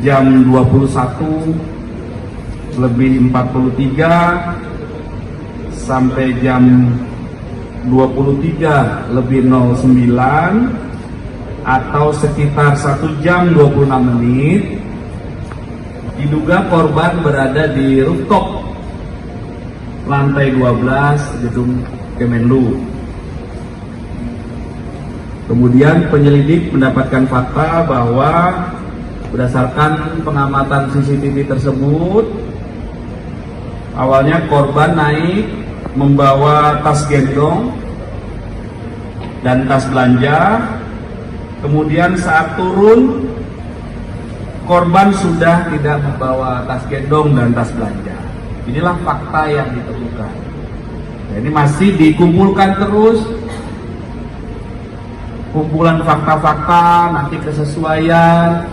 jam 21:43 sampai jam 23:09 atau sekitar 1 jam 26 menit diduga korban berada di rooftop lantai 12 gedung Kemenlu. Kemudian penyelidik mendapatkan fakta bahwa berdasarkan pengamatan CCTV tersebut, awalnya korban naik membawa tas gendong dan tas belanja. Kemudian saat turun, korban sudah tidak membawa tas gendong dan tas belanja. Inilah fakta yang ditemukan. Nah, ini masih dikumpulkan terus, kumpulan fakta-fakta, nanti kesesuaian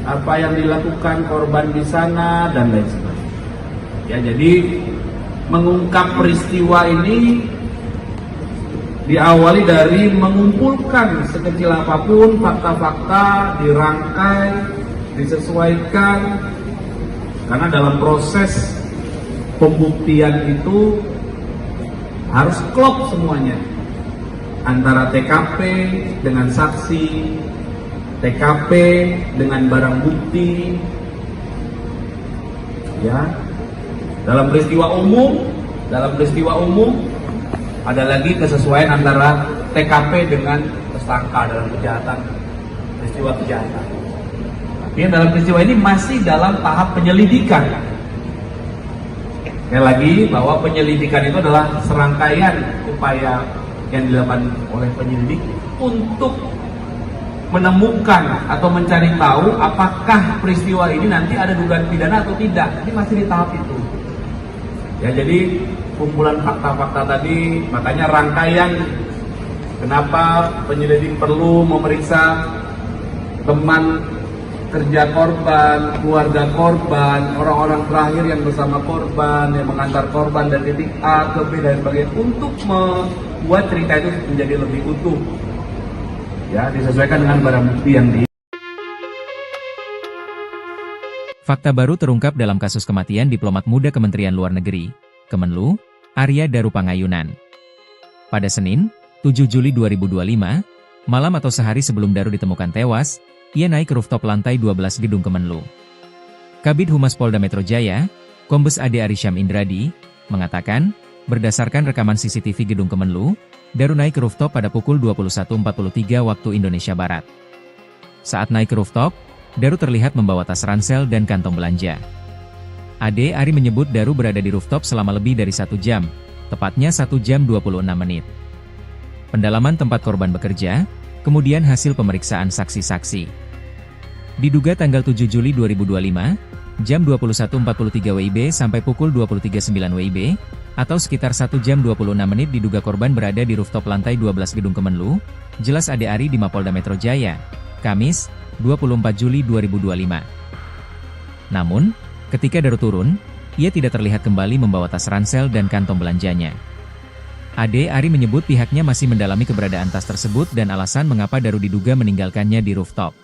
apa yang dilakukan korban di sana dan lain sebagainya. Ya, jadi mengungkap peristiwa ini diawali dari mengumpulkan sekecil apapun fakta-fakta, dirangkai, disesuaikan, karena dalam proses pembuktian itu harus klop semuanya antara TKP dengan saksi, TKP dengan barang bukti, ya. Dalam peristiwa umum ada lagi kesesuaian antara TKP dengan tersangka dalam peristiwa kejahatan. Tapi dalam peristiwa ini masih dalam tahap penyelidikan. Sekali lagi bahwa penyelidikan itu adalah serangkaian upaya yang dilakukan oleh penyelidik untuk menemukan atau mencari tahu apakah peristiwa ini nanti ada dugaan pidana atau tidak. Ini masih di tahap itu. Ya, jadi kumpulan fakta-fakta tadi, makanya rangkaian kenapa penyelidik perlu memeriksa teman kerja korban, keluarga korban, orang-orang terakhir yang bersama korban, yang mengantar korban dari titik A ke B dan sebagainya, untuk membuat cerita itu menjadi lebih utuh. Ya, disesuaikan dengan barang bukti yang di. Fakta baru terungkap dalam kasus kematian diplomat muda Kementerian Luar Negeri, Kemenlu, Arya Daru Pangayunan. Pada Senin, 7 Juli 2025, malam atau sehari sebelum Daru ditemukan tewas, ia naik ke rooftop lantai 12 gedung Kemenlu. Kabid Humas Polda Metro Jaya, Kombes Ade Arysyam Indradi, mengatakan, berdasarkan rekaman CCTV Gedung Kemenlu, Daru naik ke rooftop pada pukul 21.43 waktu Indonesia Barat. Saat naik ke rooftop, Daru terlihat membawa tas ransel dan kantong belanja. Ade Ari menyebut Daru berada di rooftop selama lebih dari 1 jam, tepatnya 1 jam 26 menit. Pendalaman tempat korban bekerja, kemudian hasil pemeriksaan saksi-saksi. Diduga tanggal 7 Juli 2025, jam 21.43 WIB sampai pukul 23.09 WIB, atau sekitar 1 jam 26 menit diduga korban berada di rooftop lantai 12 Gedung Kemenlu, jelas Ade Ari di Mapolda Metro Jaya, Kamis, 24 Juli 2025. Namun, ketika Daru turun, ia tidak terlihat kembali membawa tas ransel dan kantong belanjanya. Ade Ari menyebut pihaknya masih mendalami keberadaan tas tersebut dan alasan mengapa Daru diduga meninggalkannya di rooftop.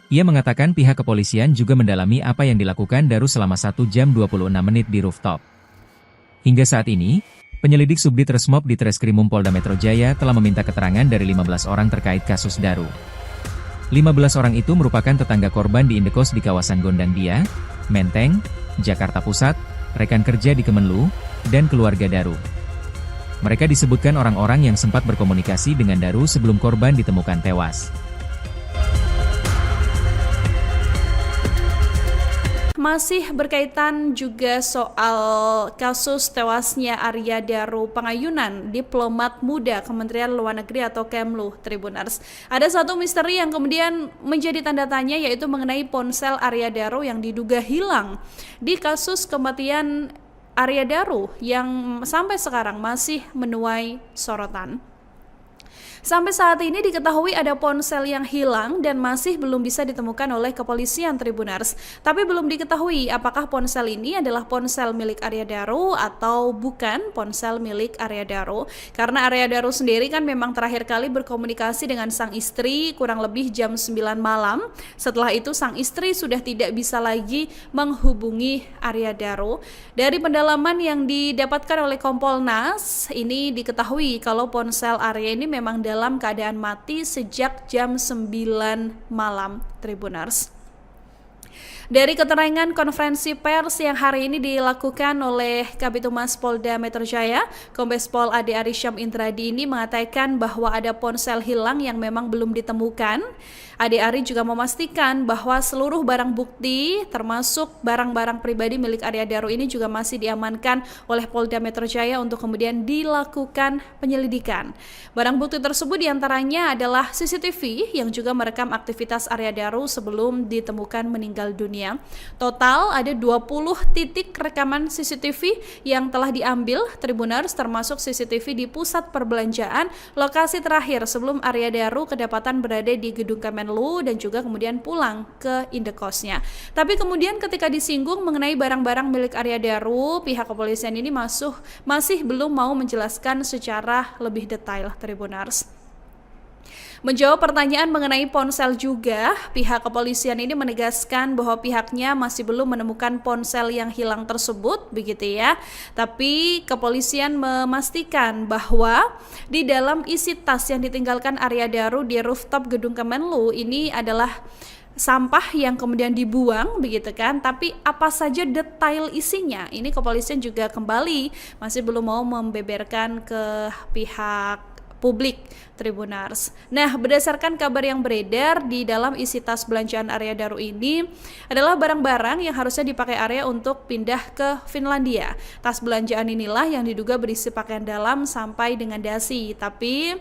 Ia mengatakan pihak kepolisian juga mendalami apa yang dilakukan Daru selama 1 jam 26 menit di rooftop. Hingga saat ini, penyelidik Subdit Resmob di Treskrimum Polda Metro Jaya telah meminta keterangan dari 15 orang terkait kasus Daru. 15 orang itu merupakan tetangga korban di indekos di kawasan Gondangdia, Menteng, Jakarta Pusat, rekan kerja di Kemenlu, dan keluarga Daru. Mereka disebutkan orang-orang yang sempat berkomunikasi dengan Daru sebelum korban ditemukan tewas. Masih berkaitan juga soal kasus tewasnya Arya Daru Pangayunan, diplomat muda Kementerian Luar Negeri atau Kemlu, Tribuners. Ada satu misteri yang kemudian menjadi tanda tanya, yaitu mengenai ponsel Arya Daru yang diduga hilang di kasus kematian Arya Daru yang sampai sekarang masih menuai sorotan. Sampai saat ini diketahui ada ponsel yang hilang dan masih belum bisa ditemukan oleh kepolisian, Tribuners. Tapi belum diketahui apakah ponsel ini adalah ponsel milik Arya Daru atau bukan ponsel milik Arya Daru. Karena Arya Daru sendiri kan memang terakhir kali berkomunikasi dengan sang istri kurang lebih jam 9 malam. Setelah itu sang istri sudah tidak bisa lagi menghubungi Arya Daru. Dari pendalaman yang didapatkan oleh Kompolnas, ini diketahui kalau ponsel Arya ini memang dalam keadaan mati sejak jam 9 malam, Tribuners. Dari keterangan konferensi pers yang hari ini dilakukan oleh Kabitumas Polda Metro Jaya, Kombes Pol Ade Arysyam Indradi ini mengatakan bahwa ada ponsel hilang yang memang belum ditemukan. Ade Ari juga memastikan bahwa seluruh barang bukti termasuk barang-barang pribadi milik Arya Daru ini juga masih diamankan oleh Polda Metro Jaya untuk kemudian dilakukan penyelidikan. Barang bukti tersebut diantaranya adalah CCTV yang juga merekam aktivitas Arya Daru sebelum ditemukan meninggal dunia. Total ada 20 titik rekaman CCTV yang telah diambil, Tribuners, termasuk CCTV di pusat perbelanjaan, lokasi terakhir sebelum Arya Daru kedapatan berada di Gedung Kemenlu dan juga kemudian pulang ke indekosnya. Tapi kemudian ketika disinggung mengenai barang-barang milik Arya Daru, pihak kepolisian ini masih belum mau menjelaskan secara lebih detail, Tribuners. Menjawab pertanyaan mengenai ponsel juga, pihak kepolisian ini menegaskan bahwa pihaknya masih belum menemukan ponsel yang hilang tersebut, begitu ya. Tapi kepolisian memastikan bahwa di dalam isi tas yang ditinggalkan Arya Daru di rooftop Gedung Kemenlu ini adalah sampah yang kemudian dibuang, begitu kan. Tapi apa saja detail isinya, ini kepolisian juga kembali masih belum mau membeberkan ke pihak publik, Tribuners. Nah, berdasarkan kabar yang beredar, di dalam isi tas belanjaan Arya Daru ini adalah barang-barang yang harusnya dipakai Arya untuk pindah ke Finlandia. Tas belanjaan inilah yang diduga berisi pakaian dalam sampai dengan dasi. Tapi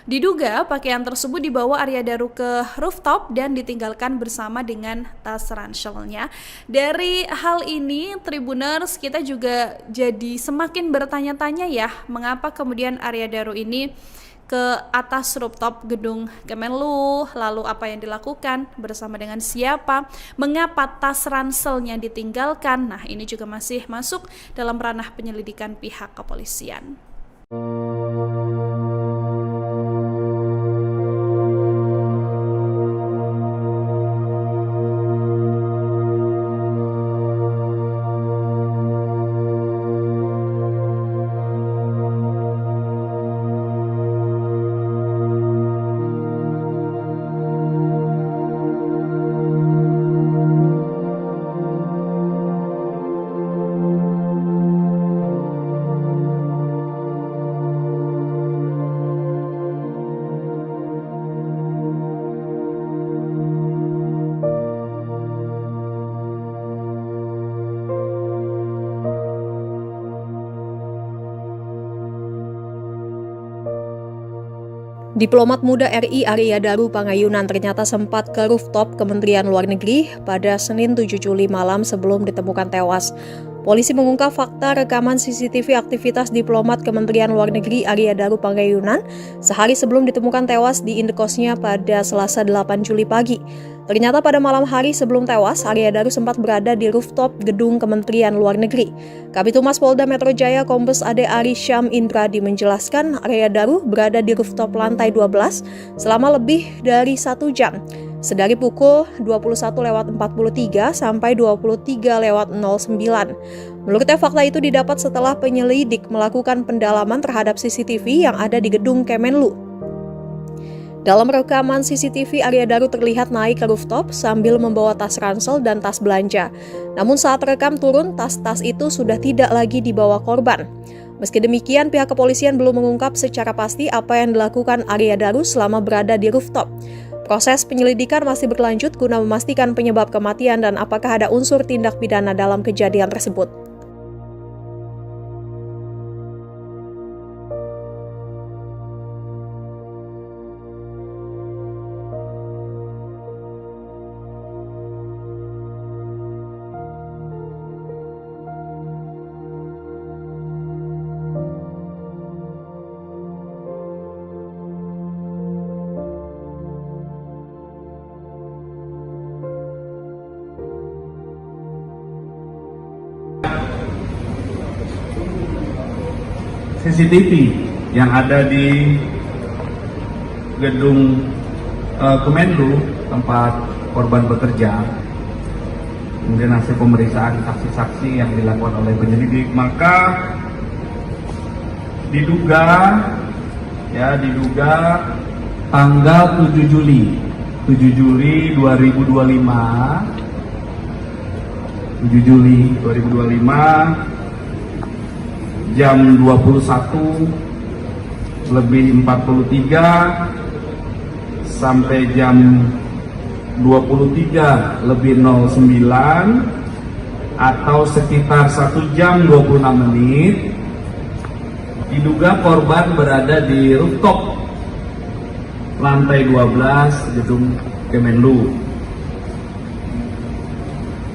diduga pakaian tersebut dibawa Arya Daru ke rooftop dan ditinggalkan bersama dengan tas ranselnya. Dari hal ini, Tribuners, kita juga jadi semakin bertanya-tanya ya, mengapa kemudian Arya Daru ini ke atas rooftop Gedung Kemenlu, lalu apa yang dilakukan, bersama dengan siapa, mengapa tas ranselnya ditinggalkan. Nah, ini juga masih masuk dalam ranah penyelidikan pihak kepolisian. Diplomat muda RI Arya Daru Pangayunan ternyata sempat ke rooftop Kementerian Luar Negeri pada Senin 7 Juli malam sebelum ditemukan tewas. Polisi mengungkap fakta rekaman CCTV aktivitas diplomat Kementerian Luar Negeri Arya Daru Pangayunan sehari sebelum ditemukan tewas di indekosnya pada Selasa 8 Juli pagi. Ternyata pada malam hari sebelum tewas, Arya Daru sempat berada di rooftop gedung Kementerian Luar Negeri. Kabid Humas Polda Metro Jaya Kombes Ade Ari Syam Indradi menjelaskan Arya Daru berada di rooftop lantai 12 selama lebih dari 1 jam. Sedari pukul 21.43 sampai 23.09. Menurutnya fakta itu didapat setelah penyelidik melakukan pendalaman terhadap CCTV yang ada di gedung Kemenlu. Dalam rekaman CCTV, Arya Daru terlihat naik ke rooftop sambil membawa tas ransel dan tas belanja. Namun saat rekam turun, tas-tas itu sudah tidak lagi dibawa korban. Meski demikian, pihak kepolisian belum mengungkap secara pasti apa yang dilakukan Arya Daru selama berada di rooftop. Proses penyelidikan masih berlanjut guna memastikan penyebab kematian dan apakah ada unsur tindak pidana dalam kejadian tersebut. CCTV yang ada di gedung Kemenlu tempat korban bekerja, kemudian hasil pemeriksaan saksi-saksi yang dilakukan oleh penyelidik, maka diduga tanggal 7 Juli 2025 jam 21.43 sampai jam 23.09 atau sekitar 1 jam 26 menit diduga korban berada di rooftop lantai 12 gedung Kemenlu.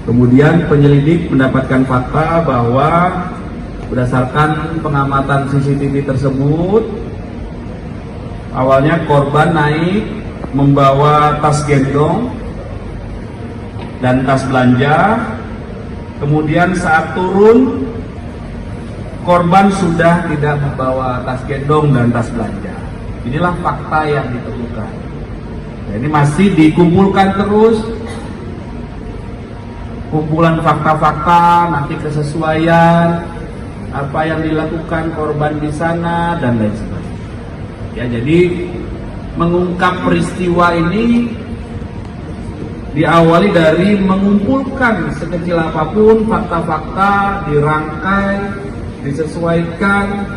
Kemudian penyelidik mendapatkan fakta bahwa berdasarkan pengamatan CCTV tersebut, awalnya korban naik membawa tas gendong dan tas belanja. Kemudian saat turun, korban sudah tidak membawa tas gendong dan tas belanja. Inilah fakta yang ditemukan. Ini masih dikumpulkan terus, kumpulan fakta-fakta, nanti kesesuaian apa yang dilakukan korban di sana dan lain sebagainya. Ya, jadi mengungkap peristiwa ini diawali dari mengumpulkan sekecil apapun fakta-fakta, dirangkai, disesuaikan,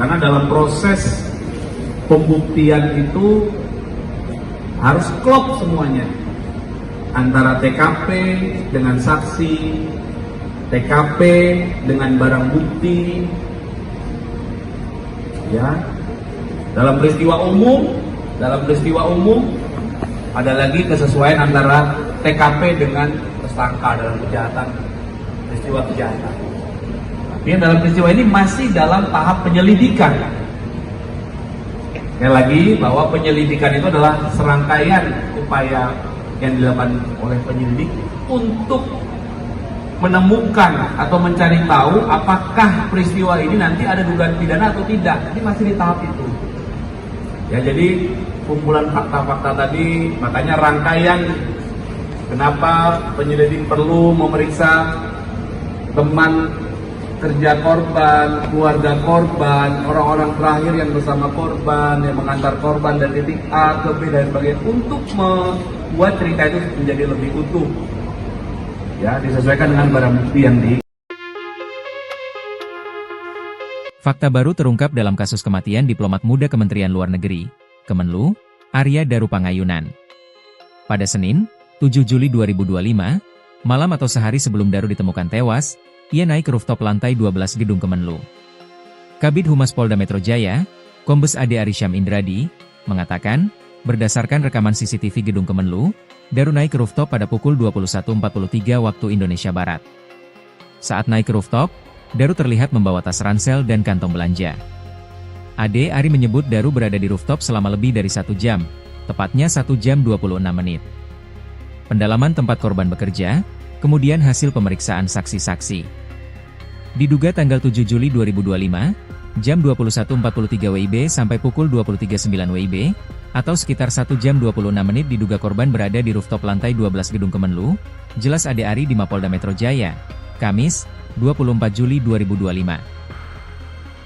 karena dalam proses pembuktian itu harus klop semuanya antara TKP dengan saksi, TKP dengan barang bukti, ya. Dalam peristiwa umum ada lagi kesesuaian antara TKP dengan tersangka dalam peristiwa kejahatan. Tapi dalam peristiwa ini masih dalam tahap penyelidikan. Sekali lagi bahwa penyelidikan itu adalah serangkaian upaya yang dilakukan oleh penyelidik untuk menemukan atau mencari tahu apakah peristiwa ini nanti ada dugaan pidana atau tidak. Ini masih di tahap itu. Ya, jadi kumpulan fakta-fakta tadi, makanya rangkaian kenapa penyelidik perlu memeriksa teman kerja korban, keluarga korban, orang-orang terakhir yang bersama korban, yang mengantar korban dari titik A ke B dan sebagainya, untuk membuat cerita itu menjadi lebih utuh. Ya, disesuaikan dengan barang bukti yang di. Fakta baru terungkap dalam kasus kematian diplomat muda Kementerian Luar Negeri, Kemenlu, Arya Daru Pangayunan. Pada Senin, 7 Juli 2025, malam atau sehari sebelum Daru ditemukan tewas, ia naik ke rooftop lantai 12 gedung Kemenlu. Kabid Humas Polda Metro Jaya, Kombes Ade Arysyam Indradi, mengatakan, berdasarkan rekaman CCTV Gedung Kemenlu, Daru naik ke rooftop pada pukul 21.43 waktu Indonesia Barat. Saat naik ke rooftop, Daru terlihat membawa tas ransel dan kantong belanja. Ade Ari menyebut Daru berada di rooftop selama lebih dari 1 jam, tepatnya 1 jam 26 menit. Pendalaman tempat korban bekerja, kemudian hasil pemeriksaan saksi-saksi. Diduga tanggal 7 Juli 2025, jam 21.43 WIB sampai pukul 23.09 WIB, atau sekitar 1 jam 26 menit diduga korban berada di rooftop lantai 12 Gedung Kemenlu, jelas Ade Ari di Mapolda Metro Jaya, Kamis, 24 Juli 2025.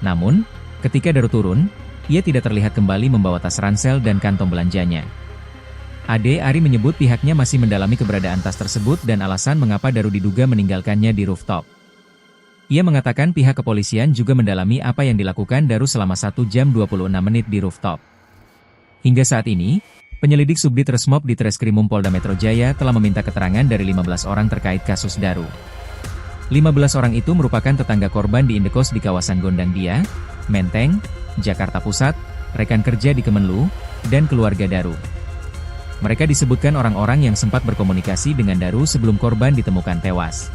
Namun, ketika Daru turun, ia tidak terlihat kembali membawa tas ransel dan kantong belanjanya. Ade Ari menyebut pihaknya masih mendalami keberadaan tas tersebut dan alasan mengapa Daru diduga meninggalkannya di rooftop. Ia mengatakan pihak kepolisian juga mendalami apa yang dilakukan Daru selama 1 jam 26 menit di rooftop. Hingga saat ini, penyelidik Subdit Resmob di Treskrimum Polda Metro Jaya telah meminta keterangan dari 15 orang terkait kasus Daru. 15 orang itu merupakan tetangga korban di indekos di kawasan Gondangdia, Menteng, Jakarta Pusat, rekan kerja di Kemenlu, dan keluarga Daru. Mereka disebutkan orang-orang yang sempat berkomunikasi dengan Daru sebelum korban ditemukan tewas.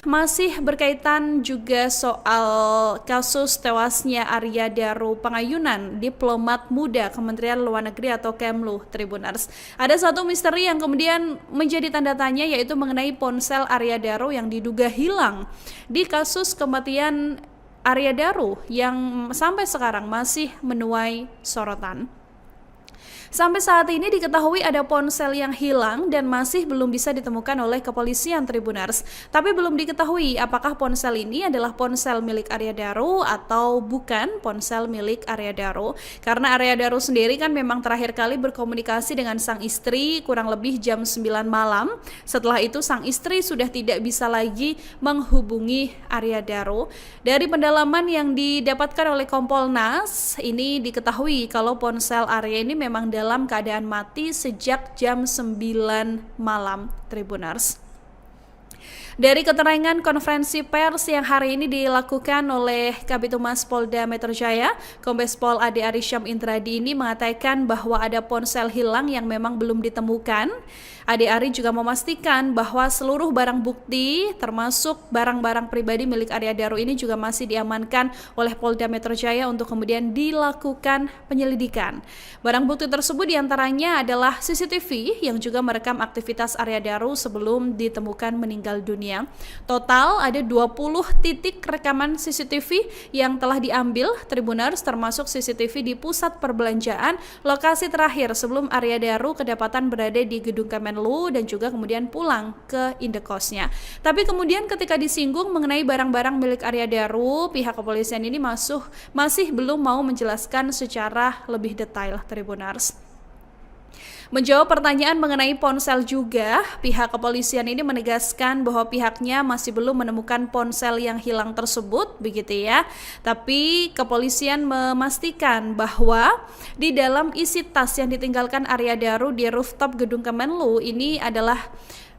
Masih berkaitan juga soal kasus tewasnya Arya Daru Pangayunan, diplomat muda Kementerian Luar Negeri atau Kemlu, Tribuners. Ada satu misteri yang kemudian menjadi tanda tanya, yaitu mengenai ponsel Arya Daru yang diduga hilang di kasus kematian Arya Daru yang sampai sekarang masih menuai sorotan. Sampai saat ini diketahui ada ponsel yang hilang dan masih belum bisa ditemukan oleh kepolisian, Tribuners. Tapi belum diketahui apakah ponsel ini adalah ponsel milik Arya Daru atau bukan ponsel milik Arya Daru. Karena Arya Daru sendiri kan memang terakhir kali berkomunikasi dengan sang istri kurang lebih jam 9 malam. Setelah itu sang istri sudah tidak bisa lagi menghubungi Arya Daru. Dari pendalaman yang didapatkan oleh Kompolnas, ini diketahui kalau ponsel Arya ini memang dalam keadaan mati sejak jam 9 malam, Tribuners. Dari keterangan konferensi pers yang hari ini dilakukan oleh Kabid Humas Polda Metro Jaya, Kombes Pol Ade Arysyam Indradi ini mengatakan bahwa ada ponsel hilang yang memang belum ditemukan. Ade Ari juga memastikan bahwa seluruh barang bukti termasuk barang-barang pribadi milik Arya Daru ini juga masih diamankan oleh Polda Metro Jaya untuk kemudian dilakukan penyelidikan. Barang bukti tersebut diantaranya adalah CCTV yang juga merekam aktivitas Arya Daru sebelum ditemukan meninggal dunia. Total ada 20 titik rekaman CCTV yang telah diambil, Tribuners, termasuk CCTV di pusat perbelanjaan, lokasi terakhir sebelum Arya Daru kedapatan berada di Gedung Kemenlu dan juga kemudian pulang ke indekosnya. Tapi kemudian ketika disinggung mengenai barang-barang milik Arya Daru, pihak kepolisian ini masih belum mau menjelaskan secara lebih detail, Tribuners. Menjawab pertanyaan mengenai ponsel juga, pihak kepolisian ini menegaskan bahwa pihaknya masih belum menemukan ponsel yang hilang tersebut, begitu ya. Tapi kepolisian memastikan bahwa di dalam isi tas yang ditinggalkan Arya Daru di rooftop Gedung Kemenlu ini adalah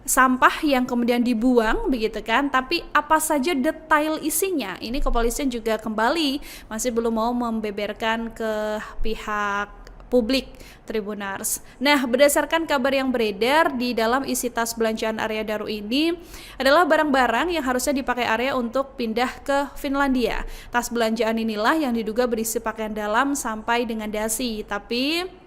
sampah yang kemudian dibuang, begitu kan. Tapi apa saja detail isinya, ini kepolisian juga kembali masih belum mau membeberkan ke pihak publik, Tribuners. Nah, berdasarkan kabar yang beredar, di dalam isi tas belanjaan Arya Daru ini adalah barang-barang yang harusnya dipakai Arya untuk pindah ke Finlandia. Tas belanjaan inilah yang diduga berisi pakaian dalam sampai dengan dasi, tapi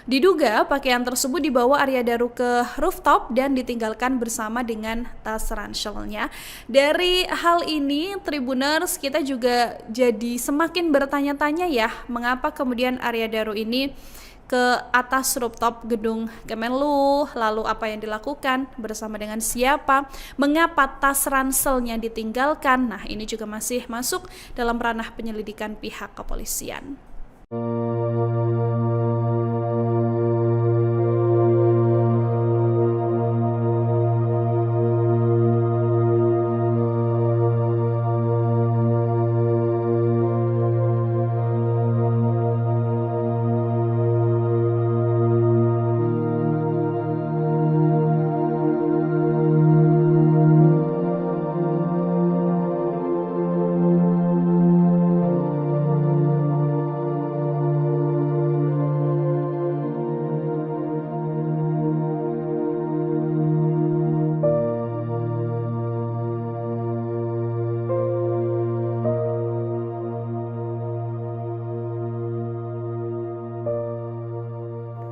diduga pakaian tersebut dibawa Arya Daru ke rooftop dan ditinggalkan bersama dengan tas ranselnya. Dari hal ini, Tribuners, kita juga jadi semakin bertanya-tanya ya, mengapa kemudian Arya Daru ini ke atas rooftop Gedung Kemenlu, lalu apa yang dilakukan, bersama dengan siapa, mengapa tas ranselnya ditinggalkan. Nah, ini juga masih masuk dalam ranah penyelidikan pihak kepolisian.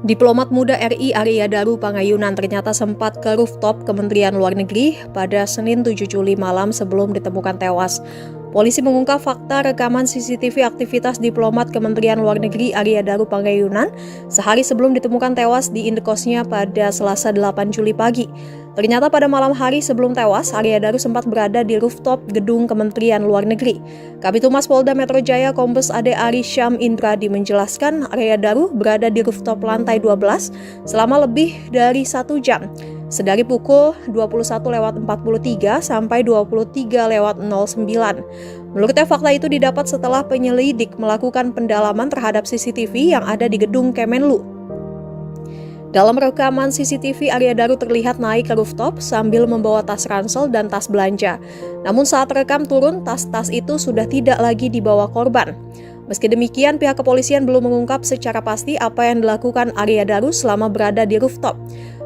Diplomat muda RI Arya Daru Pangayunan ternyata sempat ke rooftop Kementerian Luar Negeri pada Senin 7 Juli malam sebelum ditemukan tewas. Polisi mengungkap fakta rekaman CCTV aktivitas diplomat Kementerian Luar Negeri Arya Daru Pangayunan sehari sebelum ditemukan tewas di indekosnya pada Selasa 8 Juli pagi. Ternyata pada malam hari sebelum tewas, Arya Daru sempat berada di rooftop gedung Kementerian Luar Negeri. Kabid Humas Polda Metro Jaya Kombes Ade Ari Syam Indradi menjelaskan Arya Daru berada di rooftop lantai 12 selama lebih dari 1 jam. Sedari pukul 21.43 sampai 23.09. Menurutnya fakta itu didapat setelah penyelidik melakukan pendalaman terhadap CCTV yang ada di gedung Kemenlu. Dalam rekaman CCTV, Arya Daru terlihat naik ke rooftop sambil membawa tas ransel dan tas belanja. Namun saat rekam turun, tas-tas itu sudah tidak lagi dibawa korban. Meski demikian, pihak kepolisian belum mengungkap secara pasti apa yang dilakukan Arya Daru selama berada di rooftop.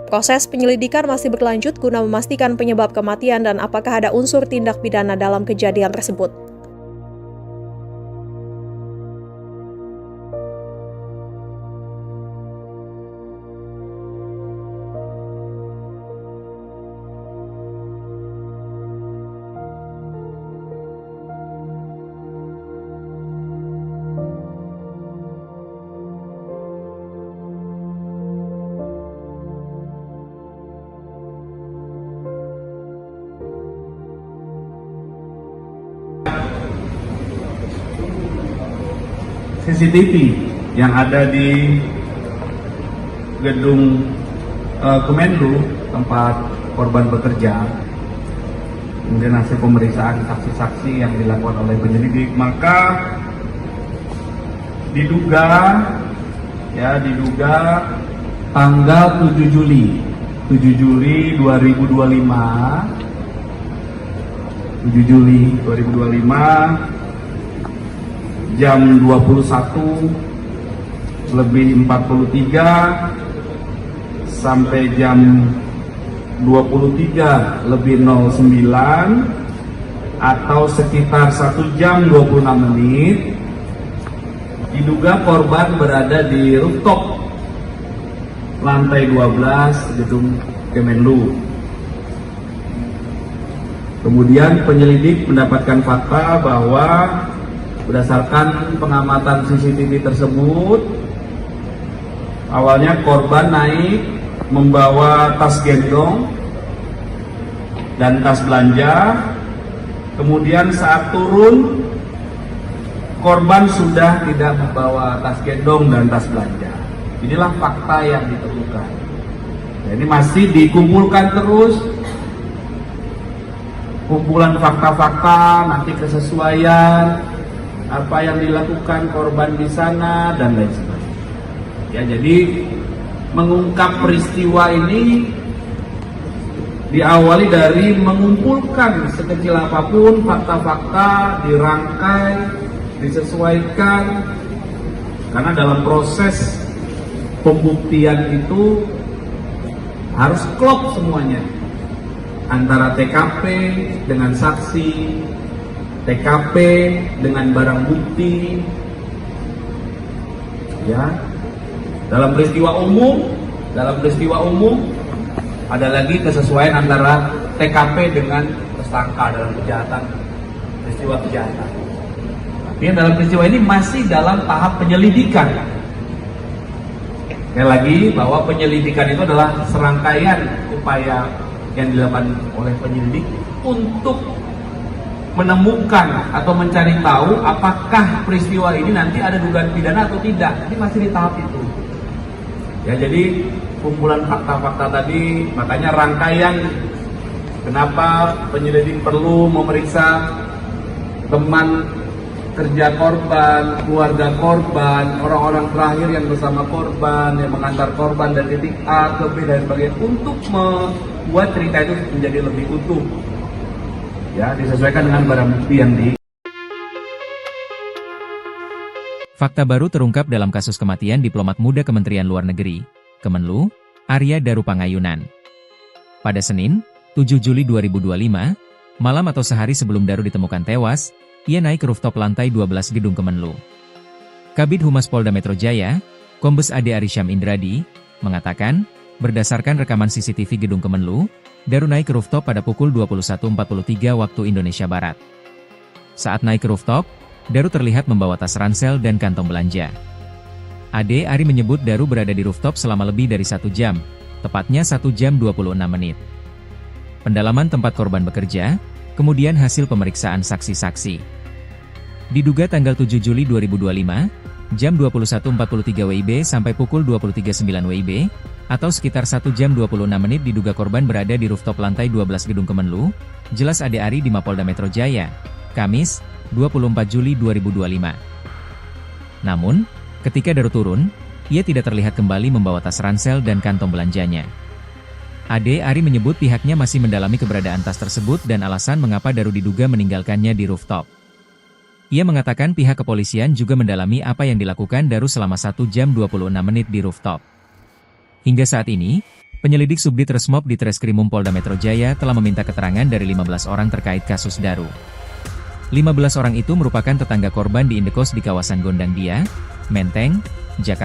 Proses penyelidikan masih berlanjut guna memastikan penyebab kematian dan apakah ada unsur tindak pidana dalam kejadian tersebut. CCTV yang ada di gedung Kemenlu tempat korban bekerja, kemudian hasil pemeriksaan saksi-saksi yang dilakukan oleh penyelidik, maka diduga tanggal 7 Juli 2025 jam 21.43 sampai jam 23.09 atau sekitar 1 jam 26 menit diduga korban berada di rooftop lantai 12 gedung Kemenlu. Kemudian penyelidik mendapatkan fakta bahwa berdasarkan pengamatan CCTV tersebut, awalnya korban naik membawa tas gendong dan tas belanja. Kemudian saat turun, korban sudah tidak membawa tas gendong dan tas belanja. Inilah fakta yang ditemukan. Ini masih dikumpulkan terus, kumpulan fakta-fakta, nanti kesesuaian apa yang dilakukan korban di sana dan lain sebagainya. Ya, jadi mengungkap peristiwa ini diawali dari mengumpulkan sekecil apapun fakta-fakta, dirangkai, disesuaikan, karena dalam proses pembuktian itu harus klop semuanya antara TKP dengan saksi, TKP dengan barang bukti, ya. Dalam peristiwa umum ada lagi kesesuaian antara TKP dengan tersangka dalam peristiwa kejahatan. Tapi dalam peristiwa ini masih dalam tahap penyelidikan. Sekali lagi bahwa penyelidikan itu adalah serangkaian upaya yang dilakukan oleh penyelidik untuk menemukan atau mencari tahu apakah peristiwa ini nanti ada dugaan pidana atau tidak. Ini masih di tahap itu. Ya, jadi kumpulan fakta-fakta tadi, makanya rangkaian kenapa penyelidik perlu memeriksa teman kerja korban, keluarga korban, orang-orang terakhir yang bersama korban, yang mengantar korban dari titik A ke B dan sebagainya, untuk membuat cerita itu menjadi lebih utuh. Ya, disesuaikan dengan barang bukti yang di. Fakta baru terungkap dalam kasus kematian diplomat muda Kementerian Luar Negeri, Kemenlu, Arya Daru Pangayunan. Pada Senin, 7 Juli 2025, malam atau sehari sebelum Daru ditemukan tewas, ia naik ke rooftop lantai 12 gedung Kemenlu. Kabid Humas Polda Metro Jaya, Kombes Ade Arysyam Indradi, mengatakan, berdasarkan rekaman CCTV gedung Kemenlu, Daru naik ke rooftop pada pukul 21.43 waktu Indonesia Barat. Saat naik ke rooftop, Daru terlihat membawa tas ransel dan kantong belanja. Ade Ari menyebut Daru berada di rooftop selama lebih dari 1 jam, tepatnya 1 jam 26 menit. Pendalaman tempat korban bekerja, kemudian hasil pemeriksaan saksi-saksi. Diduga tanggal 7 Juli 2025, jam 21.43 WIB sampai pukul 23.09 WIB, atau sekitar 1 jam 26 menit diduga korban berada di rooftop lantai 12 gedung Kemenlu, jelas Ade Ari di Mapolda Metro Jaya, Kamis, 24 Juli 2025. Namun, ketika Daru turun, ia tidak terlihat kembali membawa tas ransel dan kantong belanjanya. Ade Ari menyebut pihaknya masih mendalami keberadaan tas tersebut dan alasan mengapa Daru diduga meninggalkannya di rooftop. Ia mengatakan pihak kepolisian juga mendalami apa yang dilakukan Daru selama 1 jam 26 menit di rooftop. Hingga saat ini, penyelidik Subdit Resmob di Treskrimum Polda Metro Jaya telah meminta keterangan dari 15 orang terkait kasus Daru. 15 orang itu merupakan tetangga korban di indekos di kawasan Gondangdia, Menteng, Jakarta.